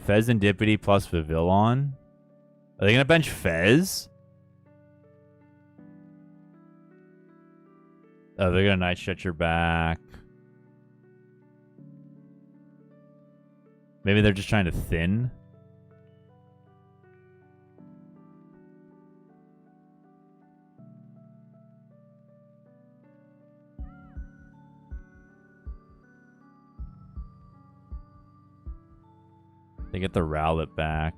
Fez and Dippity plus Vivillon. Are they gonna bench Fez? Oh, they're gonna Night Stretcher back. Maybe they're just trying to thin. They get the Rowlet back.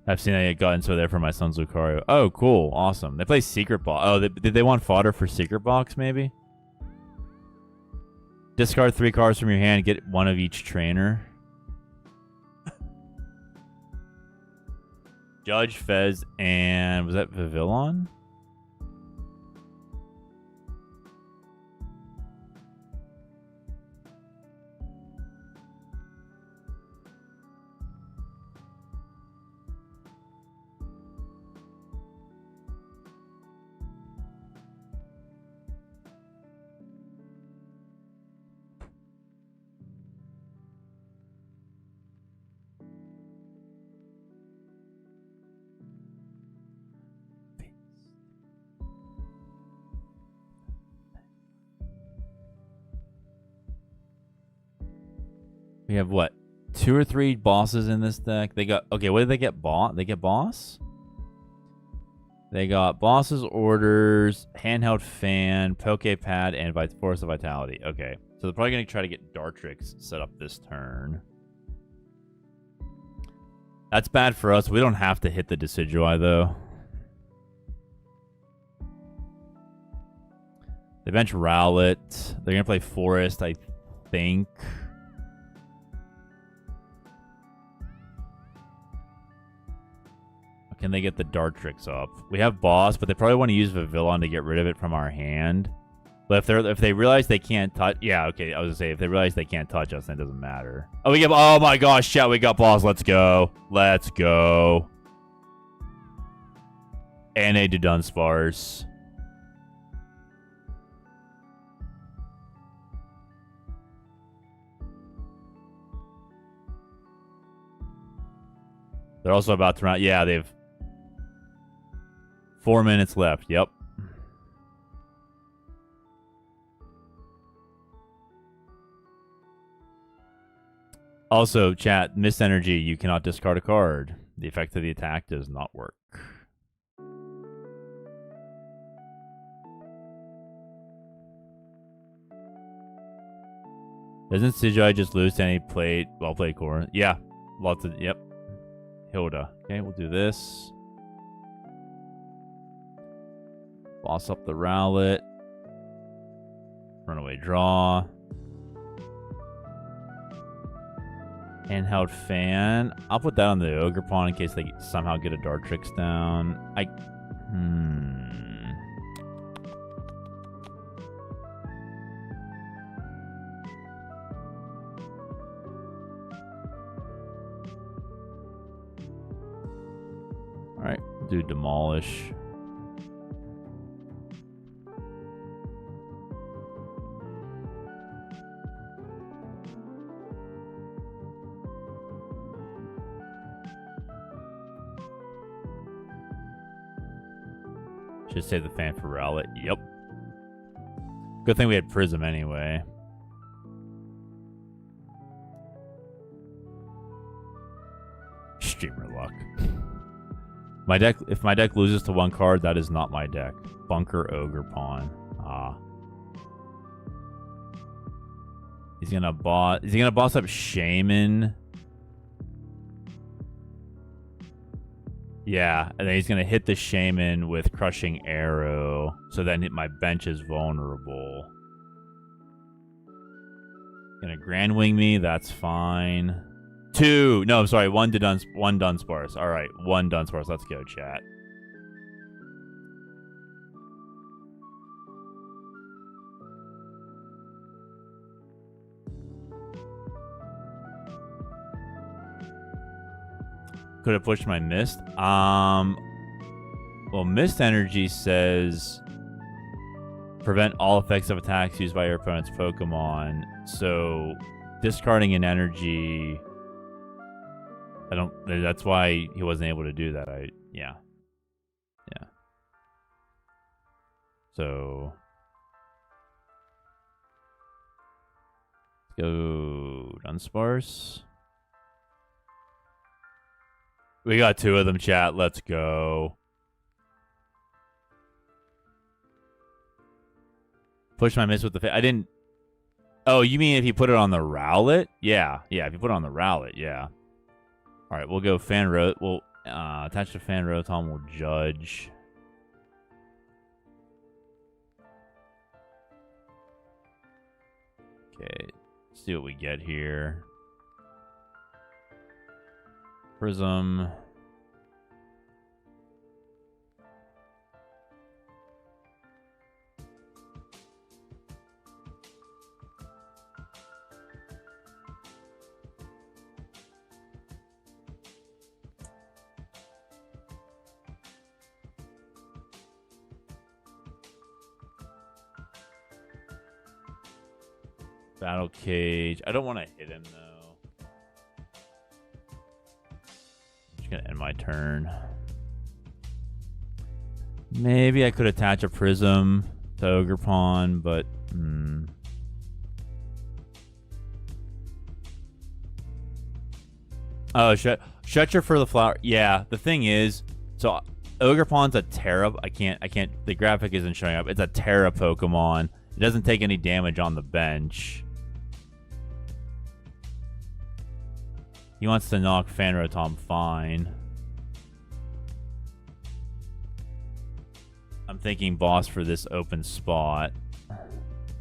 I've seen I get gotten so there for my son's Lucario. Oh, cool. Awesome. They play Secret Box. Oh, did they want fodder for Secret Box, maybe? Discard 3 cards from your hand. Get one of each trainer. Judge, Fez, and... was that Vivillon? We have what? 2 or 3 bosses in this deck. They got... okay, what did they get? They get boss? They got bosses, orders, handheld fan, Poké Pad, and Force of Vitality. Okay. So they're probably going to try to get Dartrix set up this turn. That's bad for us. We don't have to hit the Decidui, though. They bench Rowlet. They're going to play Forest, I think. Can they get the Dartrix up? We have Boss, but they probably want to use Vivillon to get rid of it from our hand. But if they realize they can't touch... yeah, okay, I was going to say, if they realize they can't touch us, then it doesn't matter. Oh, we get... oh my gosh, chat, we got Boss. Let's go. Let's go. And a Dudunsparce. They're also about to run... yeah, they've... 4 minutes left. Yep. Also, chat, Miss Energy, you cannot discard a card. The effect of the attack does not work. Doesn't Sidgei just lose to any well-played core? Yeah. Lots of... yep. Hilda. Okay, we'll do this. Boss up the Rowlet. Runaway draw. Handheld fan. I'll put that on the Ogerpon in case they somehow get a Dartrix down. Alright, do Demolish. Just save the fan for Rowlet. Yep. Good thing we had Prism anyway. Streamer luck. My deck, if my deck loses to one card, that is not my deck. Bunker Ogerpon. Ah. Is he gonna boss up Shaymin? Yeah, and then he's gonna hit the Shaymin with Crushing Arrow, so then my bench is vulnerable. Gonna Grand Wing me, that's fine. Two, no, I'm sorry, one Dunsparce. All right, one Dunsparce. Let's go, chat. Could have pushed my Mist. Well, Mist Energy says prevent all effects of attacks used by your opponent's Pokemon. So discarding an energy, I don't. That's why he wasn't able to do that. Yeah. So let's go Dunsparce. We got two of them, chat. Let's go. Push my Mist with the... I didn't... Oh, you mean if you put it on the Rowlet? Yeah. Yeah, if you put it on the Rowlet, yeah. All right, we'll go Fan Rotom. We'll attach to Fan Rotom. We'll judge. Okay, let's see what we get here. Prism. Battle Cage. I don't want to hit him, though. I'm just going to end my turn. Maybe I could attach a Prism to Ogerpon, but... Oh, Stretcher for the flower. Yeah, the thing is... So, Ogerpon's a Terra... I can't... The graphic isn't showing up. It's a Terra Pokemon. It doesn't take any damage on the bench. He wants to knock Fan Rotom, fine. I'm thinking boss for this open spot.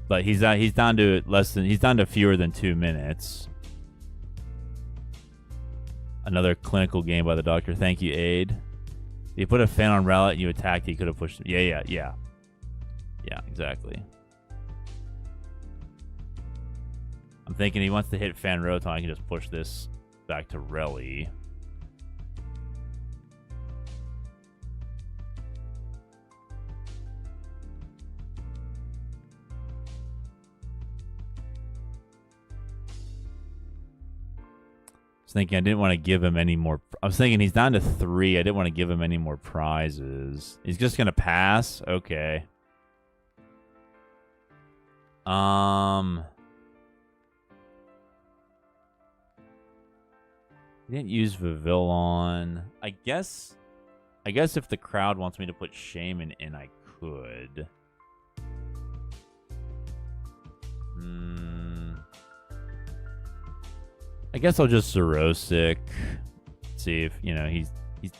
But he's down to fewer than 2 minutes. Another clinical game by the doctor. Thank you, Aid. If you put a fan on Rowlet and you attacked, he could have pushed him. Yeah, exactly. I'm thinking he wants to hit Fan Rotom. I can just push this back to Lillie. I was thinking I didn't want to give him any more. I was thinking he's down to 3. I didn't want to give him any more prizes. He's just going to pass? Okay. He didn't use Vivillon. I guess if the crowd wants me to put Shaymin in, I could. I guess I'll just Xerosic. See if, he's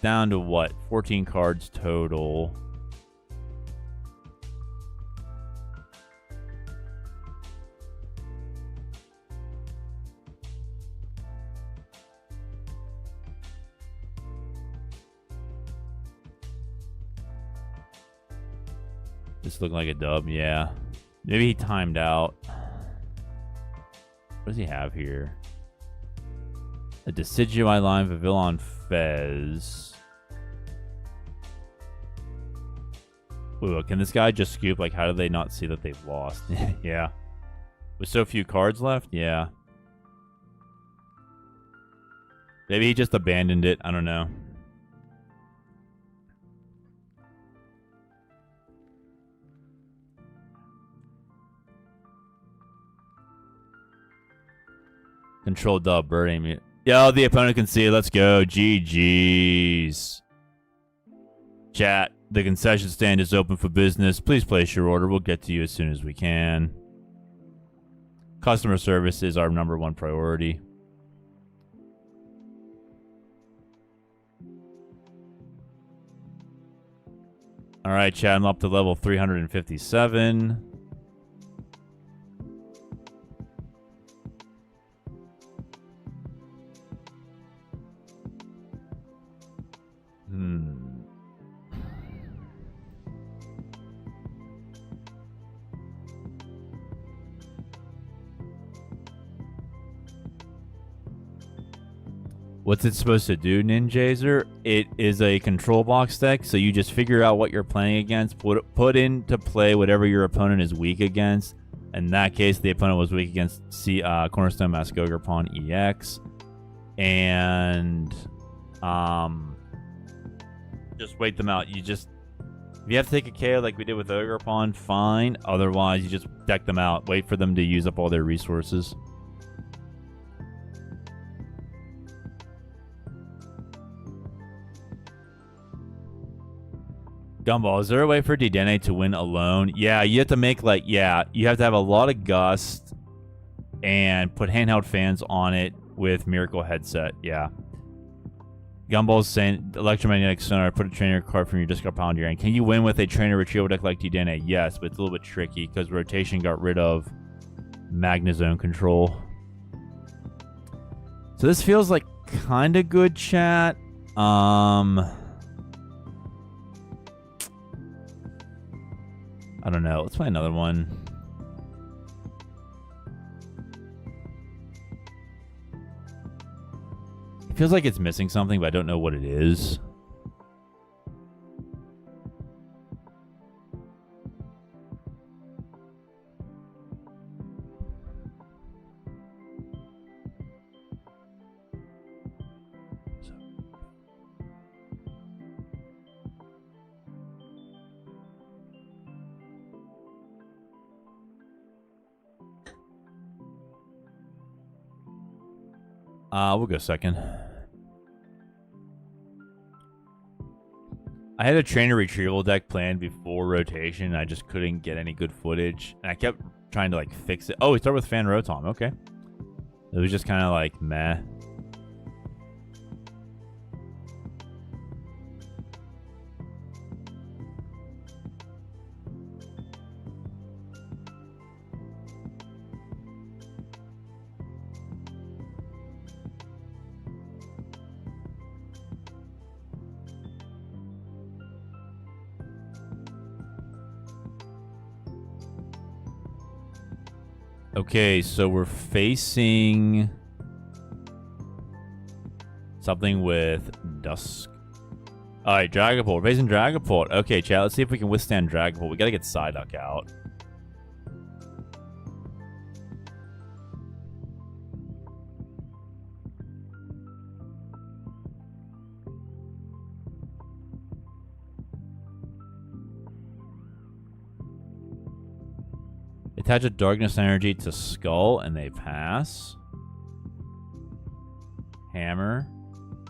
down to what? 14 cards total. This looking like a dub, yeah. Maybe he timed out. What does he have here? A Decidueye line, Vivillon Fez. Wait, can this guy just scoop? Like, how did they not see that they've lost? Yeah. With so few cards left? Yeah. Maybe he just abandoned it. I don't know. Control dub birding. Yo, the opponent can see it. Let's go. GG's. Chat, the concession stand is open for business. Please place your order. We'll get to you as soon as we can. Customer service is our #1 priority. All right, chat, I'm up to level 357. What's it supposed to do, Ninjazer? It is a control box deck, so you just figure out what you're playing against, put into play whatever your opponent is weak against. In that case, the opponent was weak against Cornerstone Mask Ogerpon EX. And just wait them out. If you have to take a KO like we did with Ogerpon, fine. Otherwise, you just deck them out. Wait for them to use up all their resources. Gumball, is there a way for Dedenne to win alone? Yeah, you have to make you have to have a lot of gust and put handheld fans on it with Miracle headset. Yeah. Gumball's saying electromagnetic sonar, put a trainer card from your discard pile into your hand. Can you win with a trainer retrieval deck like Dedenne? Yes, but it's a little bit tricky because rotation got rid of Magnezone control. So this feels like kind of good, chat. I don't know. Let's play another one. It feels like it's missing something, but I don't know what it is. We'll go second. I had a trainer retrieval deck planned before rotation. I just couldn't get any good footage. And I kept trying to fix it. Oh, we start with Fan Rotom. Okay. It was just kind of meh. Okay, so we're facing something with Dusk. All right, Dragapult. We're facing Dragapult. Okay, chat, let's see if we can withstand Dragapult. We got to get Psyduck out. Attach a Darkness Energy to Skull, and they pass. Hammer.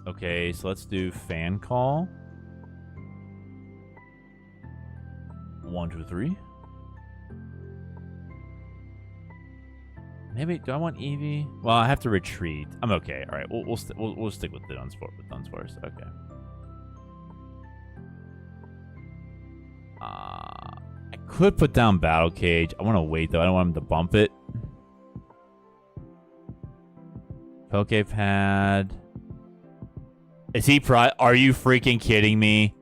Okay, so let's do Fan Call. 1, 2, 3. Maybe, do I want Eevee? Well, I have to retreat. I'm okay. All right, we'll stick with the Dunsparce. Okay. I could put down Battle Cage. I want to wait, though. I don't want him to bump it. Poké Pad. Is he prized? Are you freaking kidding me?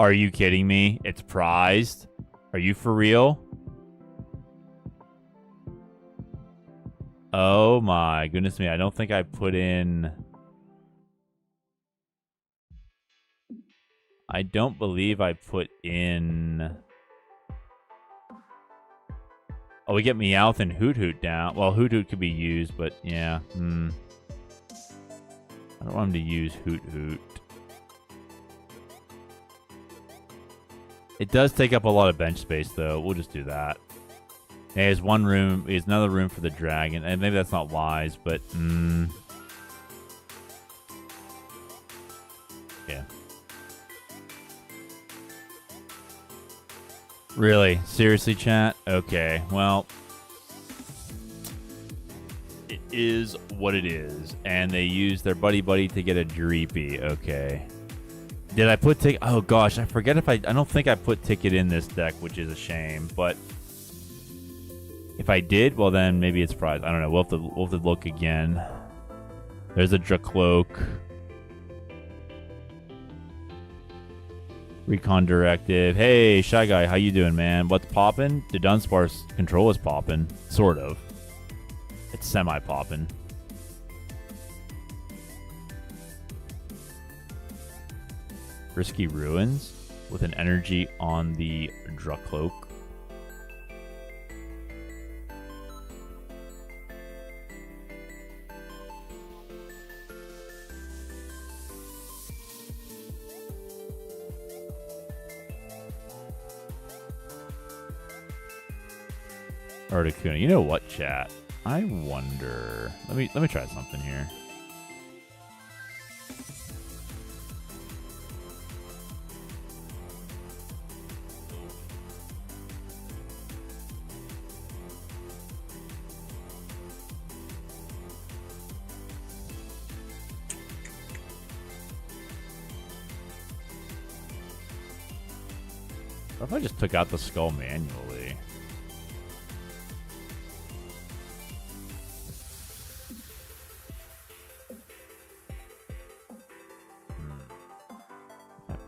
Are you kidding me? It's prized? Are you for real? Oh my goodness me. I don't think I put in... I don't believe I put in... Oh, we get Meowth and Hoot Hoot down. Well, Hoot Hoot could be used, but yeah. I don't want him to use Hoot Hoot. It does take up a lot of bench space, though. We'll just do that. Yeah, there's one room. There's another room for the dragon, and maybe that's not wise, but yeah. Really? Seriously, chat? Okay. Well, it is what it is, and they use their buddy to get a Dreepy. Okay. Did I put ticket? Oh gosh, I forget if I don't think I put ticket in this deck, which is a shame. But if I did, well then maybe it's prize. I don't know. We'll have to look again. There's a Dracloak. Recon Directive. Hey, Shy Guy, how you doing, man? What's poppin'? The Dunsparce control is poppin', sort of. It's semi-poppin'. Risky Ruins with an energy on the Dracloak. Articuno. You know what, chat? I wonder. Let me try something here. What if I just took out the skull manually?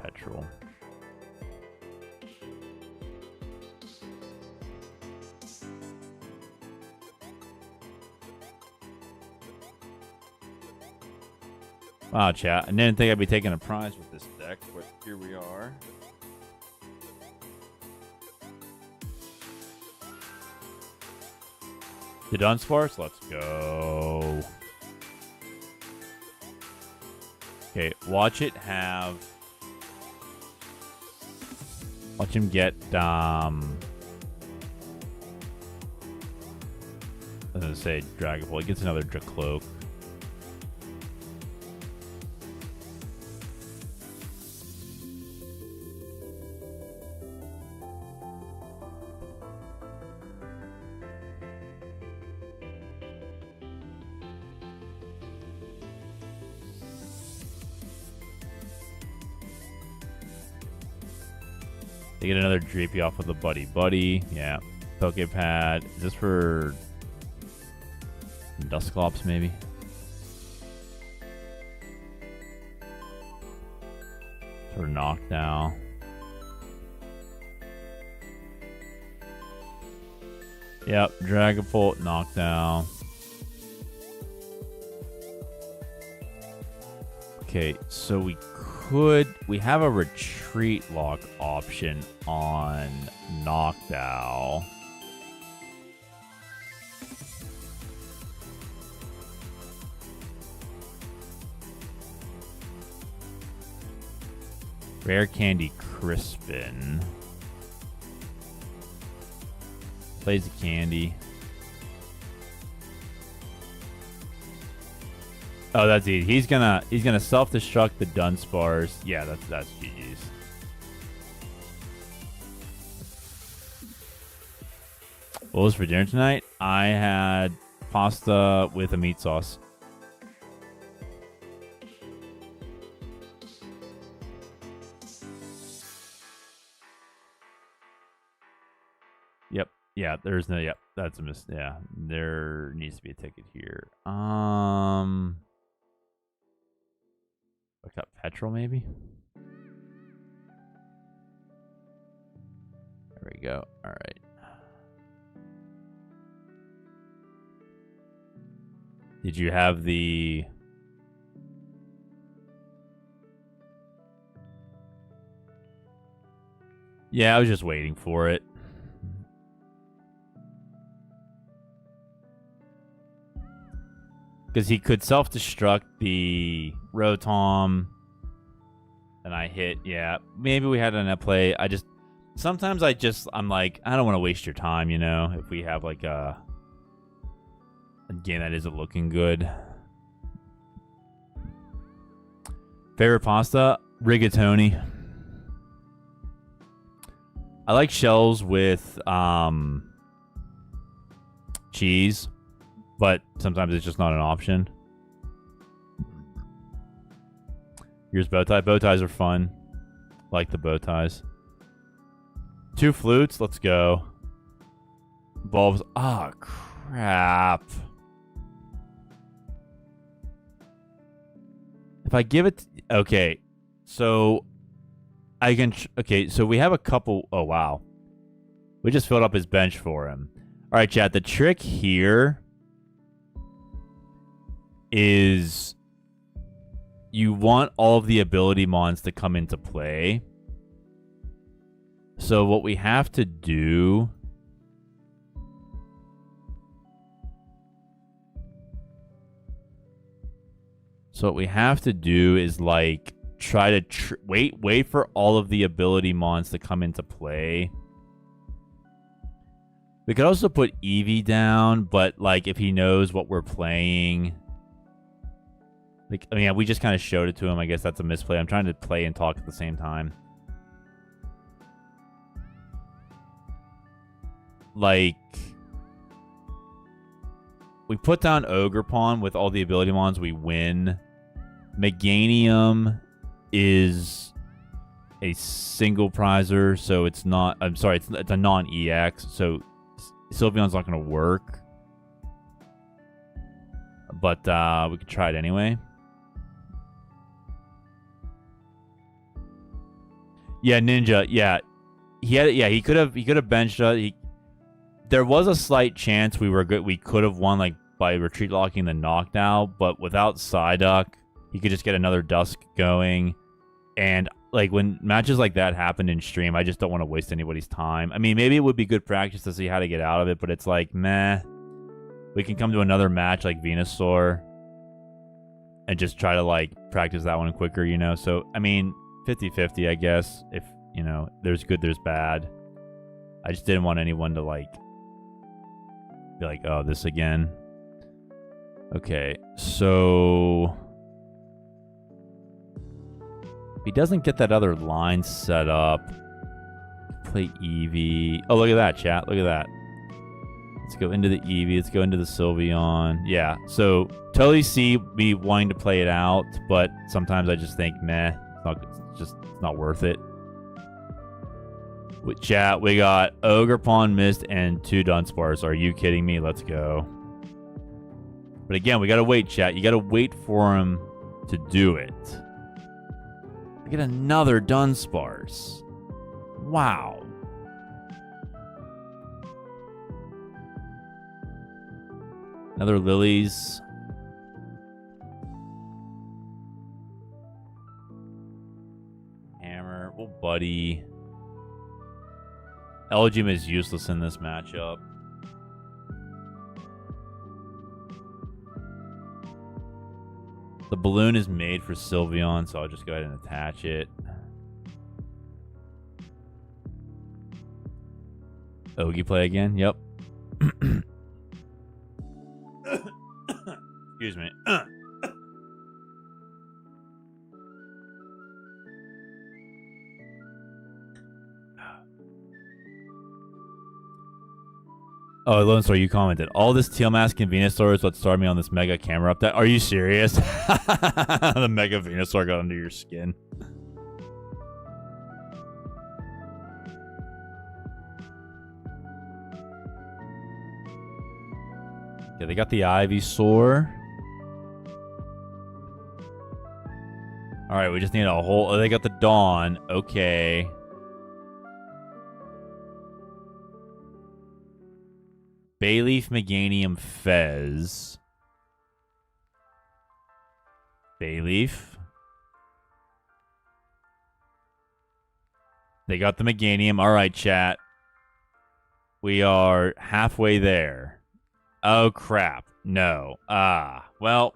Petrol. Wow, chat. I didn't think I'd be taking a prize with this deck, but here we are. The Dunsparce, let's go. Okay, watch it have. Watch him get. I was gonna say Dragon Ball. He gets another Dracloak. They get another Dreepy off with a buddy. Yeah. Poké Pad. Is this for Dusclops maybe? For Knockdown. Yep. Dragapult, Knockdown. Okay, so we have a retreat lock option on Knockdown. Rare Candy Crispin. Plays the candy. Oh, that's easy. He's gonna self-destruct the Dunsparce. Yeah, that's GG's. What was for dinner tonight? I had pasta with a meat sauce. Yep. Yeah, there's no. Yep, that's a miss. Yeah, there needs to be a ticket here. I got petrol, maybe. There we go. All right. Did you have the? Yeah, I was just waiting for it. Because he could self-destruct the Rotom. And I hit, yeah. Maybe we had it on that play. Sometimes I'm like, I don't want to waste your time, you know, if we have like a game that isn't looking good. Favorite pasta? Rigatoni. I like shells with cheese, but sometimes it's just not an option. Here's bow tie. Bow ties are fun. Like the bow ties. 2 flutes. Let's go. Bulbs. Ah, oh, crap. If I give it... Okay. So, I can... Okay, so we have a couple... Oh, wow. We just filled up his bench for him. All right, chat. The trick here is you want all of the ability mons to come into play. So what we have to do... So what we have to do is like try to wait for all of the ability mons to come into play. We could also put Eevee down, but like if he knows what we're playing, like I mean we just kind of showed it to him. I guess that's a misplay. I'm trying to play and talk at the same time. Like we put down Ogerpon with all the ability mons, we win. Meganium is a single prizer, so it's not... I'm sorry, it's a non-EX, so Sylveon's not going to work. But we could try it anyway. Yeah, Ninja, yeah. He could have benched us. There was a slight chance we could have won like by retreat locking the knockdown, but without Psyduck, he could just get another Dusk going. And like when matches like that happen in stream, I just don't want to waste anybody's time. I mean, maybe it would be good practice to see how to get out of it, but it's like, meh. We can come to another match like Venusaur and just try to like practice that one quicker, you know? So, I mean, 50-50, I guess. If, you know, there's good, there's bad. I just didn't want anyone to like be like, oh, this again. Okay, so if he doesn't get that other line set up, play Eevee. Oh, look at that, chat. Look at that. Let's go into the Eevee. Let's go into the Sylveon. Yeah, so totally see me wanting to play it out, but sometimes I just think, meh, it's not worth it. With chat, we got Ogerpon, Mist, and 2 Dunsparce. Are you kidding me? Let's go. But again, we gotta wait, chat. You gotta wait for him to do it. We get another Dunsparce. Wow. Another Lilies. Hammer. Oh, buddy. Elgyem is useless in this matchup. The balloon is made for Sylveon, so I'll just go ahead and attach it. Ogie play again? Yep. Excuse me. Oh, Lone Star, you commented. All this Teal Mask and Venusaur is what started me on this mega camera update. Are you serious? The mega Venusaur got under your skin. Okay, they got the Ivysaur. Alright, we just need a whole... Oh, they got the Dawn. Okay. Bayleaf, Meganium, Fez. Bayleaf. They got the Meganium. All right, chat. We are halfway there. Oh, crap. No. Well.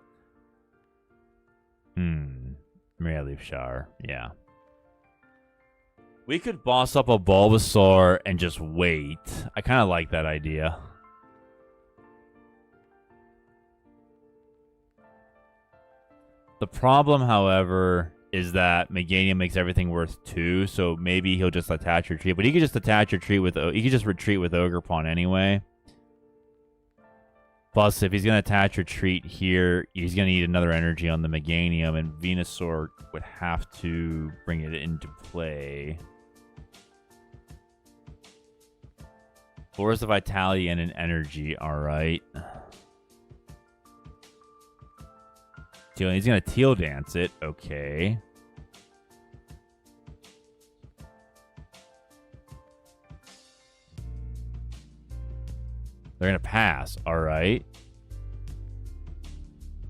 Maybe I leave Shower. Yeah. We could boss up a Bulbasaur and just wait. I kind of like that idea. The problem, however, is that Meganium makes everything worth 2, so maybe he'll just attach retreat. But he could just attach retreat with... He could just retreat with Ogerpon anyway. Plus, if he's going to attach retreat here, he's going to need another energy on the Meganium, and Venusaur would have to bring it into play. Force of Vitality and an energy, alright. He's going to Teal Dance it, okay. They're going to pass, alright.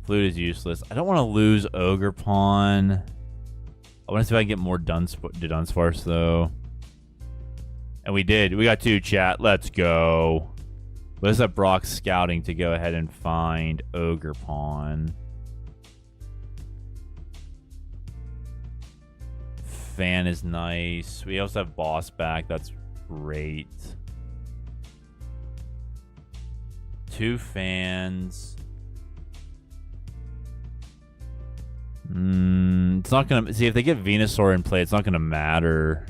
Flute is useless. I don't want to lose Ogerpon. I want to see if I can get more Dunsparce, though. And we did. We got 2, chat. Let's go. Let's have Brock scouting to go ahead and find Ogerpon. Fan is nice. We also have Boss back. That's great. 2 fans. It's not gonna... See, if they get Venusaur in play, it's not gonna matter.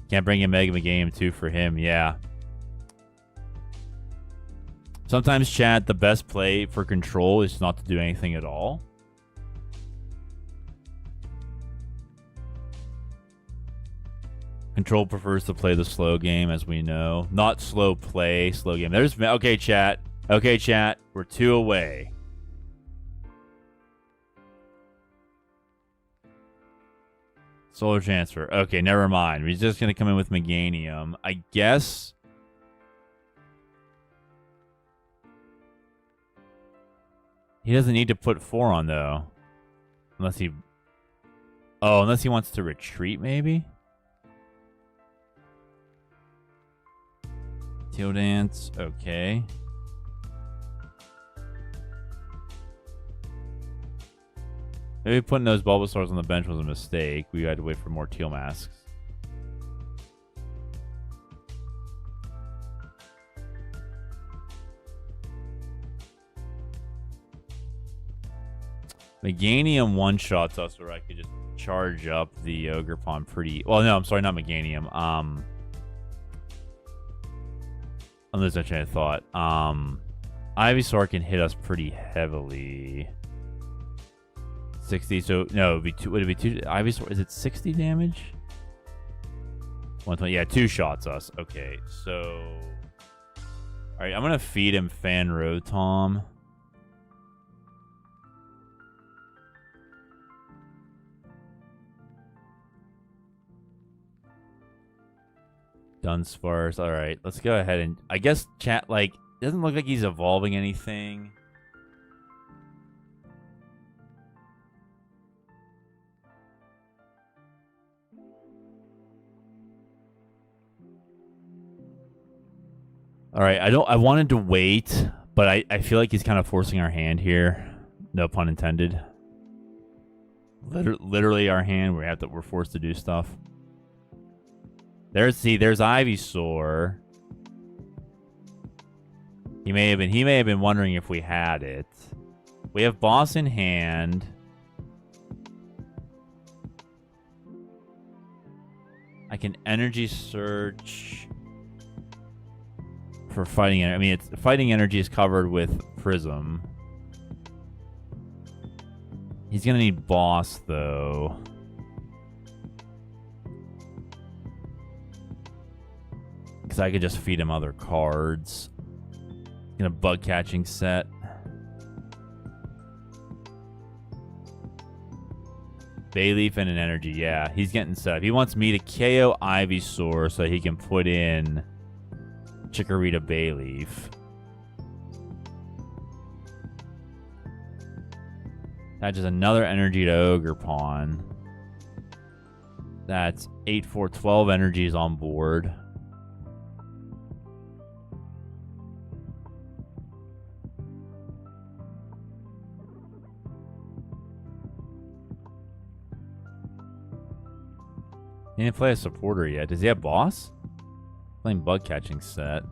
Can't bring in Mega Game 2 for him, yeah. Sometimes, chat, the best play for control is not to do anything at all. Control prefers to play the slow game, as we know. Not slow play, slow game. There's... Okay, chat. Okay, chat. We're 2 away. Solar Transfer. Okay, never mind. We're just going to come in with Meganium. I guess... He doesn't need to put 4 on, though. Unless he... Oh, unless he wants to retreat, maybe? Teal Dance. Okay. Maybe putting those Bulbasaurs on the bench was a mistake. We had to wait for more Teal Masks. Meganium one-shots us, or I could just charge up the Ogerpon pretty... Well, no, I'm sorry, not Meganium. I'm losing my train of thought. Ivysaur can hit us pretty heavily. 60, so no, it'd be 2. Would it be 2? Ivysaur, is it 60 damage? 120. Yeah, 2 shots us. Okay, so all right, I'm gonna feed him Fan Rotom. Dunsparce. All right, let's go ahead and I guess chat, like, it doesn't look like he's evolving anything. All right, I wanted to wait, but I feel like he's kind of forcing our hand here. No pun intended. Literally our hand. We're forced to do stuff. There's Ivysaur. He may have been wondering if we had it. We have Boss in hand. I can Energy Search for fighting. I mean, fighting energy is covered with Prism. He's gonna need Boss though. Because I could just feed him other cards. Gonna Bug Catching set. Bayleaf and an energy. Yeah, he's getting set up. He wants me to KO Ivysaur so he can put in Chikorita Bayleaf. Attaches another energy to Ogerpon. That's 8, 4, 12 energies on board. He didn't play a supporter yet. Does he have boss? Playing bug catching set.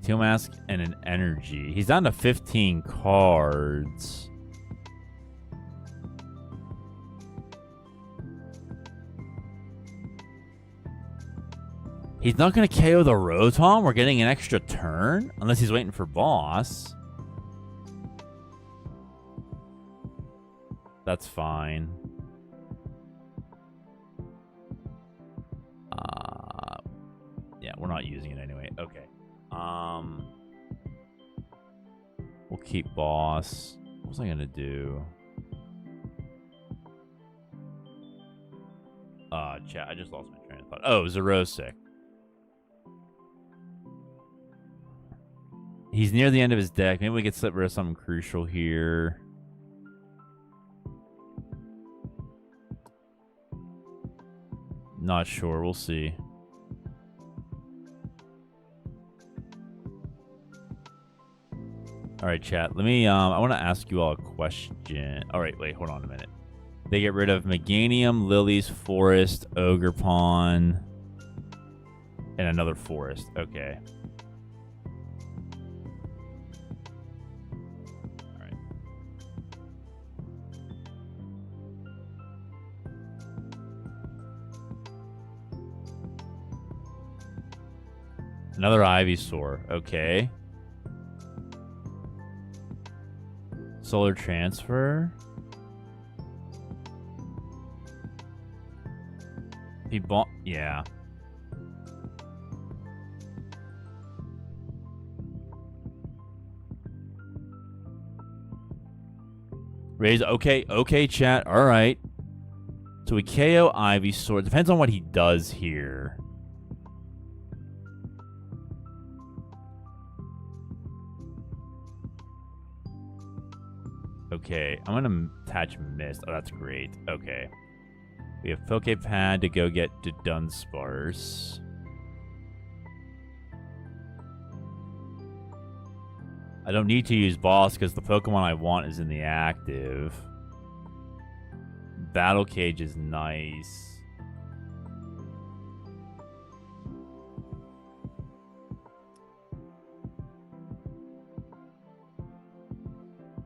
Teal Mask and an energy. He's down to 15 cards. He's not going to KO the Rotom. We're getting an extra turn. Unless he's waiting for boss. That's fine. Yeah, we're not using it anyway. Okay. We'll keep boss. What was I going to do? Chat, I just lost my train of thought. Oh, Xerosic. He's near the end of his deck. Maybe we could slip rid of something crucial here. Not sure. We'll see. All right, chat. Let me. I want to ask you all a question. All right, wait. Hold on a minute. They get rid of Meganium, Lillie's Forest, Ogerpon, and another Forest. Okay. Another Ivysaur. Okay. Solar Transfer. He bought... Yeah. Raise... Okay. Okay, chat. All right. So we KO Ivysaur. Depends on what he does here. Okay, I'm gonna attach Mist. Oh, that's great. Okay. We have Poké Pad to go get Dudunsparce. I don't need to use boss because the Pokemon I want is in the active. Battle Cage is nice.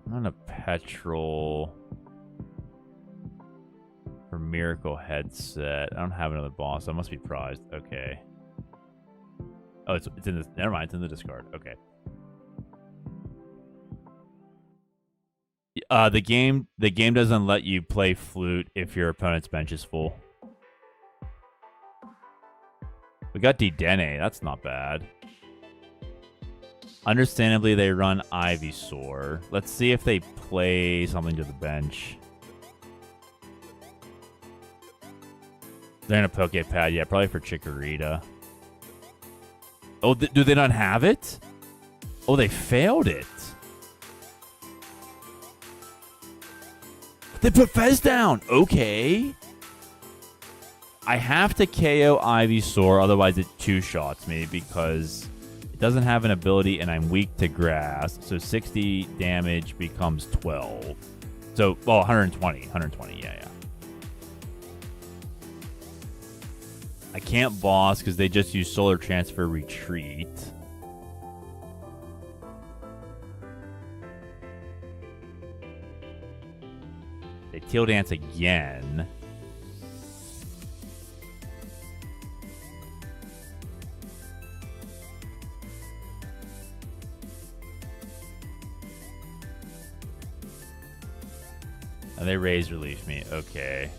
I'm on a Petrol for Miracle Headset. I don't have another boss. I must be prized. Okay. Oh, it's in this. Never mind. It's in the discard. Okay. The game doesn't let you play flute if your opponent's bench is full. We got Dedenne. That's not bad. Understandably, they run Ivysaur. Let's see if they play something to the bench. They're in a Poké Pad. Yeah, probably for Chikorita. Oh, do they not have it? Oh, they failed it. They put Fez down. Okay. I have to KO Ivysaur, otherwise it two-shots me because... It doesn't have an ability, and I'm weak to grass, so 60 damage becomes 12. So, well, 120. 120, yeah. I can't boss because they just use Solar Transfer Retreat. They Teal Dance again. And they raise relief me. Okay.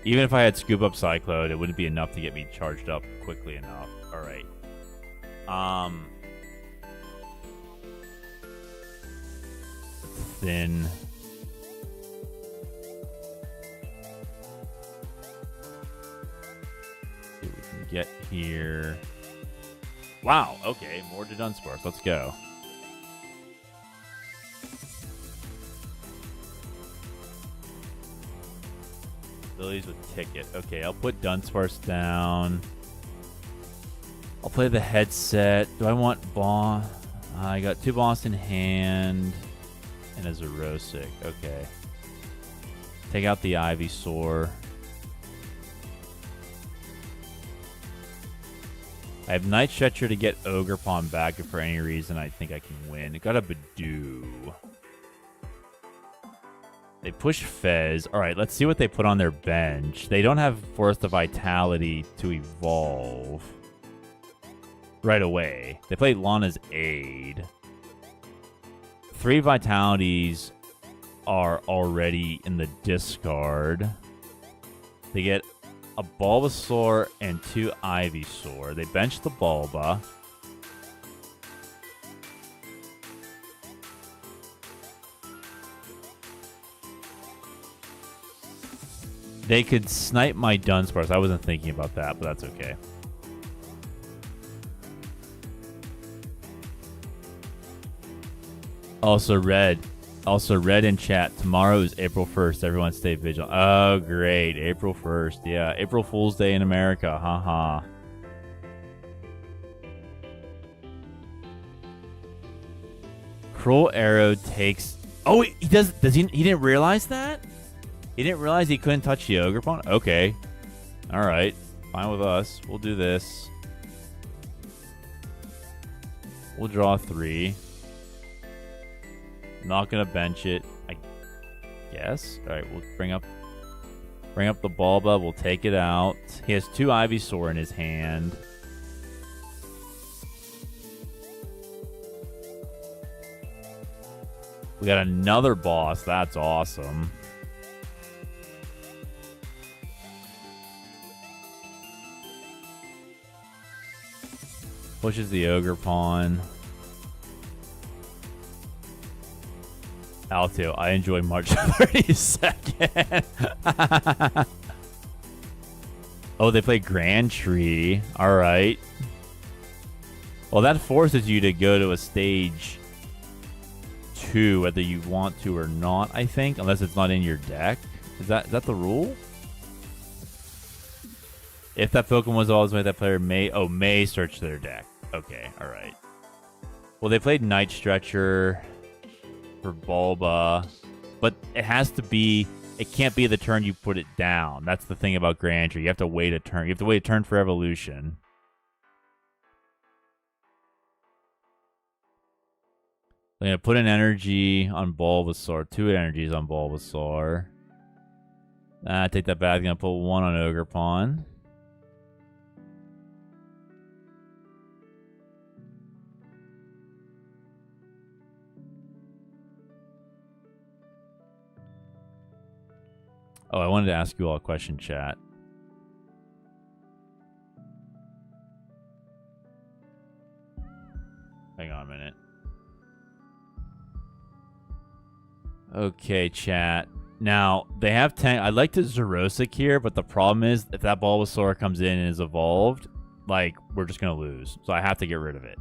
Even if I had Scoop Up Cyclone, it wouldn't be enough to get me charged up quickly enough. All right. Thin. See what we can get here. Wow. Okay. More Dudunsparce. Let's go. Lillie's with Ticket. Okay, I'll put Dunsparce down. I'll play the headset. Do I want boss? I got 2 boss in hand and a Xerosic. Okay. Take out the Ivysaur. I have Night Stretcher to get Ogerpon back if for any reason I think I can win. It got a Badoo. They push Fez. Alright, let's see what they put on their bench. They don't have Force of Vitality to evolve right away. They played Lana's Aid. 3 Vitalities are already in the discard. They get a Bulbasaur and 2 Ivysaur. They bench the Bulba. They could snipe my Dunsparce. I wasn't thinking about that, but that's okay. Also, Red in chat. Tomorrow is April 1st. Everyone stay vigilant. Oh, great. April 1st. Yeah, April Fool's Day in America. Haha. Cruel Arrow takes... Oh, he does he didn't realize that? He didn't realize he couldn't touch the Ogerpon? Okay. Alright. Fine with us. We'll do this. We'll draw 3. Not gonna bench it, I guess. All right, we'll bring up the Bulba. We'll take it out. He has 2 Ivysaur in his hand. We got another boss. That's awesome. Pushes the Ogerpon. Alto, I enjoy March 32nd. Oh, they play Grand Tree. Alright. Well, that forces you to go to a stage 2, whether you want to or not, I think. Unless it's not in your deck. Is that the rule? If that Pokemon was always made, that player may search their deck. Okay, alright. Well, they played Night Stretcher for Bulba, but it has to be, it can't be the turn you put it down. That's the thing about Grand Tree. You have to wait a turn. You have to wait a turn for evolution. I'm gonna put an energy on Bulbasaur, 2 energies on Bulbasaur. Take that back. I'm gonna put 1 on Ogerpon. Oh, I wanted to ask you all a question, chat. Hang on a minute. Okay, chat. Now, they have tank. I'd like to Xerosic here, but the problem is, if that Bulbasaur comes in and is evolved, like, we're just going to lose. So I have to get rid of it.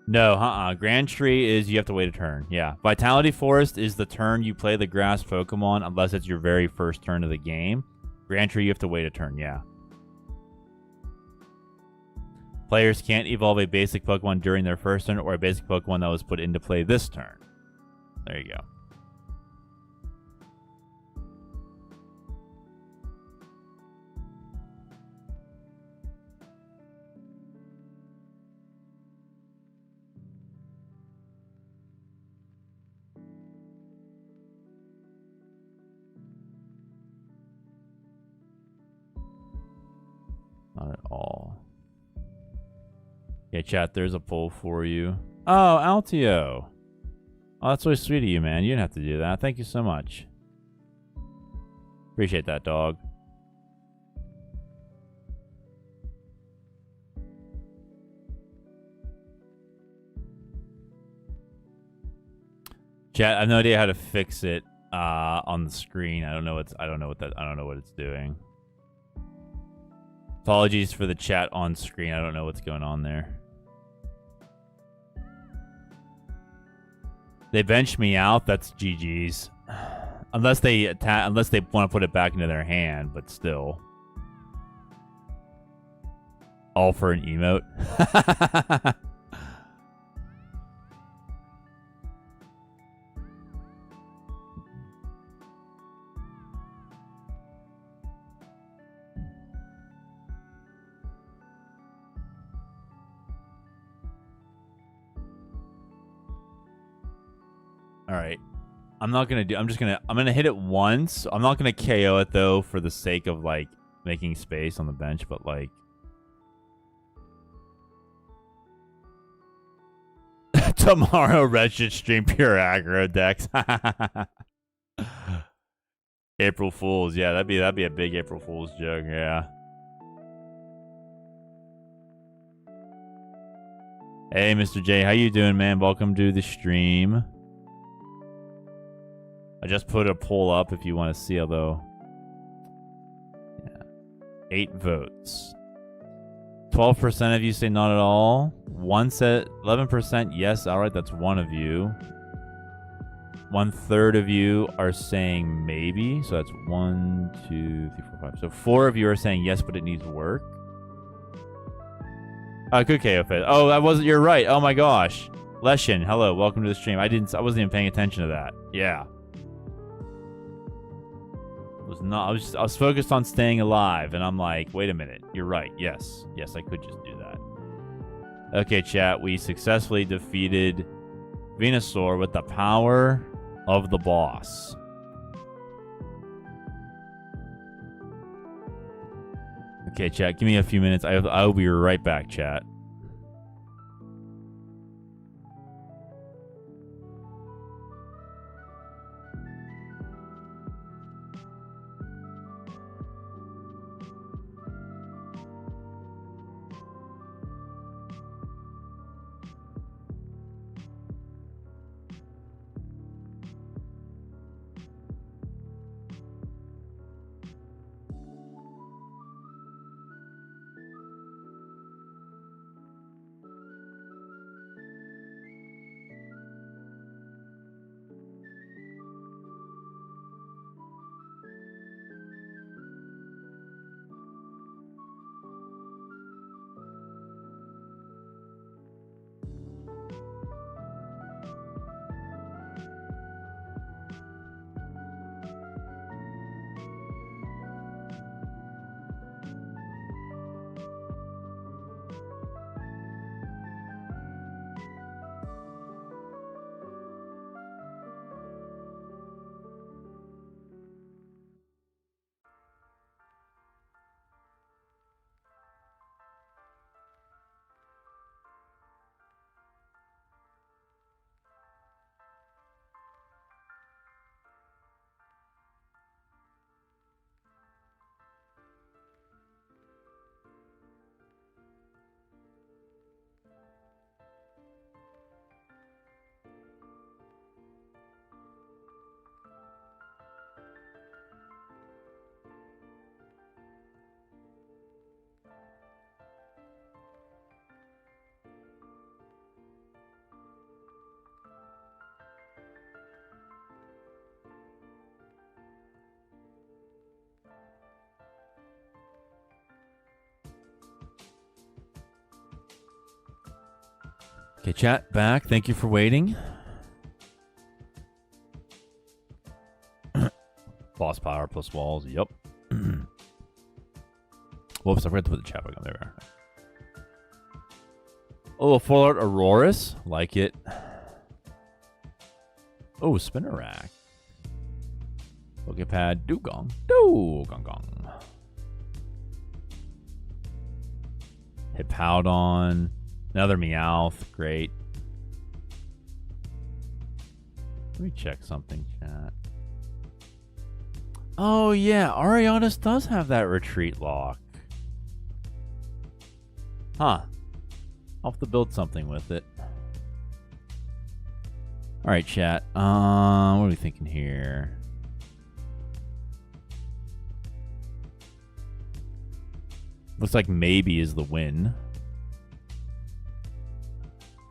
No, Grand Tree is you have to wait a turn. Yeah. Vitality Forest is the turn you play the grass Pokemon, unless it's your very first turn of the game. Grand Tree, you have to wait a turn, yeah. Players can't evolve a basic Pokemon during their first turn or a basic Pokemon that was put into play this turn. There you go. Not at all. Yeah, chat, there's a poll for you. Oh, Altio. Oh, that's really sweet of you, man. You didn't have to do that. Thank you so much. Appreciate that, dog. Chat, I have no idea how to fix it on the screen. I don't know what it's doing. Apologies for the chat on screen. I don't know what's going on there. They benched me out. That's GG's. Unless they want to put it back into their hand, but still. All for an emote. All right. I'm gonna hit it once. I'm not gonna KO it though for the sake of like making space on the bench, but like tomorrow Red should stream pure aggro decks. April Fools, yeah, that'd be a big April Fools joke, yeah. Hey Mr. J, how you doing, man? Welcome to the stream. I just put a poll up if you want to see, although. Yeah. 8 votes. 12% of you say not at all. 11% yes, alright, that's 1 of you. 1/3 of you are saying maybe. So that's 1, 2, 3, 4, 5. So 4 of you are saying yes, but it needs work. Good KO fit. Oh, that wasn't. You're right. Oh my gosh. Leshin, hello, welcome to the stream. I wasn't even paying attention to that. Yeah. I was focused on staying alive, and I'm like, wait a minute. You're right. Yes, I could just do that. Okay, chat. We successfully defeated Venusaur with the power of the boss. Okay, chat. Give me a few minutes. I'll be right back, chat. Okay, chat, back. Thank you for waiting. Boss power plus walls. Yep. Whoops, I forgot to put the chat back on there. Oh, a full art Auroras. Like it. Oh, Spinnerack. Poké Pad Dugong. Dugong. Hippowdon. Another Meowth. Great. Let me check something, chat. Oh, yeah. Arianis does have that retreat lock. Huh. I'll have to build something with it. Alright, chat. What are we thinking here? Looks like maybe is the win.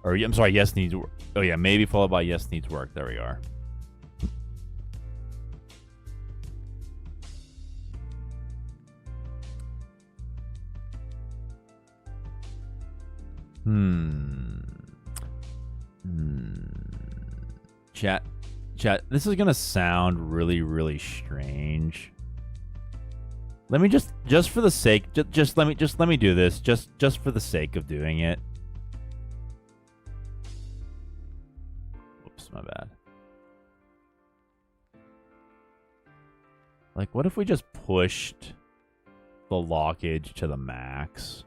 Or, I'm sorry, yes needs work. Oh, yeah, maybe followed by yes needs work. There we are. Chat, this is going to sound really, really strange. Let me just for the sake, just let me do this. Just for the sake of doing it. Oops, my bad. Like, what if we just pushed the lockage to the max?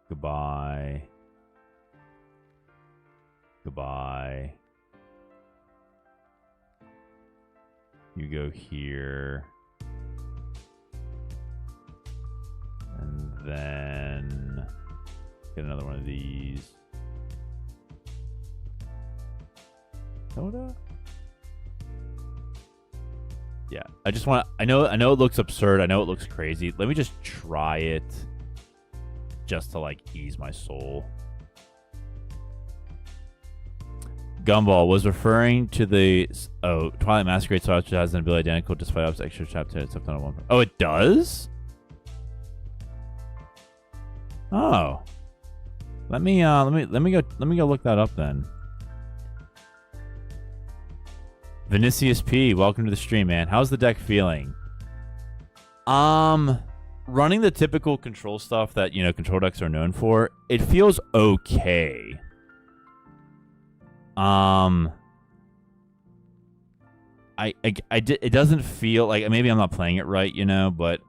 Goodbye. Goodbye. You go here. And then get another one of these. Soda? Yeah, I just want to, I know it looks absurd. I know it looks crazy. Let me just try it just to like ease my soul. Gumball was referring to the Twilight Masquerade Sauce, which has an ability identical despite ups extra chap to except on one. Oh, it does? Oh. Let me go look that up then. Vinicius P, welcome to the stream, man. How's the deck feeling? Running the typical control stuff that, you know, control decks are known for, it feels okay. It doesn't feel like, maybe I'm not playing it right, you know, but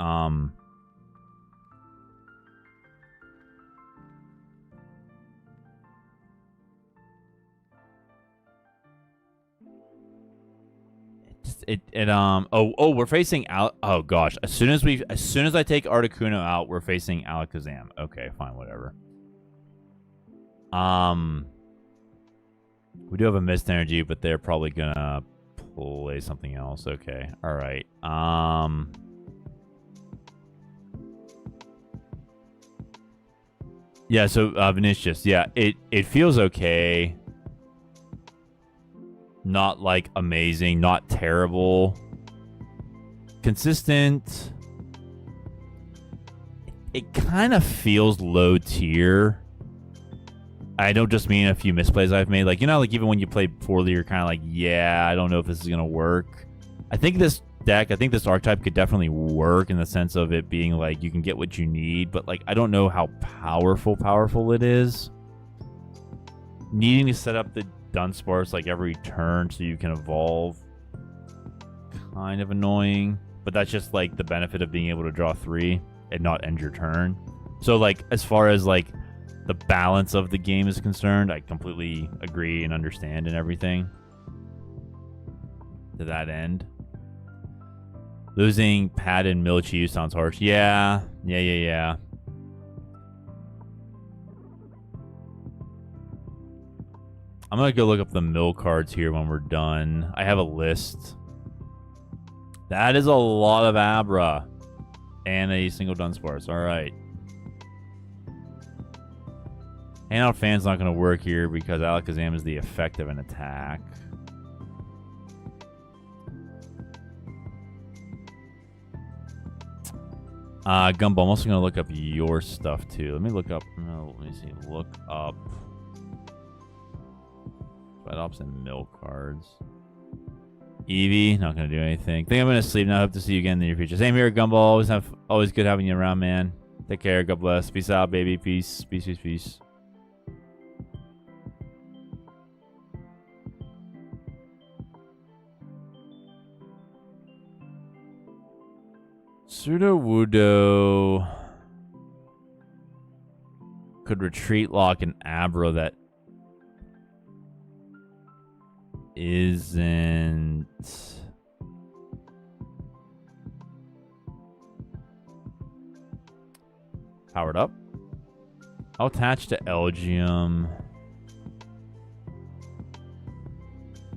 we're facing out. Oh gosh, as soon as I take Articuno out, we're facing Alakazam. Okay, fine, whatever. We do have a Mist Energy, but they're probably gonna play something else. Okay, all right. Yeah. So Vinicius, yeah, it feels okay. Not like amazing, not terrible. Consistent. It kind of feels low tier. I don't just mean a few misplays I've made. Like, you know, like even when you play poorly, you're kind of like, yeah, I don't know if this is going to work. I think this archetype could definitely work in the sense of it being like you can get what you need, but like I don't know how powerful it is. Needing to set up the Dunsparce like every turn so you can evolve, kind of annoying, but that's just like the benefit of being able to draw 3 and not end your turn. So like as far as like the balance of the game is concerned, I completely agree and understand and everything to that end. Losing Pat and Milchiu sounds harsh. Yeah. I'm going to go look up the mill cards here when we're done. I have a list. That is a lot of Abra. And a single Dunsparce. All right. Handheld Fan's not going to work here because Alakazam is the effect of an attack. Gumball, I'm also going to look up your stuff too. Let me look up. No, let me see. Look up. Ops and mill cards. Eevee, not gonna do anything. Think I'm gonna sleep now. Hope to see you again in the near future. Same here, Gumball. Always good having you around, man. Take care. God bless. Peace out, baby. Peace. Peace. Sudowoodo could retreat lock an Abra that isn't powered up. I'll attach to Elgyem.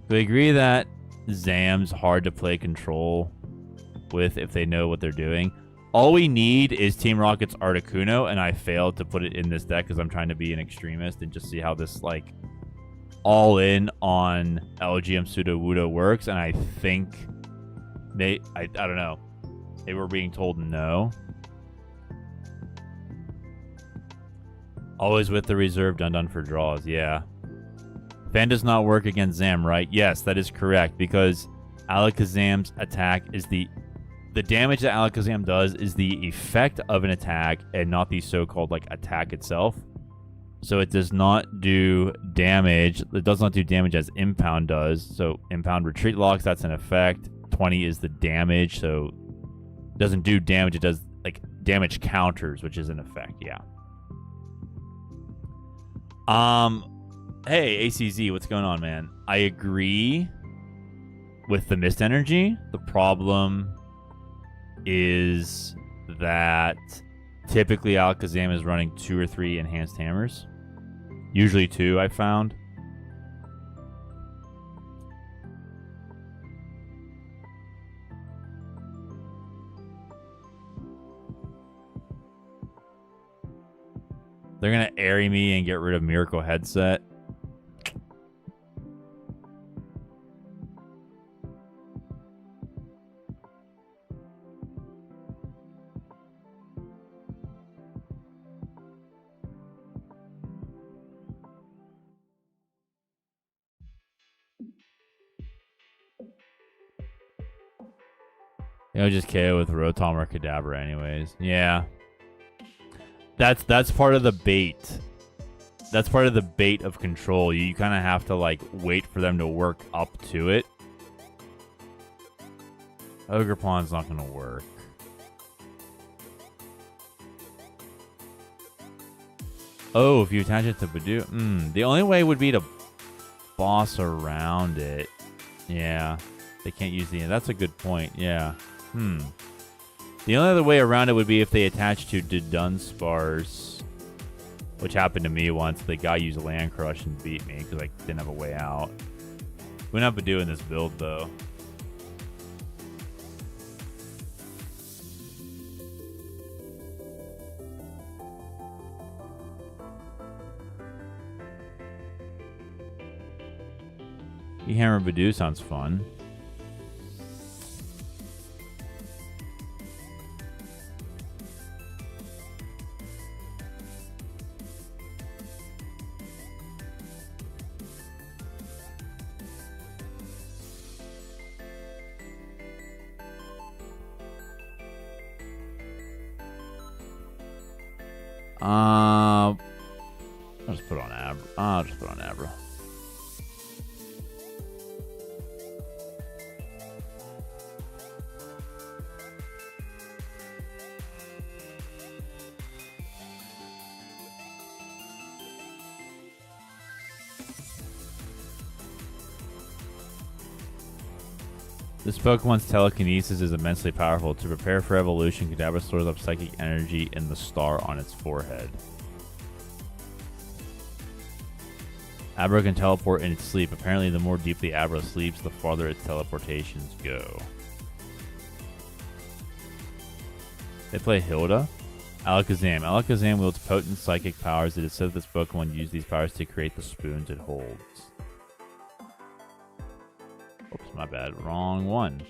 Do we agree that Zam's hard to play control with if they know what they're doing? All we need is Team Rocket's Articuno, and I failed to put it in this deck because I'm trying to be an extremist and just see how this like all in on Elgyem Sudowoodo works, and I think I don't know. They were being told no. Always with the reserve done for draws, yeah. Fan does not work against Zam, right? Yes, that is correct, because Alakazam's attack is the damage that Alakazam does is the effect of an attack and not the so-called like attack itself. So it does not do damage. It does not do damage as Impound does. So Impound Retreat Locks, that's an effect. 20 is the damage, so it doesn't do damage. It does like damage counters, which is an effect. Yeah. Hey ACZ, what's going on, man? I agree with the Mist Energy. The problem is that typically Alakazam is running 2 or 3 enhanced hammers. Usually 2, I found. They're going to Eri me and get rid of Miracle Headset. I'll just KO with Rotom or Kadabra anyways. Yeah. That's part of the bait. That's part of the bait of control. You kind of have to like wait for them to work up to it. Ogerpon's not going to work. Oh, if you attach it to Badoo. The only way would be to boss around it. Yeah. They can't use the... That's a good point. Yeah. The only other way around it would be if they attach to Dudunsparce, which happened to me once. The guy used Land Crush and beat me because I didn't have a way out. We don't have Badoo in this build, though. E-Hammer Badoo sounds fun. I'll just put on Abra. I'll just put on Abra. This Pokemon's telekinesis is immensely powerful. To prepare for evolution, Kadabra stores up psychic energy in the star on its forehead. Abra can teleport in its sleep. Apparently, the more deeply Abra sleeps, the farther its teleportations go. They play Hilda. Alakazam. Alakazam wields potent psychic powers. It is said this Pokemon used these powers to create the spoons it holds. Oops, my bad. Wrong one.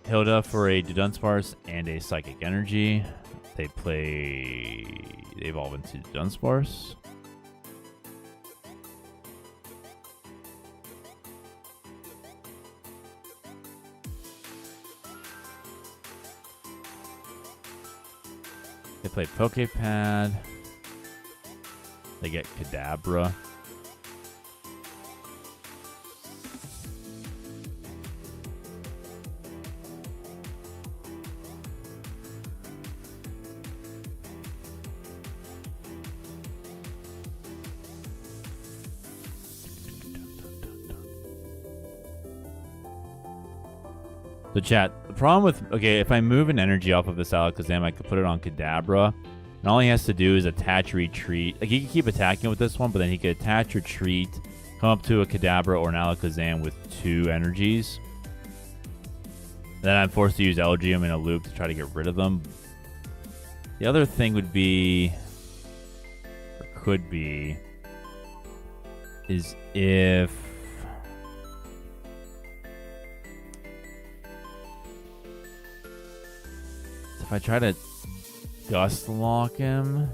Hilda for a Dudunsparce and a Psychic Energy. They evolve into Dunsparce. They play Poké Pad. They get Kadabra. So chat, the problem with, okay, if I move an energy off of this Alakazam, I could put it on Kadabra, and all he has to do is attach retreat. Like, he can keep attacking with this one, but then he could attach retreat, come up to a Kadabra or an Alakazam with 2 energies. Then I'm forced to use Elgyem in a loop to try to get rid of them. The other thing would be, or could be, is if I try to Gust Lock him,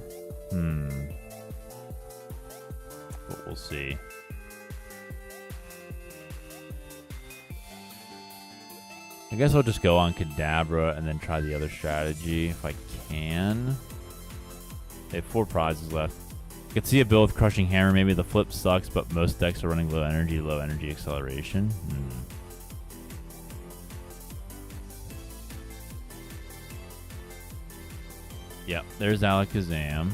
but we'll see. I guess I'll just go on Kadabra and then try the other strategy if I can. They have 4 prizes left. I could see a build with Crushing Hammer. Maybe the flip sucks, but most decks are running low energy acceleration. Yep, there's Alakazam.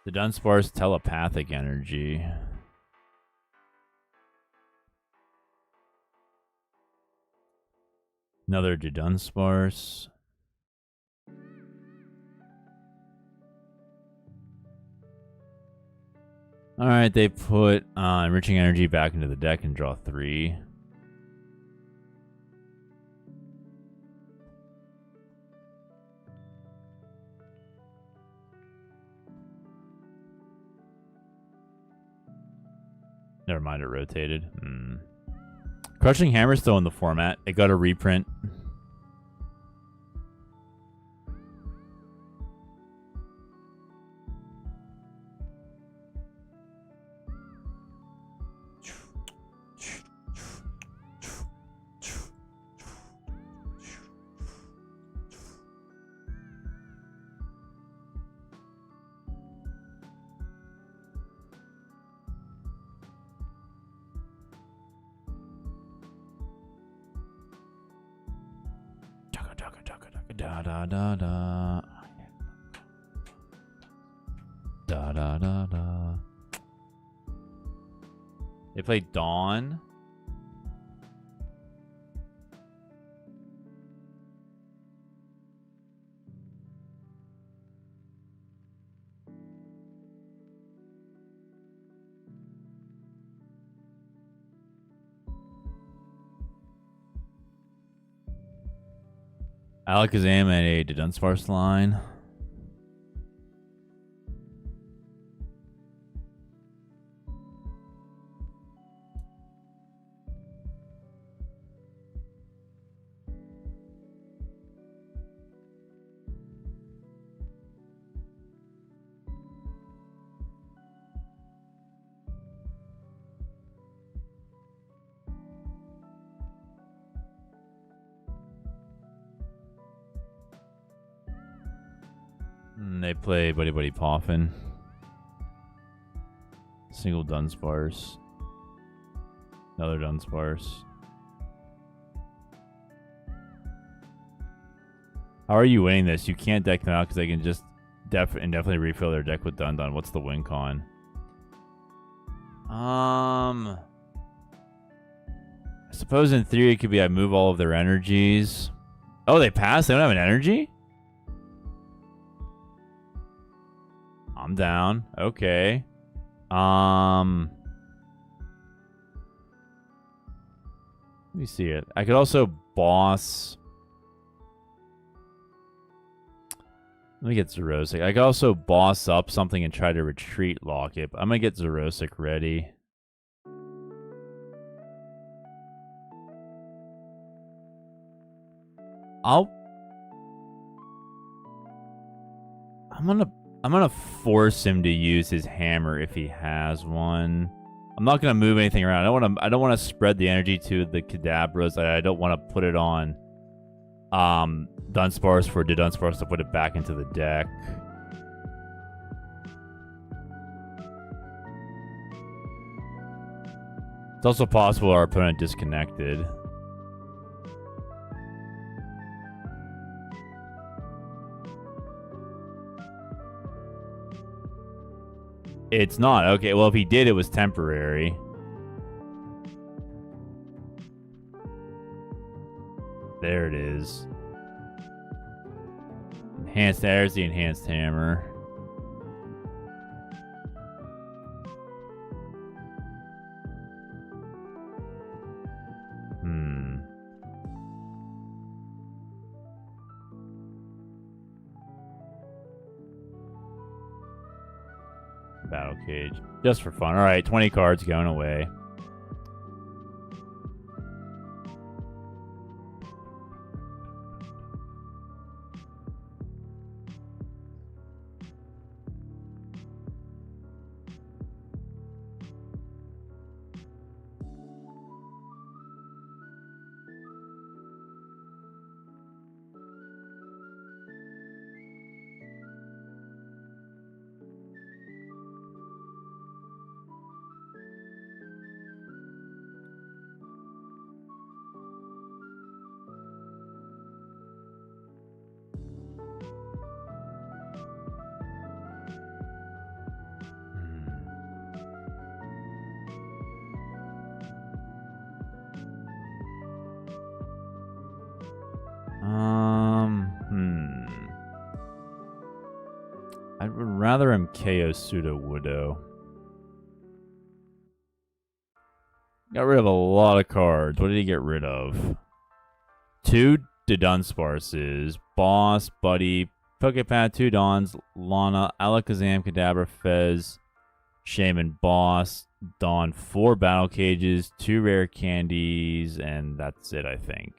The Dunsparce Telepathic Energy. Another Dudunsparce. Alright, they put Enriching Energy back into the deck and draw 3. Never mind, it rotated. Crushing Hammer's still in the format. It got a reprint. Da da da da. Da da da da. They play Dawn. Alakazam and a Dudunsparce line. They play Buddy Buddy Poffin. Single Dunsparce. Another Dunsparce. How are you winning this? You can't deck them out because they can just definitely refill their deck with Dundon. What's the win con? I suppose in theory it could be I move all of their energies. Oh, they pass? They don't have an energy? I'm down. Okay. Let me see it. I could also boss. Let me get Xerosic. I could also boss up something and try to retreat lock it. But I'm gonna get Xerosic ready. I'm gonna force him to use his hammer if he has one. I'm not gonna move anything around. I don't wanna spread the energy to the Kadabras. I don't wanna put it on Dunsparce for Dudunsparce to put it back into the deck. It's also possible our opponent disconnected. It's not. Okay, well, if he did, it was temporary. There it is. Enhanced, there's the enhanced hammer. Battle Cage. Just for fun. Alright, 20 cards going away. I'd rather him KO Sudowoodo. Got rid of a lot of cards. What did he get rid of? 2 Dudunsparces, Boss, Buddy, Poké Pad, 2 Dons, Lana, Alakazam, Kadabra, Fez, Shaymin, Boss, Dawn, 4 Battle Cages, 2 Rare Candies, and that's it, I think.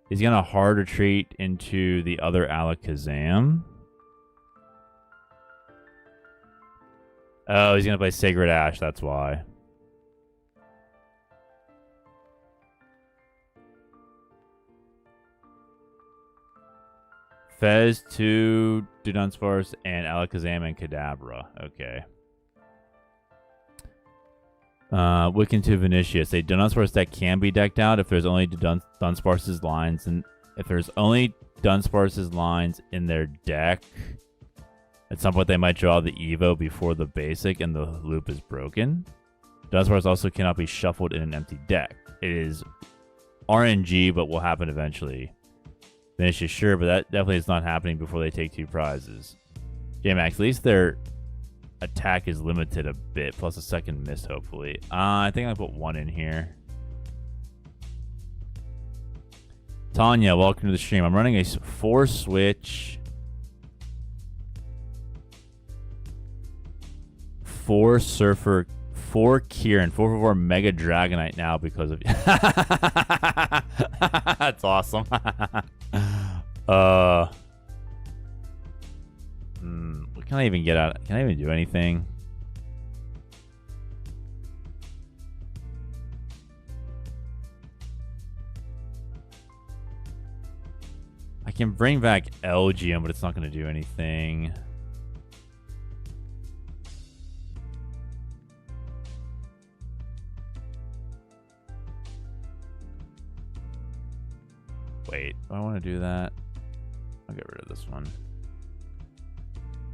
He's going to hard retreat into the other Alakazam. Oh, he's going to play Sacred Ash, that's why. Fez, 2 Dudunsparce, and Alakazam and Kadabra. Okay. Wiccan to Vinicius. A Dudunsparce deck can be decked out if there's only Dunsparce's lines, and if there's only Dunsparce's lines in their deck. At some point, they might draw the Evo before the basic, and the loop is broken. Dunsparce also cannot be shuffled in an empty deck. It is RNG, but will happen eventually. Finish is sure, but that definitely is not happening before they take 2 prizes. J-Max, at least their attack is limited a bit, plus a second miss, hopefully. I think I put 1 in here. Tanya, welcome to the stream. I'm running a 4-switch... 4 Surfer, 4 Kieran, 4/4 Mega Dragonite now because of that's awesome. What can I even get out? Can I even do anything? I can bring back Elgyem, but it's not going to do anything. Wait, do I want to do that? I'll get rid of this one.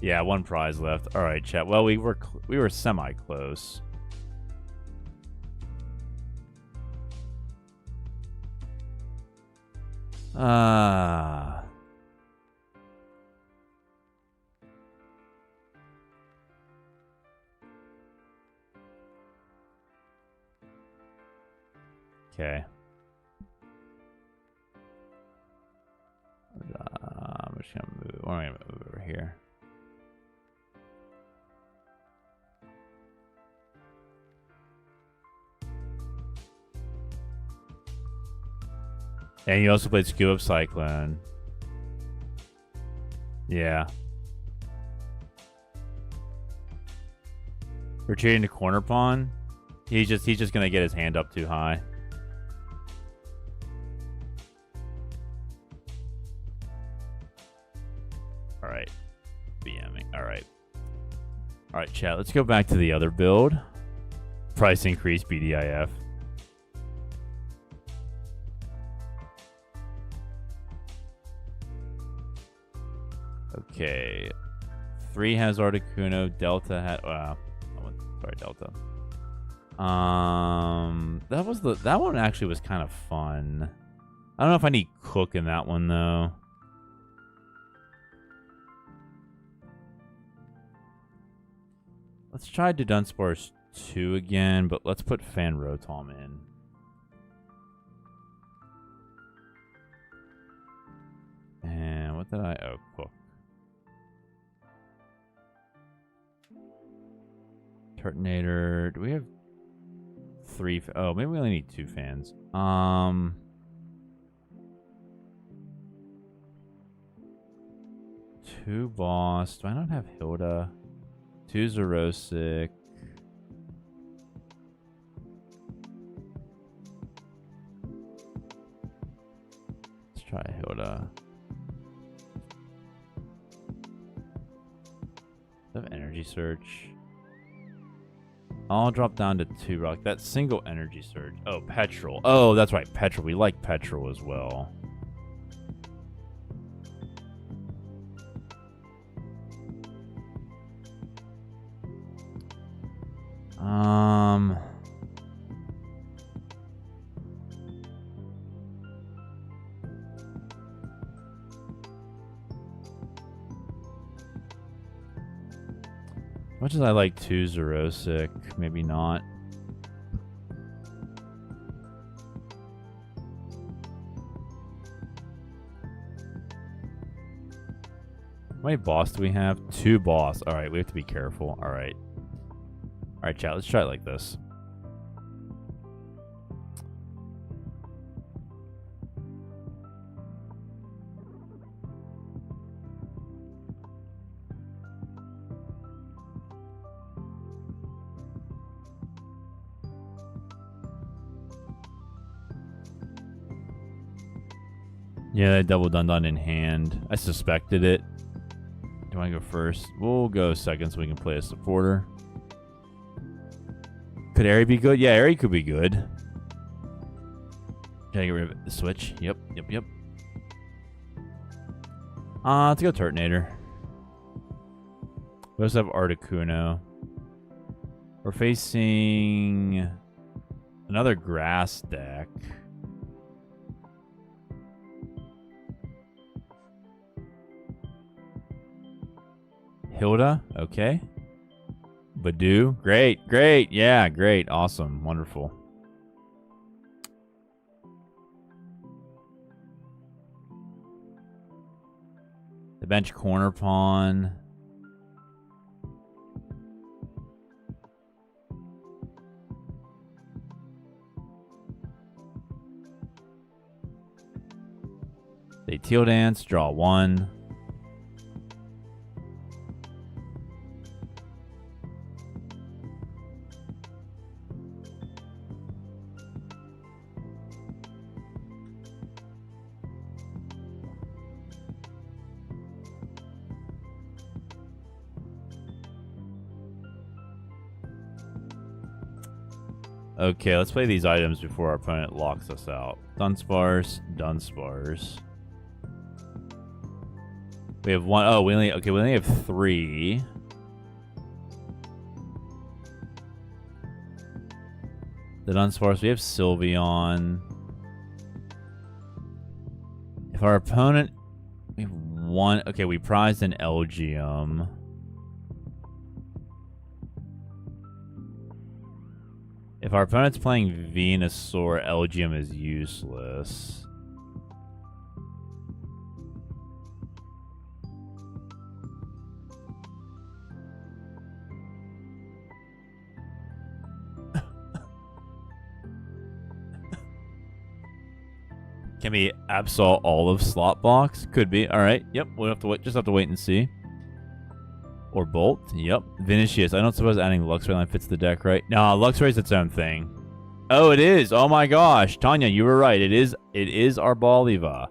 Yeah, 1 prize left. All right, chat. Well, we were semi-close. Okay. I'm just gonna move. Why am I gonna move over here? And you also played Scoop Up Cyclone. Yeah. Retreating to Cornerstone. He's just gonna get his hand up too high. Alright. BMing. Alright. Alright, chat. Let's go back to the other build. Price increase BDIF. Okay. 3 has Articuno. Delta had sorry, Delta. That one actually was kind of fun. I don't know if I need Cook in that one though. Let's try Dudunsparce 2 again, but let's put Fan Rotom in. And what did I... Oh, Cook. Turtonator. Do we have 3... Oh, maybe we only need 2 fans. 2 Boss. Do I not have Hilda? 2 Xerosic. Let's try Hilda. I have Energy Search. I'll drop down to 2 rock. That single Energy Surge. Oh, Petrol. Oh, that's right. Petrol. We like Petrol as well. much as I like 2 Xerosic, maybe not. How many boss do we have? 2 boss. Alright, we have to be careful. Alright. Alright, chat, let's try it like this. Yeah, that double Dundon in hand. I suspected it. Do I go first? We'll go second so we can play a supporter. Could Eri be good? Yeah, Eri could be good. Can I get rid of the switch? Yep. Let's go Turtonator. We also have Articuno. We're facing another grass deck. Hilda, okay. Badoo, great. Yeah, great. Awesome. Wonderful. The bench Cornerstone. They teal dance, draw 1. Okay, let's play these items before our opponent locks us out. Dunsparce. We have 1. Oh, we only have 3. The Dunsparce. We have Sylveon. If our opponent, we have 1. Okay, we prized an Elgyem. If our opponent's playing Venusaur, Elgyem is useless. Can we Absol all of Slot Box? Could be. All right. Yep. We'll have to wait. Just have to wait and see. Or Bolt. Yep. Vinicius. I don't suppose adding Luxray line fits the deck, right? No, Luxray's its own thing. Oh, it is. Oh my gosh. Tanya, you were right. It is Arboliva.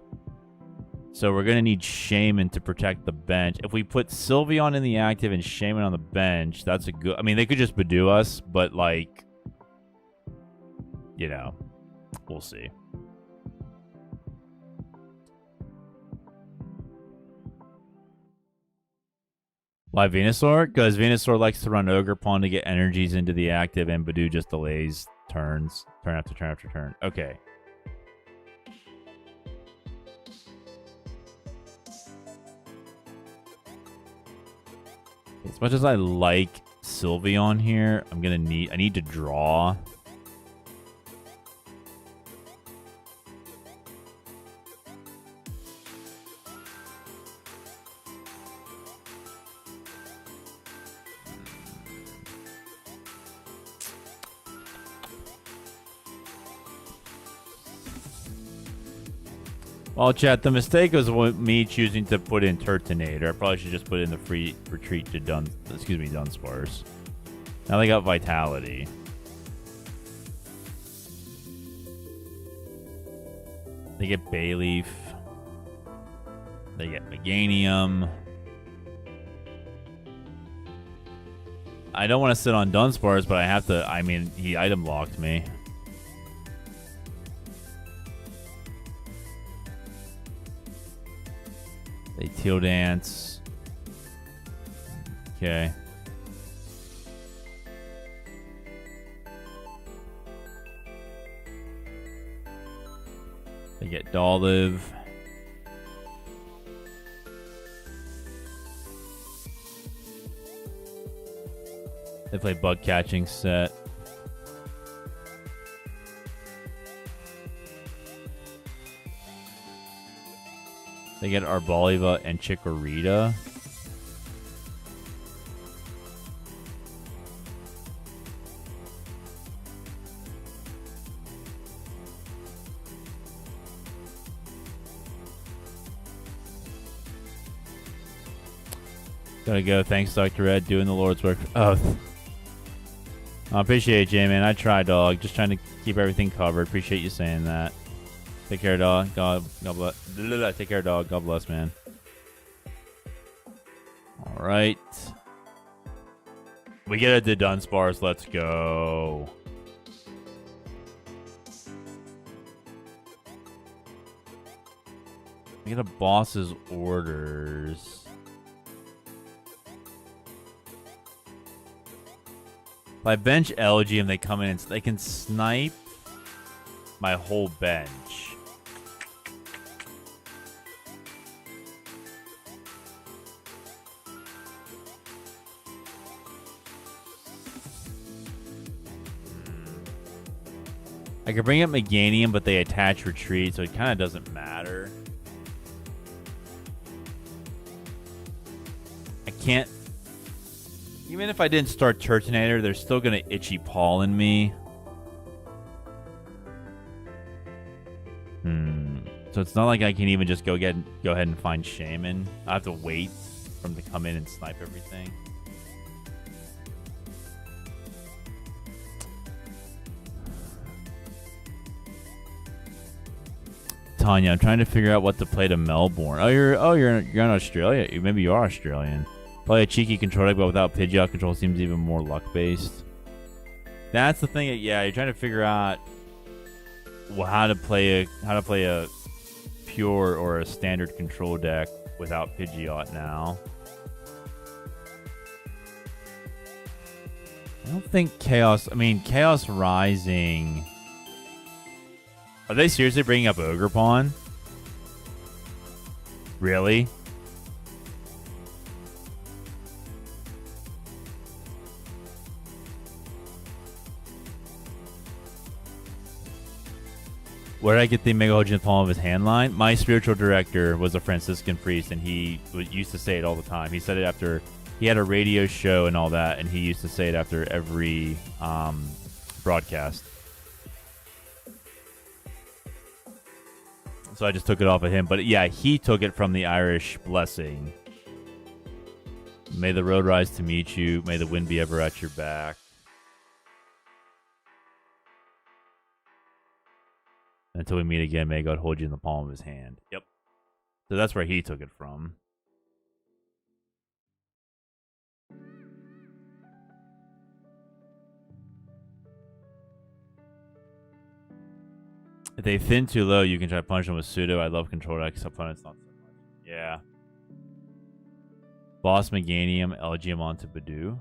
So we're going to need Shaymin to protect the bench. If we put Sylveon in the active and Shaymin on the bench, that's a good... I mean, they could just Badoo us, but like... You know. We'll see. Why Venusaur? Because Venusaur likes to run Ogerpon to get energies into the active, and Badoo just delays turns. Turn after turn after turn. Okay. As much as I like Sylveon here, I need to draw. Well, chat, the mistake was me choosing to put in Turtonator. I probably should just put in the free retreat to Dunsparce. Now they got Vitality. They get Bayleaf. They get Meganium. I don't want to sit on Dunsparce, but I have to. I mean, he item locked me. They teal dance. Okay. They get Dolliv. They play bug catching set. They get Arboliva and Chikorita. Gotta go. Thanks, Dr. Red. Doing the Lord's work. Oh. I appreciate it, Jay, man. I try, dog. Just trying to keep everything covered. Appreciate you saying that. Take care, dog. God bless. Take care, dog. God bless, man. All right. We get a Dudunsparce. Let's go. We get a boss's orders. If I bench Elgyem, they come in and they can snipe my whole bench. I could bring up Meganium, but they attach retreat, so it kind of doesn't matter. I can't... Even if I didn't start Turtonator, they're still going to Itchy Pollen me. So it's not like I can even just go ahead and find Shaymin. I have to wait for them to come in and snipe everything. Tanya, I'm trying to figure out what to play to Melbourne. You're in Australia. Maybe you are Australian. Play a cheeky control deck, but without Pidgeot control seems even more luck based. That's the thing. Yeah, you're trying to figure out how to play a pure or a standard control deck without Pidgeot now. I don't think Chaos. I mean, Chaos Rising. Are they seriously bringing up Ogerpon? Really? Where did I get the Mega Hoji in the palm of his hand line? My spiritual director was a Franciscan priest, and he used to say it all the time. He said it after he had a radio show and all that, and he used to say it after every broadcast. So I just took it off of him. But yeah, he took it from the Irish blessing. May the road rise to meet you. May the wind be ever at your back. Until we meet again, may God hold you in the palm of his hand. Yep. So that's where he took it from. If they thin too low, you can try to punish them with pseudo. I love control decks. Opponents not so much. Yeah. Boss Meganium, Elgyem onto Badoo.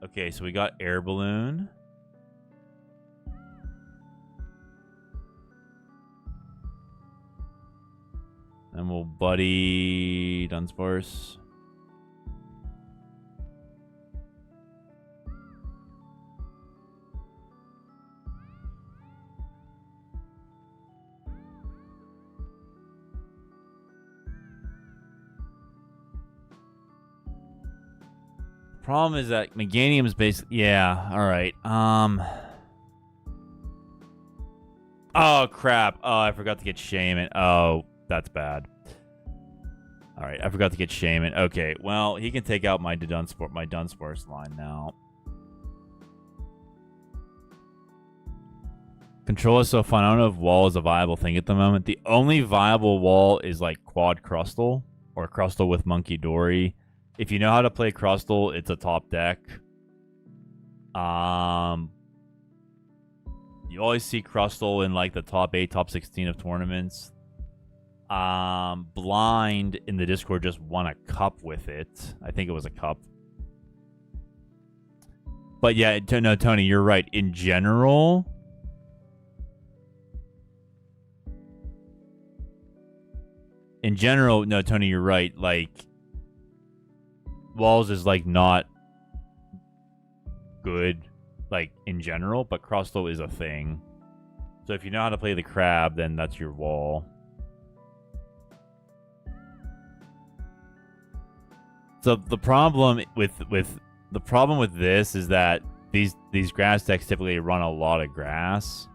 Okay, so we got Air Balloon. And we'll buddy Dunsparce. Problem is that Meganium is basically... Yeah, alright. Oh, crap. Oh, I forgot to get Shaymin. Oh, that's bad. Alright, I forgot to get Shaymin. Okay, well, he can take out my Dunsparce line now. Control is so fun. I don't know if wall is a viable thing at the moment. The only viable wall is like Quad Crustle or Crustle with Monkey Dory. If you know how to play Crustle, it's a top deck. You always see Crustle in like the top 8, top 16 of tournaments. Blind in the Discord just won a cup with it. I think it was a cup. But yeah, no, Tony, you're right. In general... no, Tony, you're right. Like, Walls is like not good, like in general, but crossflow is a thing. So if you know how to play the crab, then that's your wall. So the problem with this is that these grass decks typically run a lot of grass.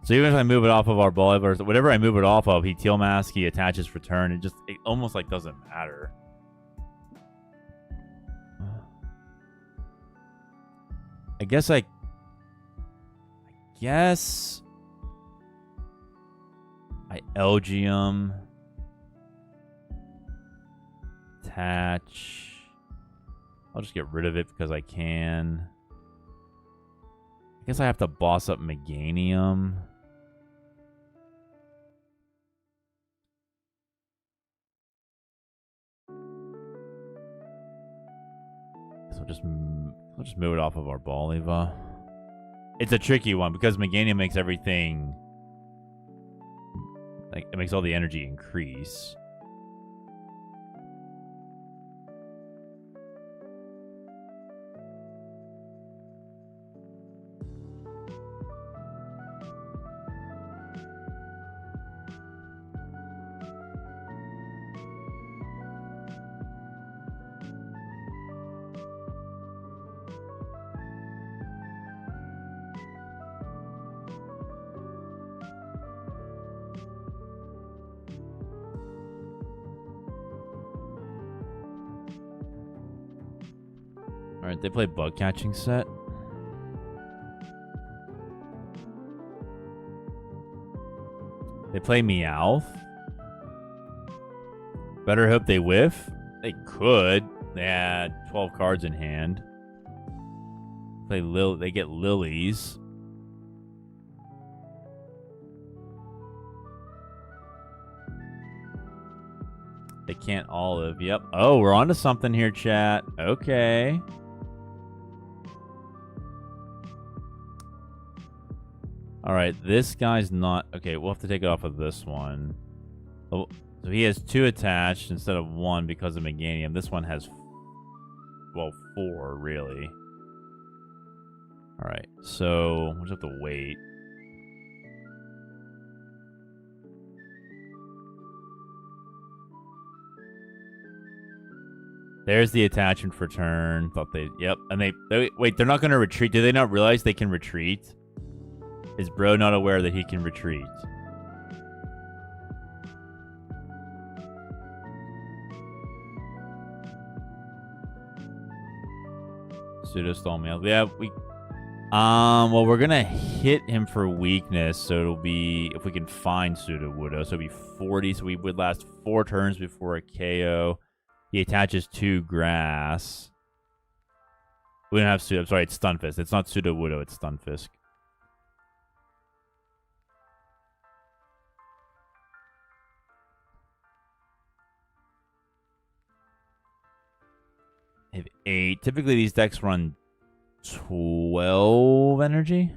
So even if I move it off of our ball, or whatever I move it off of, he Teal Mask, he attaches for turn. It almost like doesn't matter. I guess I Elgyem. Attach. I'll just get rid of it because I can. I guess I have to boss up Meganium. So I'll just move it off of our Boliva. It's a tricky one because Meganium makes everything, like, it makes all the energy increase. Alright, they play bug catching set. They play Meowth. Better hope they whiff. They could. They had 12 cards in hand. They get Lilies. They can't Olive. Yep. Oh, we're on to something here, chat. Okay. Alright, this guy's not... Okay, we'll have to take it off of this one. Oh, so he has 2 attached instead of 1 because of Meganium. This one has... well, 4, really. Alright, so we'll just have to wait. There's the attachment for turn. Thought they... Yep, and they wait, they're not going to retreat. Do they not realize they can retreat? Is bro not aware that he can retreat? Pseudo-stall Meowth. Yeah, we... well, we're gonna hit him for weakness, so it'll be... If we can find Sudowoodo, so it'll be 40, so we would last 4 turns before a KO. He attaches 2 grass. We don't have Pseudo... I'm sorry, it's Stunfisk. It's not Sudowoodo, it's Stunfisk. I have 8. Typically, these decks run 12 energy.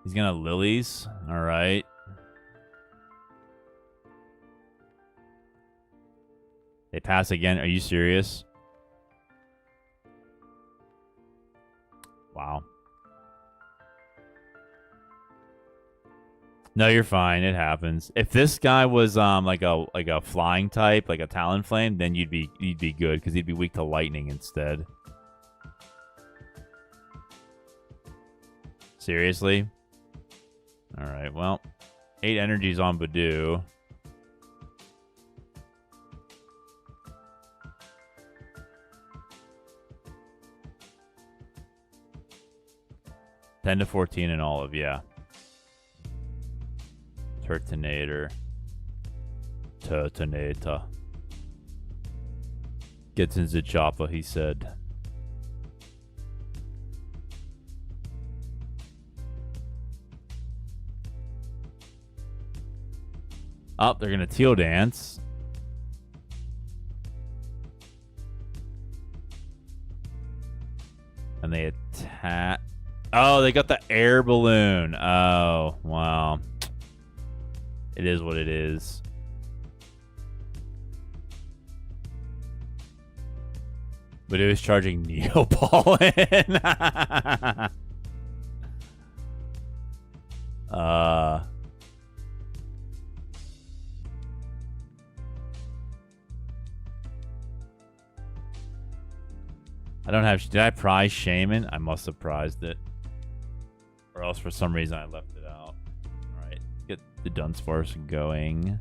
He's gonna Lilies. All right. They pass again. Are you serious? Wow. No, you're fine. It happens. If this guy was like a flying type, like a Talonflame, then you'd be good because he'd be weak to lightning instead. Seriously? All right. Well, 8 energies on Badoo. $10 to $14 in Olive, yeah. Turtonator. Gets into Choppa, he said. Oh, they're gonna Teal Dance. And they attack. Oh, they got the air balloon. Oh, wow. It is what it is. But it was charging Neopollen. I don't have... Did I prize Shaymin? I must have prized it. Or else for some reason I left it out. Alright, let's get the Dunsparce going.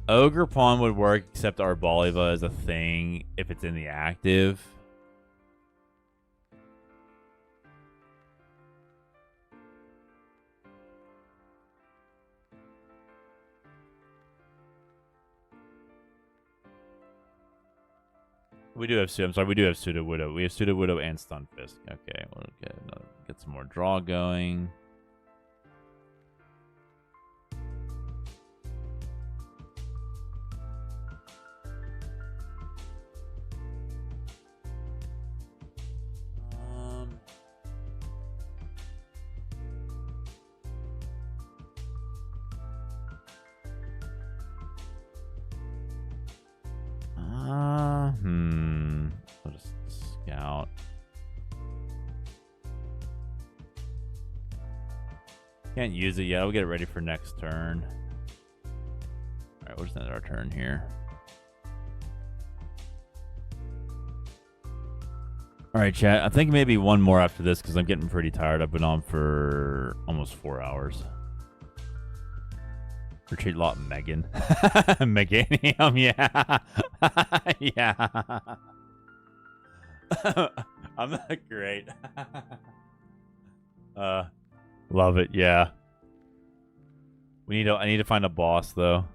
Ogerpon would work, except Arboliva is a thing if it's in the active. We do have I'm sorry, we do have Sudowoodo. We have Sudowoodo and Stunfisk. Okay, we'll get some more draw going. I'll just scout. Can't use it yet. We'll get it ready for next turn. Alright, where's our turn here? Alright, chat. I think maybe one more after this because I'm getting pretty tired. I've been on for almost 4 hours. Retreat lot Megan. Meganium, yeah. Yeah. I'm not great. Love it, yeah. I need to find a boss though.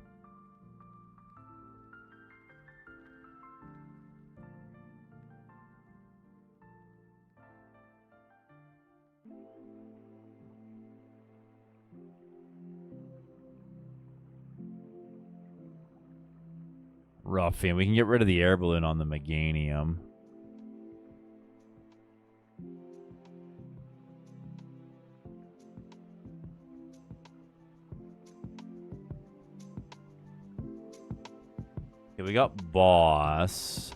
Ruffian. We can get rid of the air balloon on the Meganium. Okay, we got boss.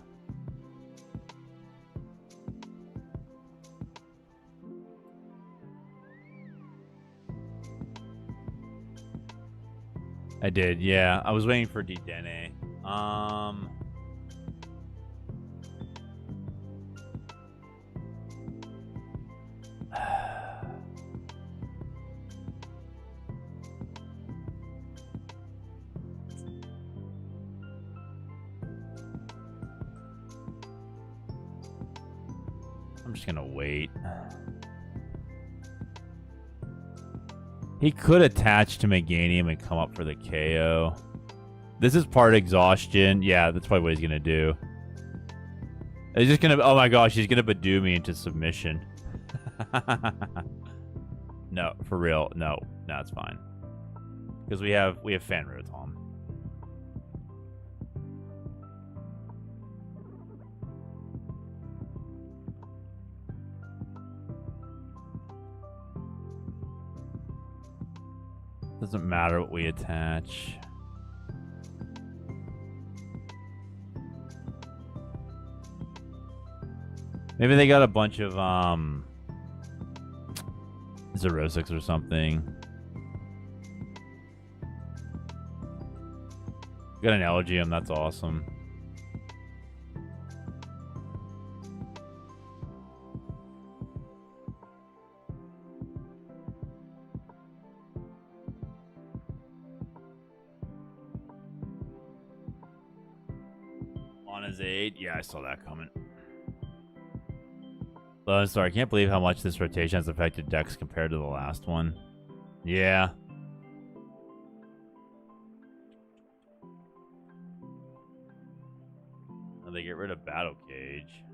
I did, yeah. I was waiting for Dedenne. I'm just gonna wait. He could attach to Meganium and come up for the KO. This is part exhaustion. Yeah, that's probably what he's gonna do. He's just gonna... Oh my gosh, he's gonna Badoo me into submission. No, for real. No, it's fine. Because we have Fan Rotom. Doesn't matter what we attach. Maybe they got a bunch of Xerosics or something. Got an Elgyem, that's awesome. Lana's 8. Yeah, I saw that coming. I'm sorry, I can't believe how much this rotation has affected decks compared to the last one. Yeah. Oh, they get rid of Battle Cage.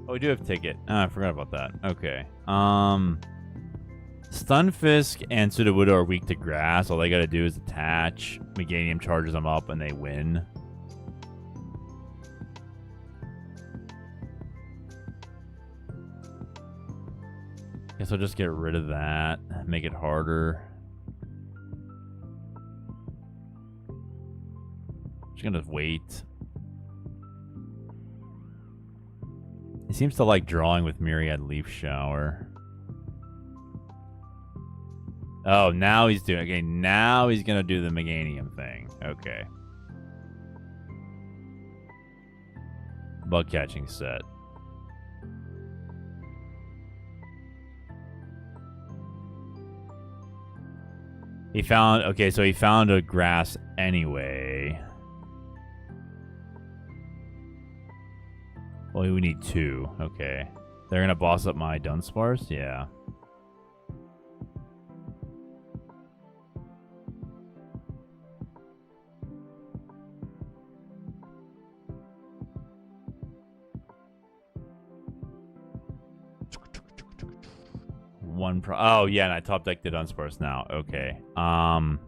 Oh, we do have ticket. Ah, I forgot about that. Okay. Stunfisk and Sudowoodo are weak to grass. All they gotta do is attach. Meganium charges them up and they win. Guess I'll just get rid of that. Make it harder. Just gonna wait. He seems to like drawing with Myriad Leaf Shower. Oh, now he's doing... Okay, now he's gonna do the Meganium thing. Okay. Bug catching set. He found... Okay, so he found a grass anyway. Well, we need 2. Okay. They're gonna boss up my Dunsparce? Yeah. Oh, yeah, and I top decked the Dunsparce now. Okay. I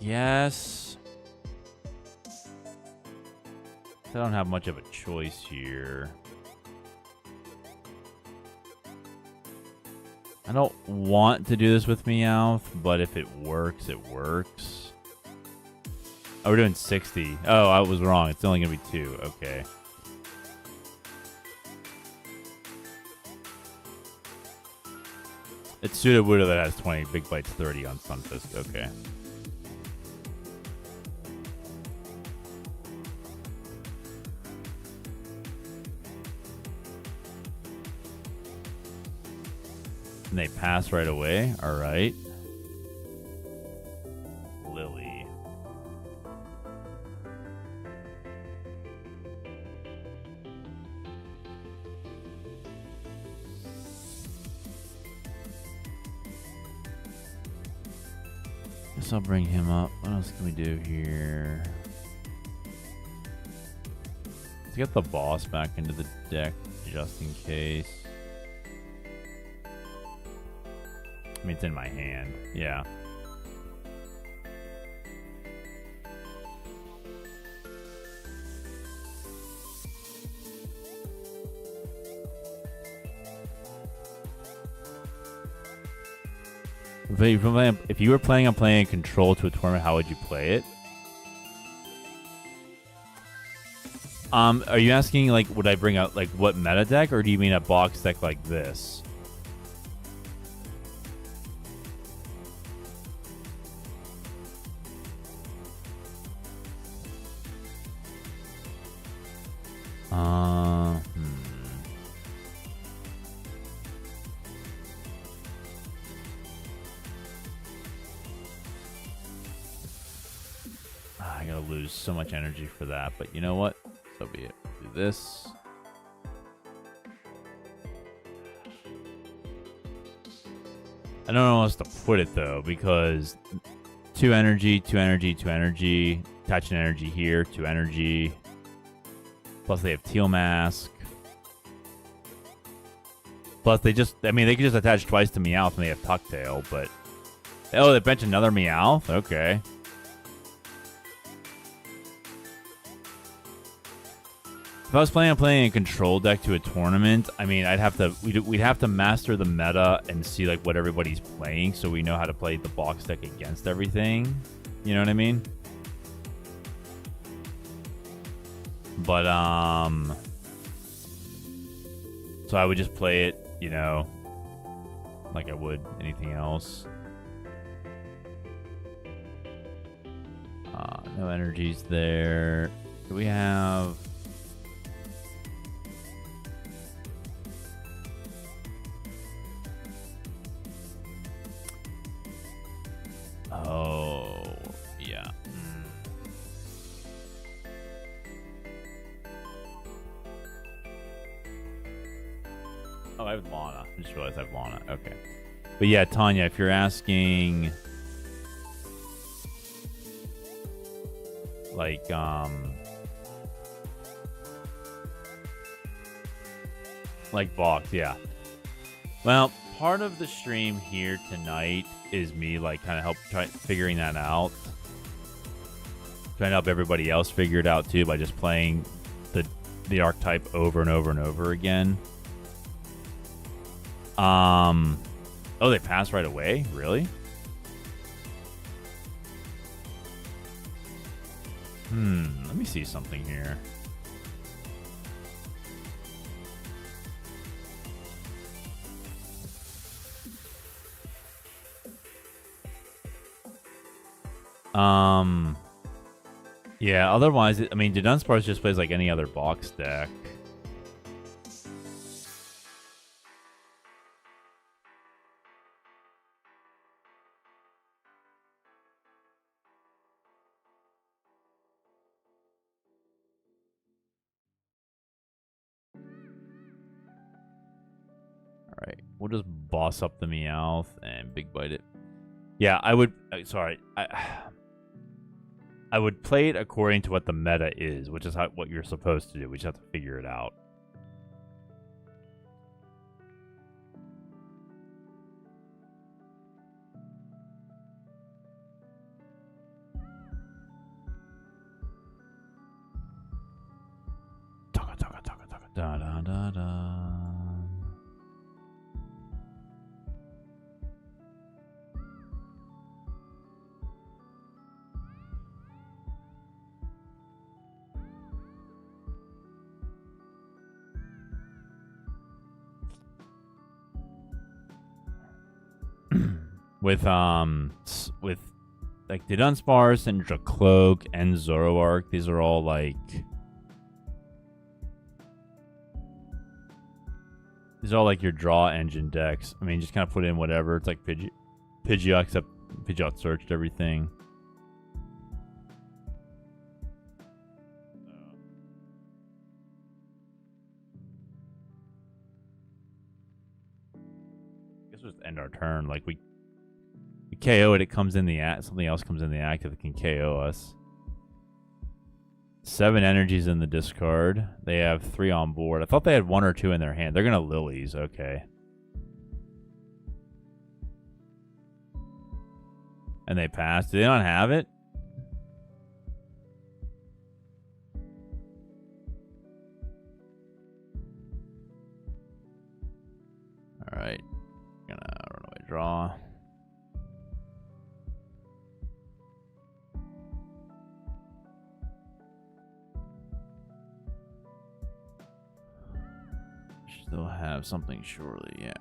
guess I don't have much of a choice here. I don't want to do this with Meowth, but if it works, it works. Oh, we're doing 60. Oh, I was wrong. It's only going to be 2. Okay. It's Sudowoodo that has 20. Big Bite's 30 on Stunfisk. Okay. And they pass right away. All right. Lillie. Guess I'll bring him up. What else can we do here? Let's get the boss back into the deck just in case. I mean, it's in my hand. Yeah. If you were planning on playing Control to a tournament, how would you play it? Are you asking, like, would I bring out, like, what meta deck, or do you mean a box deck like this? I gotta lose so much energy for that, but you know what? So be it. Do this. I don't know how else to put it though, because 2 energy, 2 energy, 2 energy, attach an energy here, 2 energy. Plus they have Teal Mask. Plus they just, I mean, they could just attach twice to Meowth and they have Tucktail, but... Oh, they bench another Meowth? Okay. If I was planning on playing a control deck to a tournament, I mean, I'd have to, we'd have to master the meta and see like what everybody's playing, so we know how to play the box deck against everything. You know what I mean? But so I would just play it, you know, like I would anything else. No energies there. Do we have? Oh, yeah. Oh, I have Lana. I just realized I have Lana. Okay. But yeah, Tanya, if you're asking, like, box, yeah. Well, part of the stream here tonight is me, like, kind of figuring that out. Trying to help everybody else figure it out, too, by just playing the archetype over and over and over again. Oh, they passed right away? Really? Let me see something here. Yeah, otherwise, I mean, Dudunsparce just plays like any other box deck. Alright, we'll just boss up the Meowth and big bite it. Yeah, I would... sorry, I would play it according to what the meta is, which is what you're supposed to do. We just have to figure it out. Da da da da. with like Dudunsparce and Dracloak and Zoroark, these are all like your draw engine decks. I mean, just kind of put in whatever. It's like Pidgeot, except Pidgeot searched everything. I guess we'll just end our turn. Like we KO it, it comes in the something else comes in the active that can KO us. 7 energies in the discard. They have 3 on board. I thought they had 1 or 2 in their hand. They're gonna Lilies, okay. And they pass. Do they not have it? Alright. Gonna run away, draw. Still have something surely, yeah.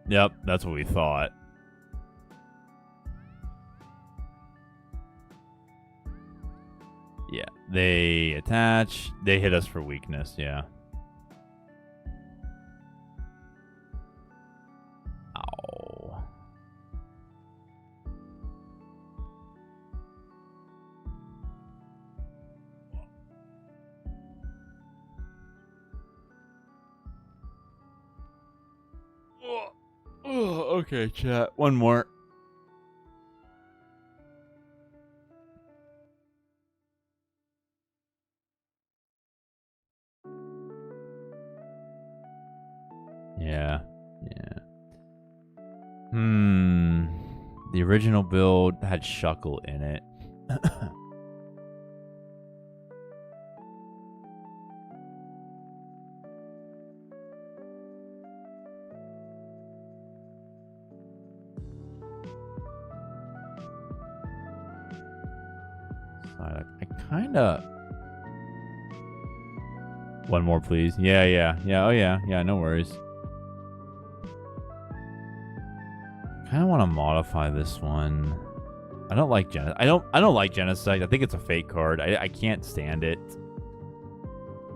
Yep, that's what we thought. Yeah, they attach. They hit us for weakness, yeah. Ow. Okay, chat. One more. Yeah. The original build had Shuckle in it. I kinda... One more, please. Yeah. Oh, yeah, no worries. Kinda want to modify this one. I don't like I don't like Genesect. I think it's a fake card. I can't stand it.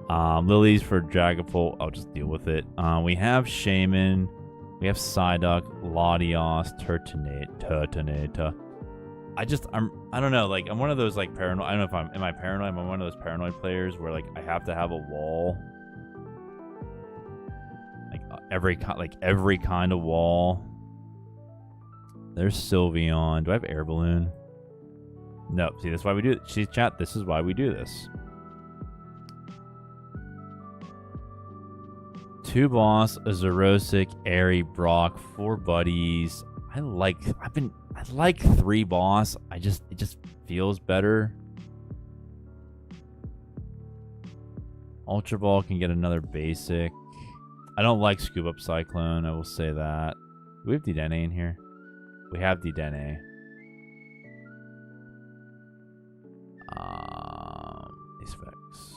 Lilies for Dragapult. I'll just deal with it. We have Shaymin. We have Psyduck, Latias, Turtonator. I don't know, like, I'm one of those, like, paranoid, I don't know if am I paranoid? I'm one of those paranoid players where, like, I have to have a wall. Like, every kind of wall. There's Sylveon. Do I have Air Balloon? No. See, that's why we do it. See, chat, this is why we do this. 2 boss, a Xerosic, Eri, Brock, 4 buddies. I like 3 boss. It just feels better. Ultra Ball can get another basic. I don't like Scoop Up Cyclone, I will say that. Do we have Dedenne in here? We have Dedenne. Effects.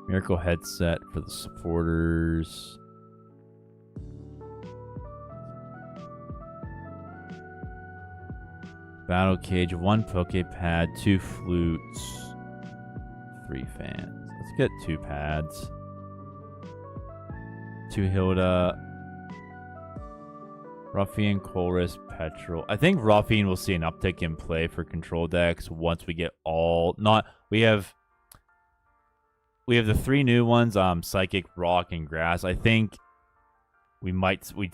Miracle headset for the supporters. Battle Cage, 1 Poké Pad, 2 flutes, 3 fans. Let's get 2 pads. 2 Hilda. Ruffian, Colress, Petrol. I think Ruffian will see an uptick in play for control decks once we get all we have the 3 new ones, Psychic, Rock, and Grass. I think we'd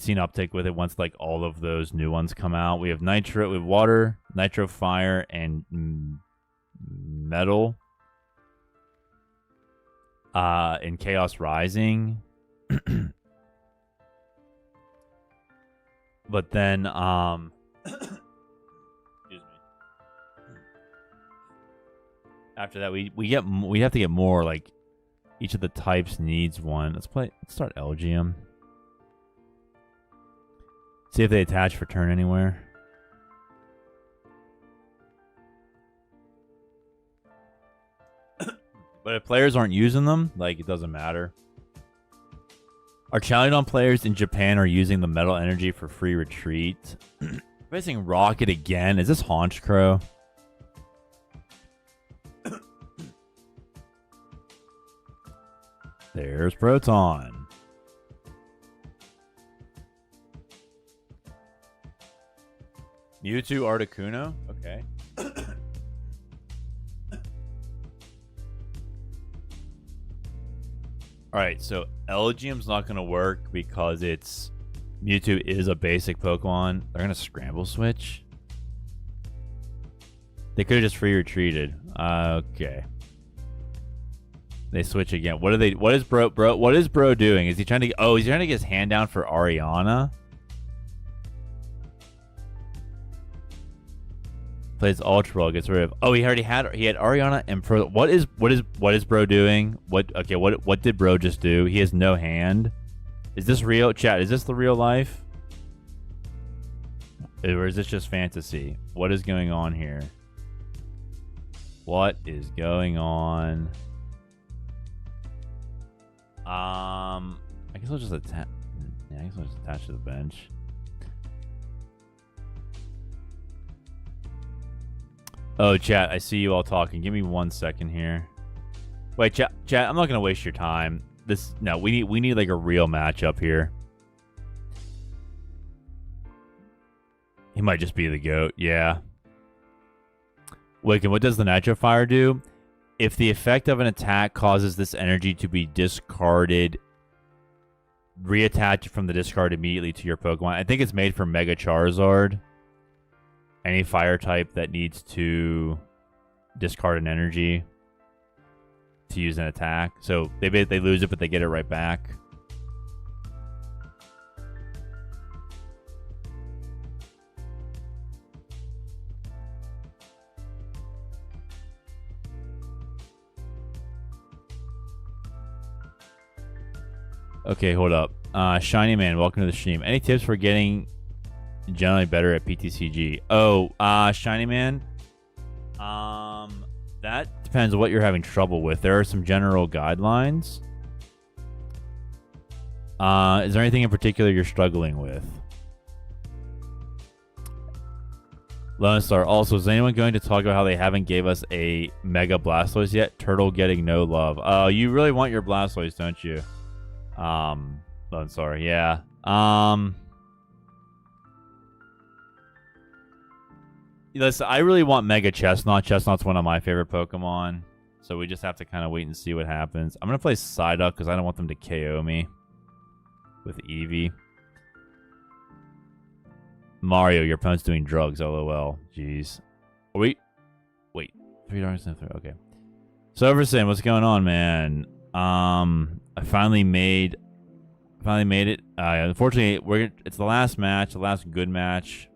see an uptick with it once like all of those new ones come out. We have Nitro, we have Water, Nitro, Fire, and Metal. In Chaos Rising. But then excuse me. After that we have to get more, like each of the types needs one. Let's start Elgyem. See if they attach for turn anywhere. But if players aren't using them, like, it doesn't matter. Our Challenge players in Japan are using the metal energy for free retreat. Facing Rocket again. Is this Haunch Crow? There's Proton. Mewtwo Articuno? Okay. Alright, so Elgyem's not going to work because Mewtwo is a basic Pokemon. They're going to Scramble Switch. They could have just free retreated. Okay. They switch again. What is Bro doing? Is he trying to he's trying to get his hand down for Ariana? Plays Ultra Ball, gets rid of. Oh, he had Ariana and Pro. What is Bro doing? What did Bro just do? He has no hand. Is this real? Chat, is this the real life? Or is this just fantasy? What is going on here? What is going on? I guess I'll just attach. Yeah, I guess I'll just attach to the bench. Oh, chat, I see you all talking. Give me 1 second here. Wait, chat, I'm not gonna waste your time. We need like a real matchup here. He might just be the GOAT, yeah. Wait, and what does the Nitro Fire do? If the effect of an attack causes this energy to be discarded, reattach it from the discard immediately to your Pokemon. I think it's made for Mega Charizard. Any fire type that needs to discard an energy to use an attack. So they lose it, but they get it right back. Okay, hold up. Shiny Man, welcome to the stream. Any tips for getting generally better at PTCG? Oh, Shiny Man. That depends on what you're having trouble with. There are some general guidelines. Is there anything in particular you're struggling with? Lone Star. Also, is anyone going to talk about how they haven't gave us a Mega Blastoise yet? Turtle getting no love. Oh, you really want your Blastoise, don't you? Lone Star. Yeah. Listen, I really want Mega Chestnut. Chestnut's one of my favorite Pokemon. So we just have to kind of wait and see what happens. I'm going to play Psyduck because I don't want them to KO me with Eevee. Mario, your opponent's doing drugs, LOL. Jeez. Wait. 3 dollars and 3. Okay. Soverson, what's going on, man? I finally made it. Unfortunately, it's the last match, the last good match.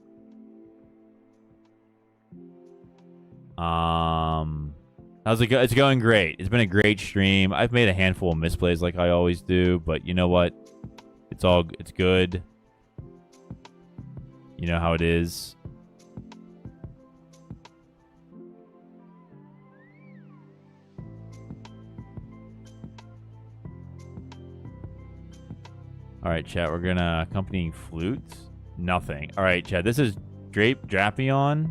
How's it go? It's going great. It's been a great stream. I've made a handful of misplays like I always do, but you know what? It's good. You know how it is. All right, chat. We're gonna accompanying flute. Nothing. All right, chat. This is Drapion.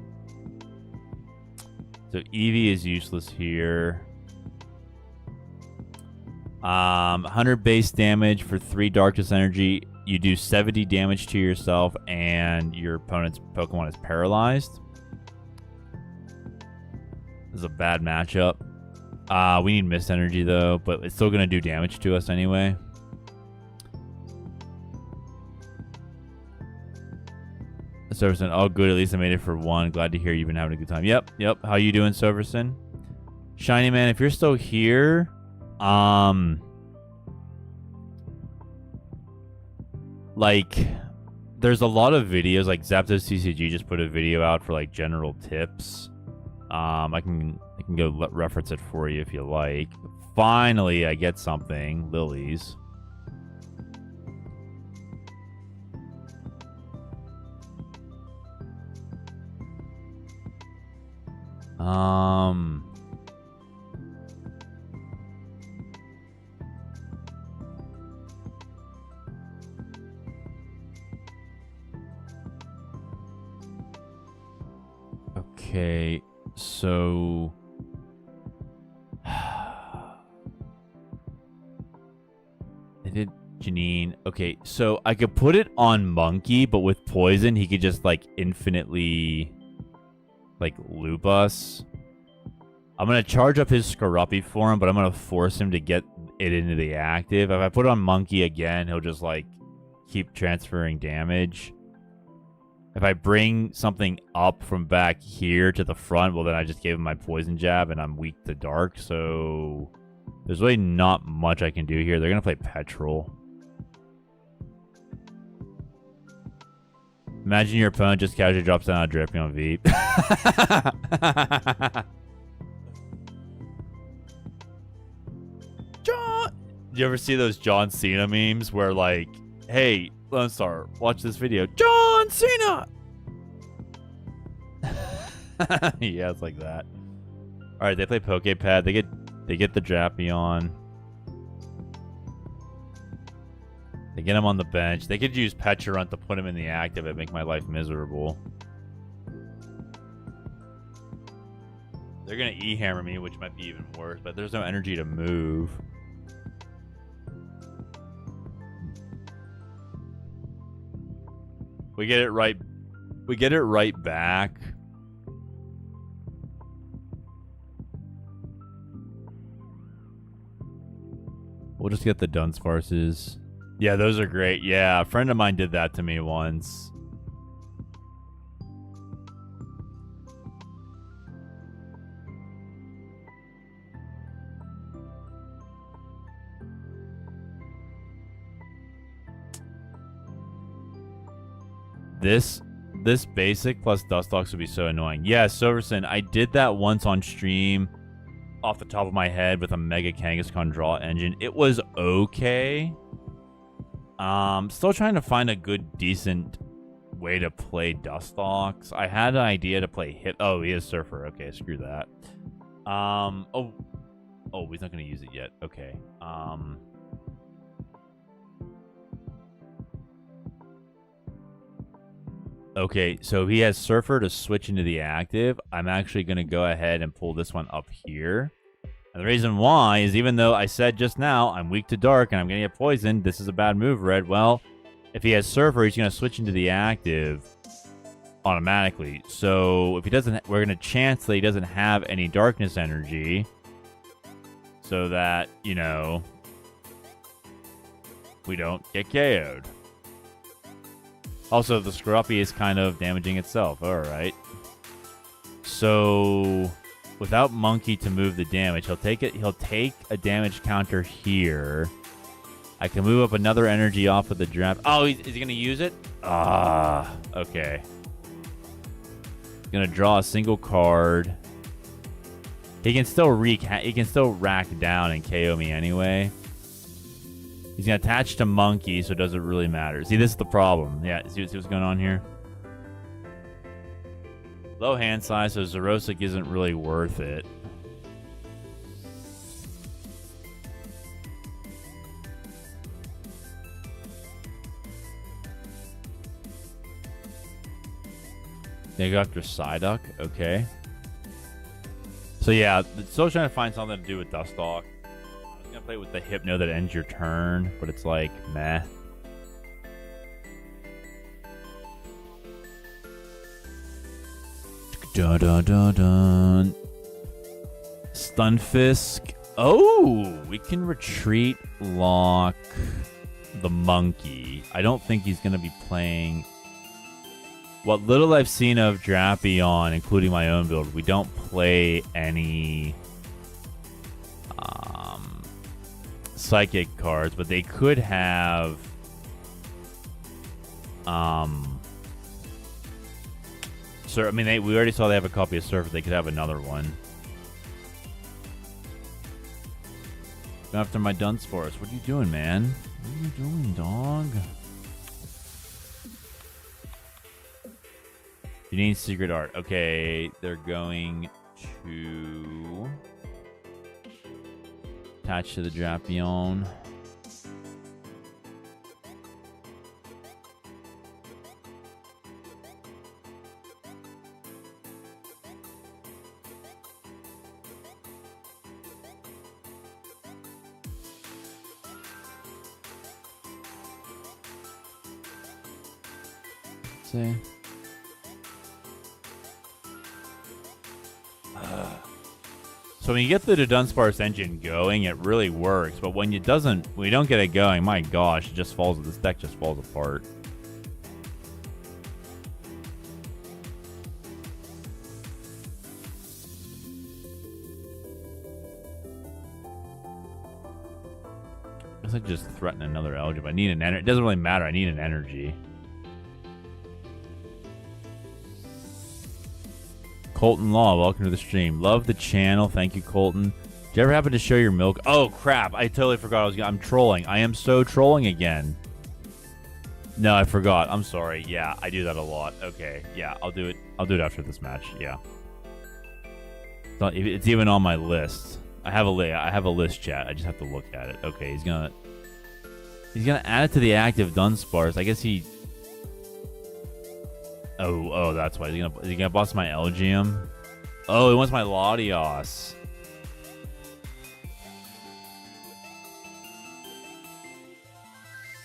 So Eevee is useless here. 100 base damage for 3 Darkness Energy. You do 70 damage to yourself, and your opponent's Pokemon is paralyzed. This is a bad matchup. We need Mist Energy, though, but it's still going to do damage to us anyway. Soverson, oh good, at least I made it for 1. Glad to hear you've been having a good time. Yep. How you doing, Soverson? Shiny Man, if you're still here, like, there's a lot of videos, like Zapdos TCG just put a video out for like general tips. I can go reference it for you if you like. Finally, I get something. Lilies. Okay, so I did Janine. Okay, so I could put it on Monkey, but with poison, he could just like infinitely like loop us. I'm gonna charge up his Scoruppy for him, but I'm gonna force him to get it into the active. If I put it on Monkey again, he'll just like keep transferring damage. If I bring something up from back here to the front, well then I just gave him my poison jab and I'm weak to dark, so there's really not much I can do here. They're gonna play Petrol. Imagine your opponent just casually drops down a Drapion V. John! Do you ever see those John Cena memes where like, hey, Lone Star, watch this video. John Cena! Yeah, it's like that. Alright, they play Poké Pad. They get the Drapion. They get him on the bench. They could use Pecharunt to put him in the active and make my life miserable. They're going to E-hammer me, which might be even worse, but there's no energy to move. We get it right back. We'll just get the Dunsparces. Yeah, those are great. Yeah, a friend of mine did that to me once. This basic plus Dustox would be so annoying. Yeah, Soverson, I did that once on stream off the top of my head with a Mega Kangaskhan draw engine. It was okay. Still trying to find a good, decent way to play Dustox. I had an idea to play Hit. Oh, he is Surfer. Okay, screw that. Oh, he's not going to use it yet. Okay. Okay, so he has Surfer to switch into the active. I'm actually going to go ahead and pull this one up here. And the reason why is even though I said just now I'm weak to dark and I'm going to get poisoned, this is a bad move, Red. Well, if he has Surfer, he's going to switch into the active. automatically. So if he doesn't, we're going to chance that he doesn't have any darkness energy, so that, you know, we don't get KO'd. Also, the Scruffy is kind of damaging itself. All right. So without Monkey to move the damage, he'll take it. He'll take a damage counter here. I can move up another energy off of the draft. Oh, is he gonna use it? Ah, okay. Gonna draw a single card. He can still rack down and KO me anyway. He's gonna attach to Monkey, so it doesn't really matter. See, this is the problem. Yeah, see what's going on here? Low hand size, so Xerosic isn't really worth it. They go after Psyduck, okay. So yeah, still trying to find something to do with Dustock. I was gonna play with the Hypno that ends your turn, but it's like, meh. Dun dun dun dun. Stunfisk. Oh, we can retreat lock the Monkey. I don't think he's gonna be playing. What little I've seen of Drapion, including my own build, we don't play any psychic cards, but they could have so I mean we already saw they have a copy of Surfer, they could have another one. After my Dunsparce. What are you doing, man? What are you doing, dog? You need secret art. Okay, they're going to attach to the Drapion. Let's see. So when you get the Dudunsparce engine going, it really works. But when it doesn't, when you don't get it going, my gosh, it just falls. This deck just falls apart. I guess I just threaten another Elgyem. I need an energy. It doesn't really matter. I need an energy. Colton Law, welcome to the stream. Love the channel. Thank you, Colton. Did you ever happen to show your milk? Oh, crap. I totally forgot. I'm trolling. I am so trolling again. No, I forgot. I'm sorry. Yeah, I do that a lot. Okay. Yeah, I'll do it. I'll do it after this match. Yeah. It's even on my list. I have a list, chat. I just have to look at it. Okay, he's gonna add it to the active Dunsparce. I guess he... Oh, that's why. Is he gonna boss my Elgyem? Oh, he wants my Latias.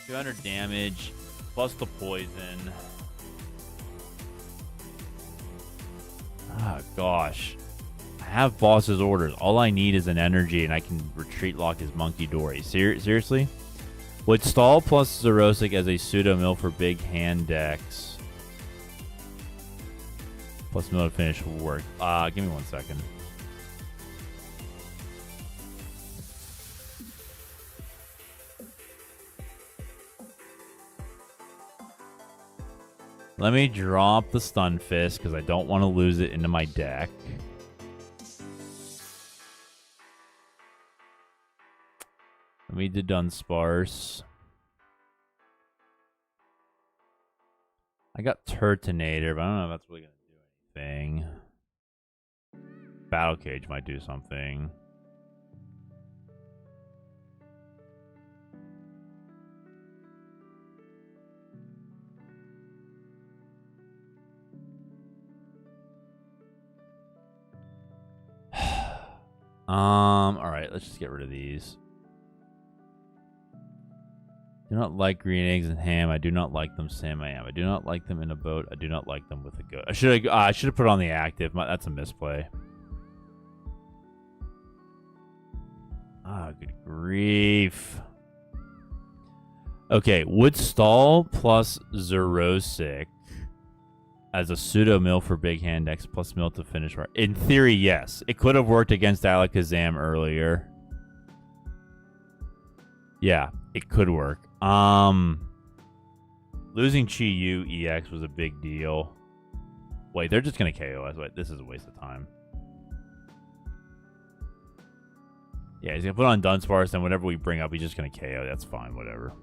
$200 damage, plus the poison. Ah, gosh. I have boss's orders. All I need is an energy, and I can retreat lock his Monkey Dory. Seriously? Would Stall plus Xerosic as a pseudo mill for big hand decks? Plus mill to finish work. Give me 1 second. Let me drop the Stunfisk because I don't want to lose it into my deck. Let me do Dunsparce. I got Turtonator, but I don't know if that's really going to do anything. Battle Cage might do something. All right, let's just get rid of these. Do not like green eggs and ham. I do not like them. Sam, I am. I do not like them in a boat. I do not like them with a goat. I should have put on the active. That's a misplay. Ah, good grief. Okay, would stall plus Xerosic as a pseudo mill for big hand X plus mill to finish right. In theory, yes. It could have worked against Alakazam earlier. Yeah, it could work. Losing Chi-Yu EX was a big deal. Wait, they're just gonna KO us. Wait, this is a waste of time. Yeah, he's gonna put on Dunsparce, and whatever we bring up, he's just gonna KO. That's fine, whatever.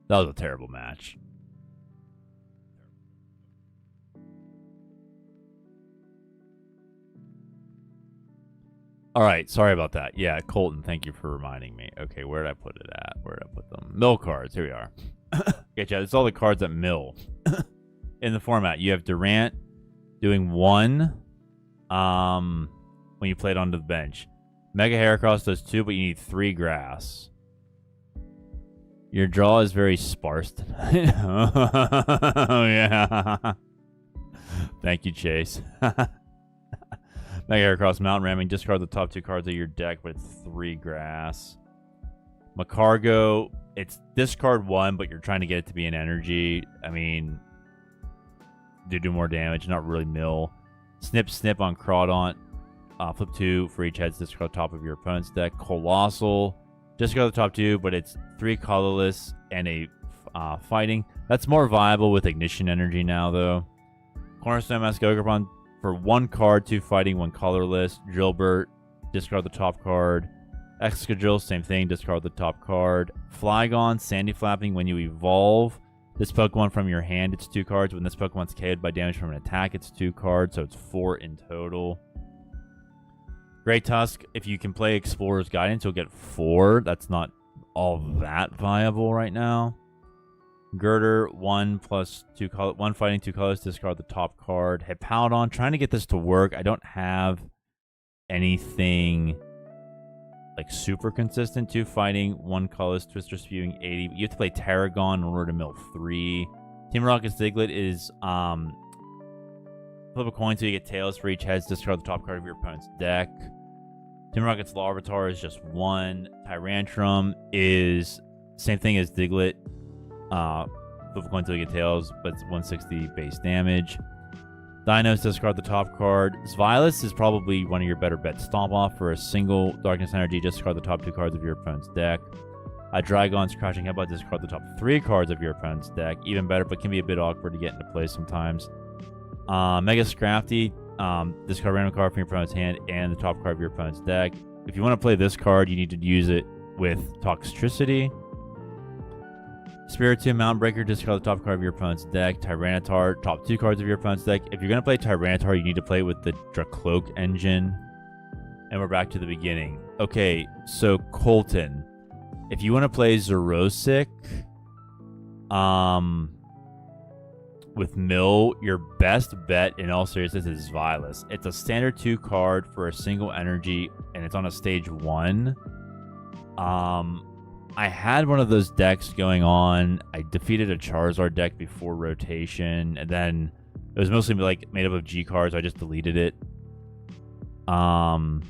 That was a terrible match. All right, sorry about that. Yeah, Colton, thank you for reminding me. Okay, where did I put it at? Where did I put them? Mill cards. Here we are. Okay, Chad, it's all the cards that mill. In the format, you have Durant doing 1 when you play it onto the bench. Mega Heracross does 2, but you need 3 grass. Your draw is very sparse tonight. Oh, yeah. Thank you, Chase. Mega Heracross, Mountain Ramming. Discard the top 2 cards of your deck, but it's 3 grass. Macargo, it's discard 1, but you're trying to get it to be an energy. I mean, do more damage, not really mill. Snip on Crawdaunt. Flip 2 for each heads. Discard the top of your opponent's deck. Colossal. Discard the top 2, but it's 3 colorless and a fighting. That's more viable with Ignition Energy now, though. Cornerstone Mask Ogerpon for 1 card, 2 fighting, 1 colorless. Drillburt, discard the top card. Excadrill, same thing, discard the top card. Flygon, Sandy Flapping, when you evolve this Pokemon from your hand, it's 2 cards. When this Pokemon's KO'd by damage from an attack, it's 2 cards, so it's 4 in total. Great Tusk, if you can play Explorer's Guidance, you'll get 4. That's not all that viable right now. Girder, 1 plus 2 color, 1 fighting, 2 colors, discard the top card. Hippowdon, trying to get this to work. I don't have anything like super consistent. 2 fighting, 1 colors, Twister Spewing, 80. You have to play Tarragon in order to mill 3. Team Rocket Diglett is flip a coin so you get tails for each heads. Discard the top card of your opponent's deck. Team Rocket's Larvitar is just 1. Tyrantrum is same thing as Diglett. Flip a coin until you get tails, but it's 160 base damage. Dinos, discard the top card. Svilas is probably one of your better bets. Stomp off for a single Darkness Energy. Discard the top 2 cards of your opponent's deck. Dragon's Crashing Headbutt. Discard the top 3 cards of your opponent's deck. Even better, but can be a bit awkward to get into play sometimes. Mega Scrafty. Discard random card from your opponent's hand and the top card of your opponent's deck. If you want to play this card, you need to use it with Toxtricity. Spiritomb, Mountain Breaker, discard the top card of your opponent's deck. Tyranitar, top 2 cards of your opponent's deck. If you're going to play Tyranitar, you need to play with the Dracloak engine. And we're back to the beginning. Okay, so Colton, if you want to play Xerosic with Mill, your best bet in all seriousness is Vilas. It's a standard 2 card for a single energy, and it's on a stage 1. I had one of those decks going on. I defeated a Charizard deck before rotation, and then it was mostly like made up of G cards. So I just deleted it. So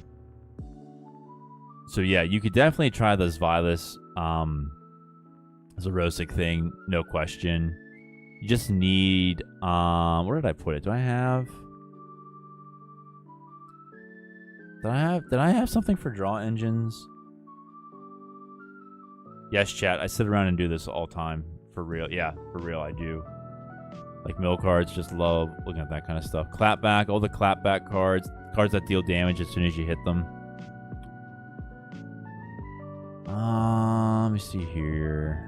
yeah, you could definitely try this Vilas Xerosic thing, no question. You just need where did I put it? Did I have something for draw engines? Yes, chat. I sit around and do this all time. For real. Yeah, for real, I do. Like mill cards, just love looking at that kind of stuff. Clapback, all the clapback cards. Cards that deal damage as soon as you hit them. Let me see here.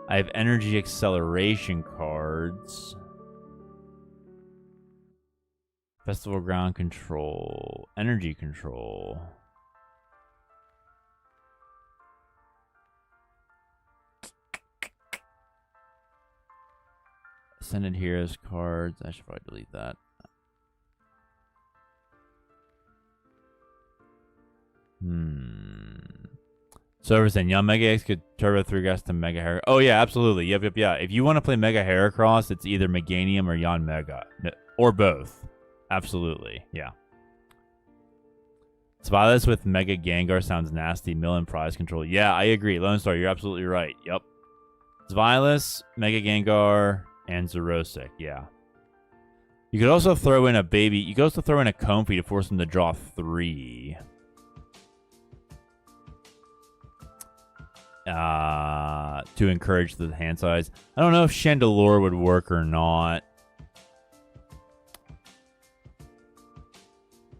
I have energy acceleration cards. Festival ground control. Energy control. Ascended Heroes cards. I should probably delete that. So saying Young Mega X could Turbo 3 Gas to Mega Hair. Oh, yeah, absolutely. Yep. Yeah. If you want to play Mega Heracross, it's either Meganium or Yon Mega. Or both. Absolutely. Yeah. Spyless with Mega Gengar sounds nasty. Mill and prize control. Yeah, I agree. Lone Star, you're absolutely right. Yep. Spyless, Mega Gengar, and Xerosic. Yeah. You could also throw in a baby. You could also throw in a Comfey to force him to draw 3. To encourage the hand size. I don't know if Chandelure would work or not.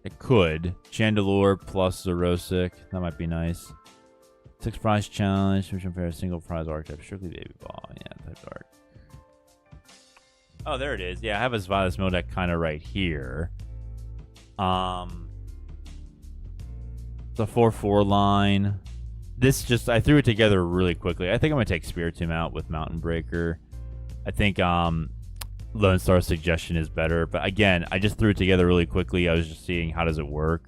It could. Chandelure plus Xerosic. That might be nice. 6 prize challenge. Which compare a single prize archetype. Strictly baby ball. Yeah, type dark. Oh, there it is. Yeah, I have a Spyless Mill deck kind of right here. The 4/4 line. This just, I threw it together really quickly. I think I'm going to take Spiritomb out with Mountain Breaker. I think Lone Star's suggestion is better. But again, I just threw it together really quickly. I was just seeing how does it work.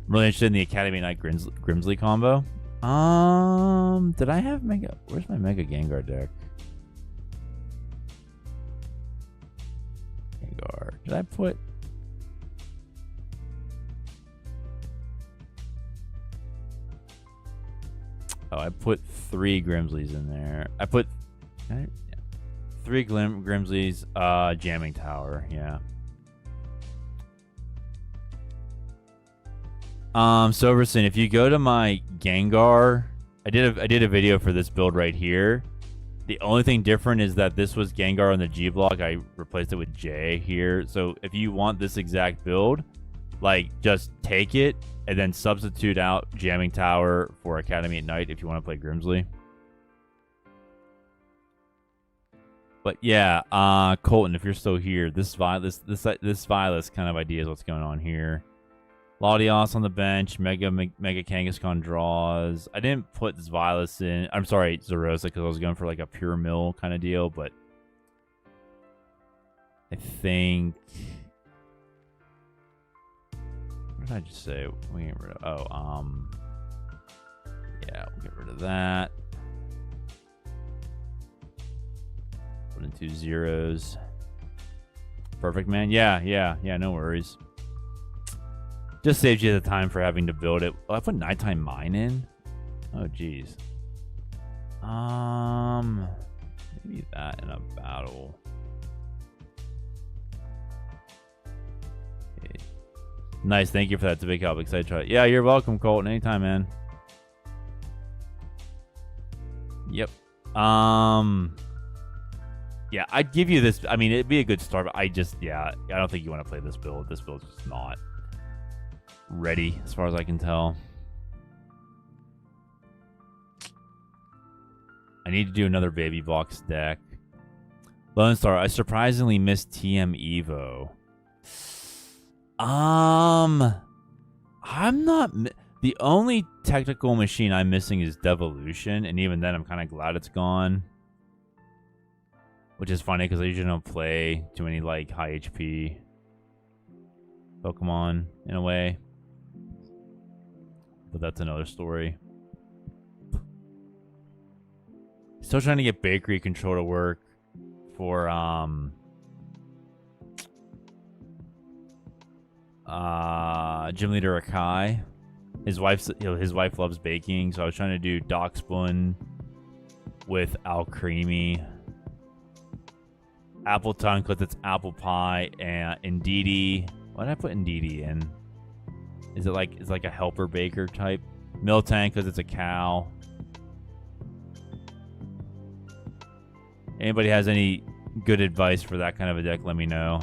I'm really interested in the Academy Knight Grimsley combo. Did I have Mega? Where's my Mega Gengar deck? Gengar. Did I put... Oh, I put 3 Grimsleys in there. I put 3 Grimsleys, Jamming Tower, yeah. Silverson, if you go to my Gengar, I did a video for this build right here. The only thing different is that this was Gengar on the G block. I replaced it with J here. So if you want this exact build, like just take it and then substitute out Jamming Tower for Academy at Night if you want to play Grimsley. But yeah, Colton, if you're still here, this Violet kind of idea is what's going on here. Latias on the bench, Mega Kangaskhan draws. I didn't put Violet in. I'm sorry, Xerosic, because I was going for like a pure mill kind of deal, but I think. What did I just say? We get rid of. Yeah, we'll get rid of that. Put in 2 zeros. Perfect, man. Yeah. No worries. Just saves you the time for having to build it. Oh, I put Nighttime Mine in. Oh, jeez. Maybe that in a battle. Okay. Nice, thank you for that. It's a big help. Excited to try it. Yeah, you're welcome, Colton. Anytime, man. Yep. Yeah, I'd give you this. I mean, it'd be a good start, but I don't think you want to play this build. This build's just not ready, as far as I can tell. I need to do another Baby Box deck. Lone Star, I surprisingly missed TM Evo. I'm not... The only technical machine I'm missing is Devolution, and even then I'm kind of glad it's gone. Which is funny, because I usually don't play too many, like, high HP Pokemon, in a way. But that's another story. Still trying to get Bakery Control to work for Gym Leader Akai. His wife loves baking, so I was trying to do Doxbun with Alcremie. Appleton because it's apple pie, and Indeedee. What did I put Indeedee in? Is it like a helper baker type? Miltank because it's a cow. Anybody has any good advice for that kind of a deck, let me know.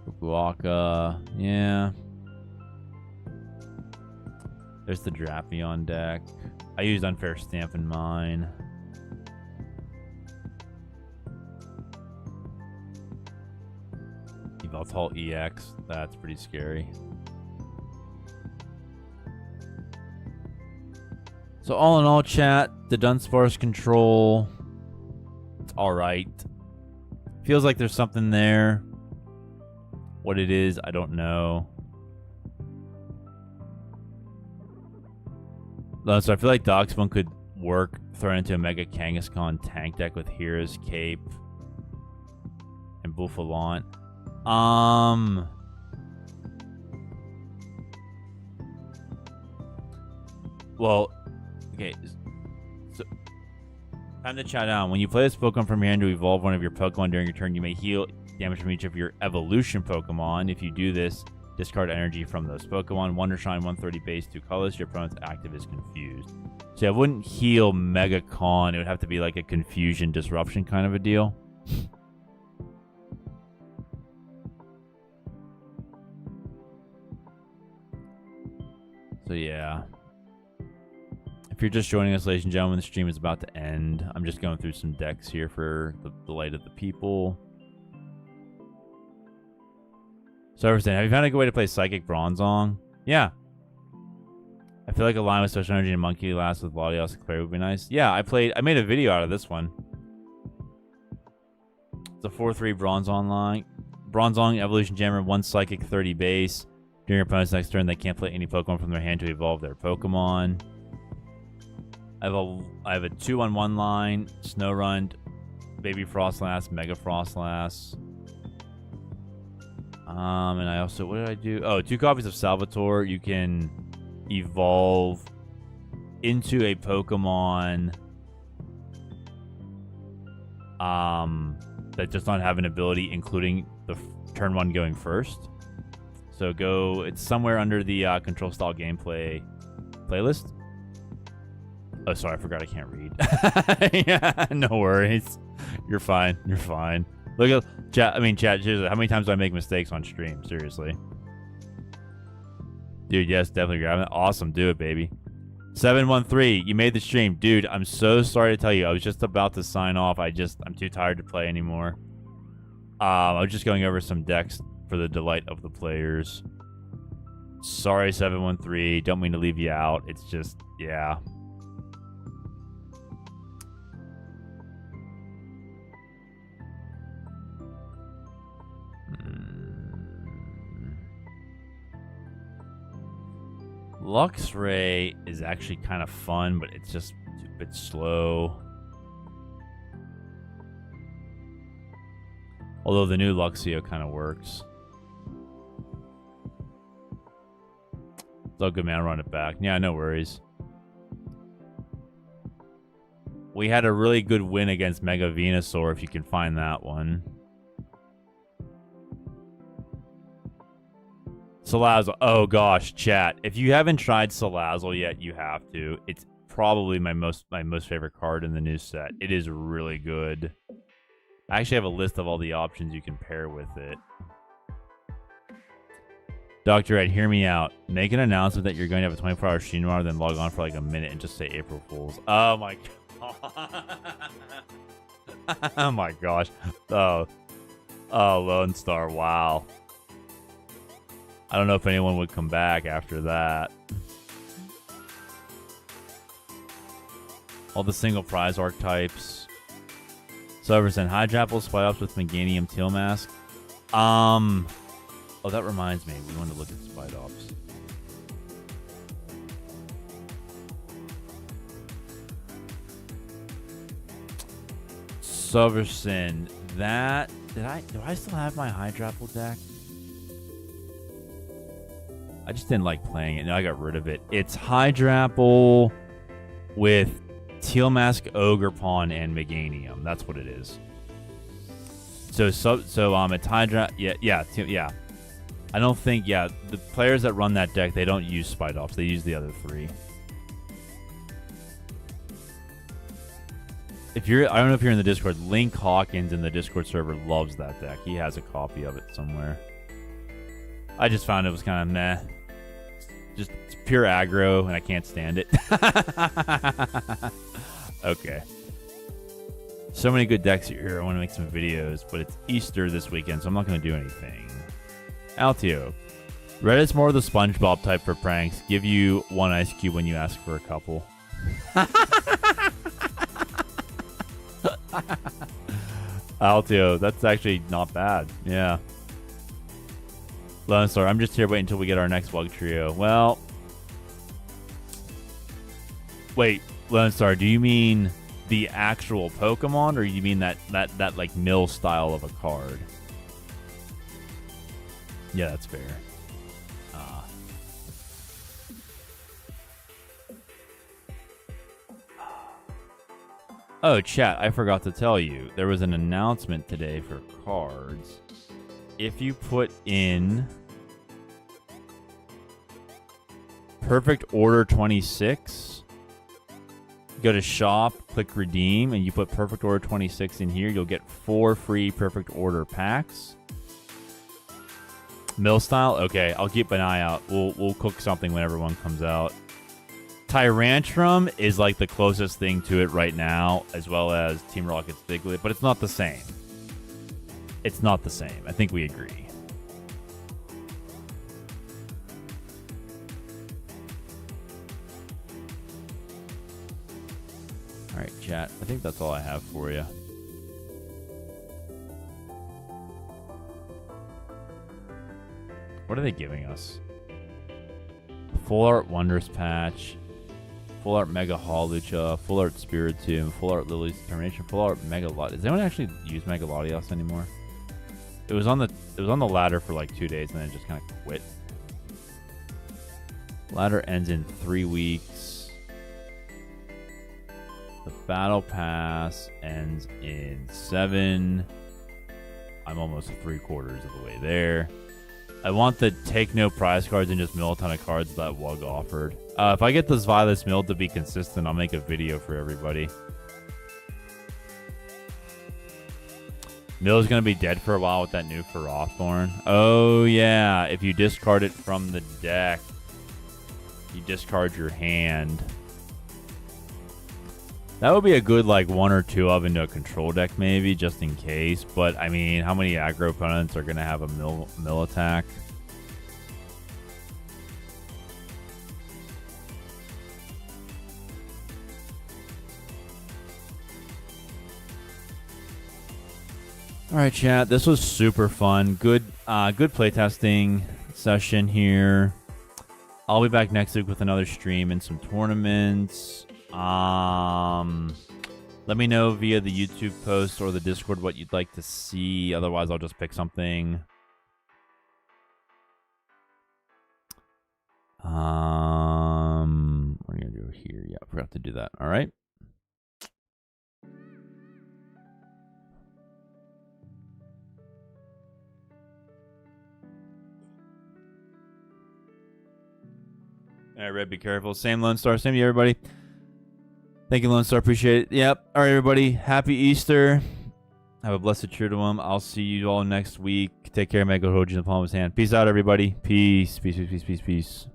Fukuoka, yeah. There's the Drapion deck. I used Unfair Stamp in mine. Yveltal EX, that's pretty scary. So all in all, chat, the Dunsparce control, it's alright. Feels like there's something there. What it is, I don't know. So I feel like Doxbone could work thrown into a Mega Kangaskhan tank deck with Hero's Cape and Bouffalant. Well, okay. So, time to chat down. When you play this Pokemon from your hand to evolve one of your Pokemon during your turn, you may heal damage from each of your evolution Pokemon. If you do this, discard energy from those Pokemon. Wonder Shine, 130 base, 2 colors. Your opponent's active is confused. So I wouldn't heal Mega Con. It would have to be like a confusion disruption kind of a deal. So yeah. If you're just joining us, ladies and gentlemen, the stream is about to end. I'm just going through some decks here for the delight of the people. So, have you found a good way to play Psychic Bronzong? Yeah. I feel like a line with Social Energy and Monkey Last with Latias and Clefairy would be nice. Yeah, I made a video out of this one. It's a 4-3 Bronzong line. Bronzong, Evolution Jammer, 1 Psychic, 30 base. During your opponent's next turn, they can't play any Pokemon from their hand to evolve their Pokemon. I have a 2-on-1 line, Snorunt, Baby Frostlass, Mega Frostlass. And I also, what did I do? Oh, 2 copies of Salvatore. You can evolve into a Pokemon that does not have an ability, including the turn 1 going first. So it's somewhere under the control style gameplay playlist. Oh, sorry, I forgot I can't read. Yeah, no worries. You're fine. You're fine. Look at chat. Chat. Seriously, how many times do I make mistakes on stream? Seriously, dude. Yes, definitely grab it. Awesome, do it, baby. 713. You made the stream, dude. I'm so sorry to tell you. I was just about to sign off. I'm too tired to play anymore. I was just going over some decks for the delight of the players. Sorry, 713. Don't mean to leave you out. It's just, yeah. Luxray is actually kind of fun, but it's just a bit slow. Although the new Luxio kind of works. It's all good, man. I'll run it back. Yeah, no worries. We had a really good win against Mega Venusaur, if you can find that one. Salazzle. Oh gosh, chat. If you haven't tried Salazzle yet, you have to. It's probably my most favorite card in the new set. It is really good. I actually have a list of all the options you can pair with it. Dr. Ed, hear me out. Make an announcement that you're going to have a 24-hour stream tomorrow, then log on for like a minute and just say April Fools. Oh my god. Oh my gosh. Oh, Lone Star. Wow. I don't know if anyone would come back after that. All the single prize archetypes. Silverson, Hydrapple, Spite-Ups with Meganium Teal Mask. Oh, that reminds me. We want to look at Spite-Ups. Silverson, that... Do I still have my Hydrapple deck? I just didn't like playing it. No, I got rid of it. It's Hydrapple with Teal Mask, Ogerpon, and Meganium. That's what it is. So it's Hydra. Yeah. I don't think. Yeah, the players that run that deck, they don't use Spite-Ups. They use the other 3. I don't know if you're in the Discord. Link Hawkins in the Discord server loves that deck. He has a copy of it somewhere. I just found it was kind of meh. Just it's pure aggro, and I can't stand it. Okay. So many good decks here. I want to make some videos, but it's Easter this weekend, so I'm not going to do anything. Altio. Reddit's more of the SpongeBob type for pranks. Give you 1 ice cube when you ask for a couple. Altio. That's actually not bad. Yeah. Lone Star, I'm just here waiting until we get our next bug trio. Well, wait, Lone Star, do you mean the actual Pokemon, or you mean that like mill style of a card? Yeah, that's fair. Oh, chat, I forgot to tell you. There was an announcement today for cards. If you put in Perfect Order 26, go to shop, click redeem, and you put Perfect Order 26 in here, you'll get 4 free Perfect Order packs. Mill style? Okay, I'll keep an eye out. We'll cook something whenever one comes out. Tyrantrum is like the closest thing to it right now, as well as Team Rocket's Diglett, but it's not the same. It's not the same. I think we agree. All right, chat. I think that's all I have for you. What are they giving us? Full Art Wondrous Patch. Full Art Mega Hawlucha, Full Art Spiritomb, Full Art Lily's Determination, Full Art Mega Latias. Does anyone actually use Mega Latias anymore? It was on the ladder for like 2 days and then it just kind of quit. Ladder ends in 3 weeks. The Battle Pass ends in 7. I'm almost 3/4 of the way there. I want the take no prize cards and just mill a ton of cards that WUG offered. If I get this Violet's Mill to be consistent, I'll make a video for everybody. Mill's going to be dead for a while with that new Ferrothorn. Oh, yeah. If you discard it from the deck, you discard your hand. That would be a good, like, 1 or 2 of into a control deck, maybe, just in case. But, I mean, how many aggro opponents are going to have a mill attack? All right, chat. This was super fun. Good playtesting session here. I'll be back next week with another stream and some tournaments. Let me know via the YouTube post or the Discord what you'd like to see. Otherwise, I'll just pick something. What are we gonna do here? Yeah, I forgot to do that. All right. All right, Red, be careful. Same Lone Star. Same to you, everybody. Thank you, Lone Star. Appreciate it. Yep. All right, everybody. Happy Easter. Have a blessed Trudeau. I'll see you all next week. Take care. May God hold you in the palm of his hand. Peace out, everybody. Peace. Peace, peace, peace, peace, peace.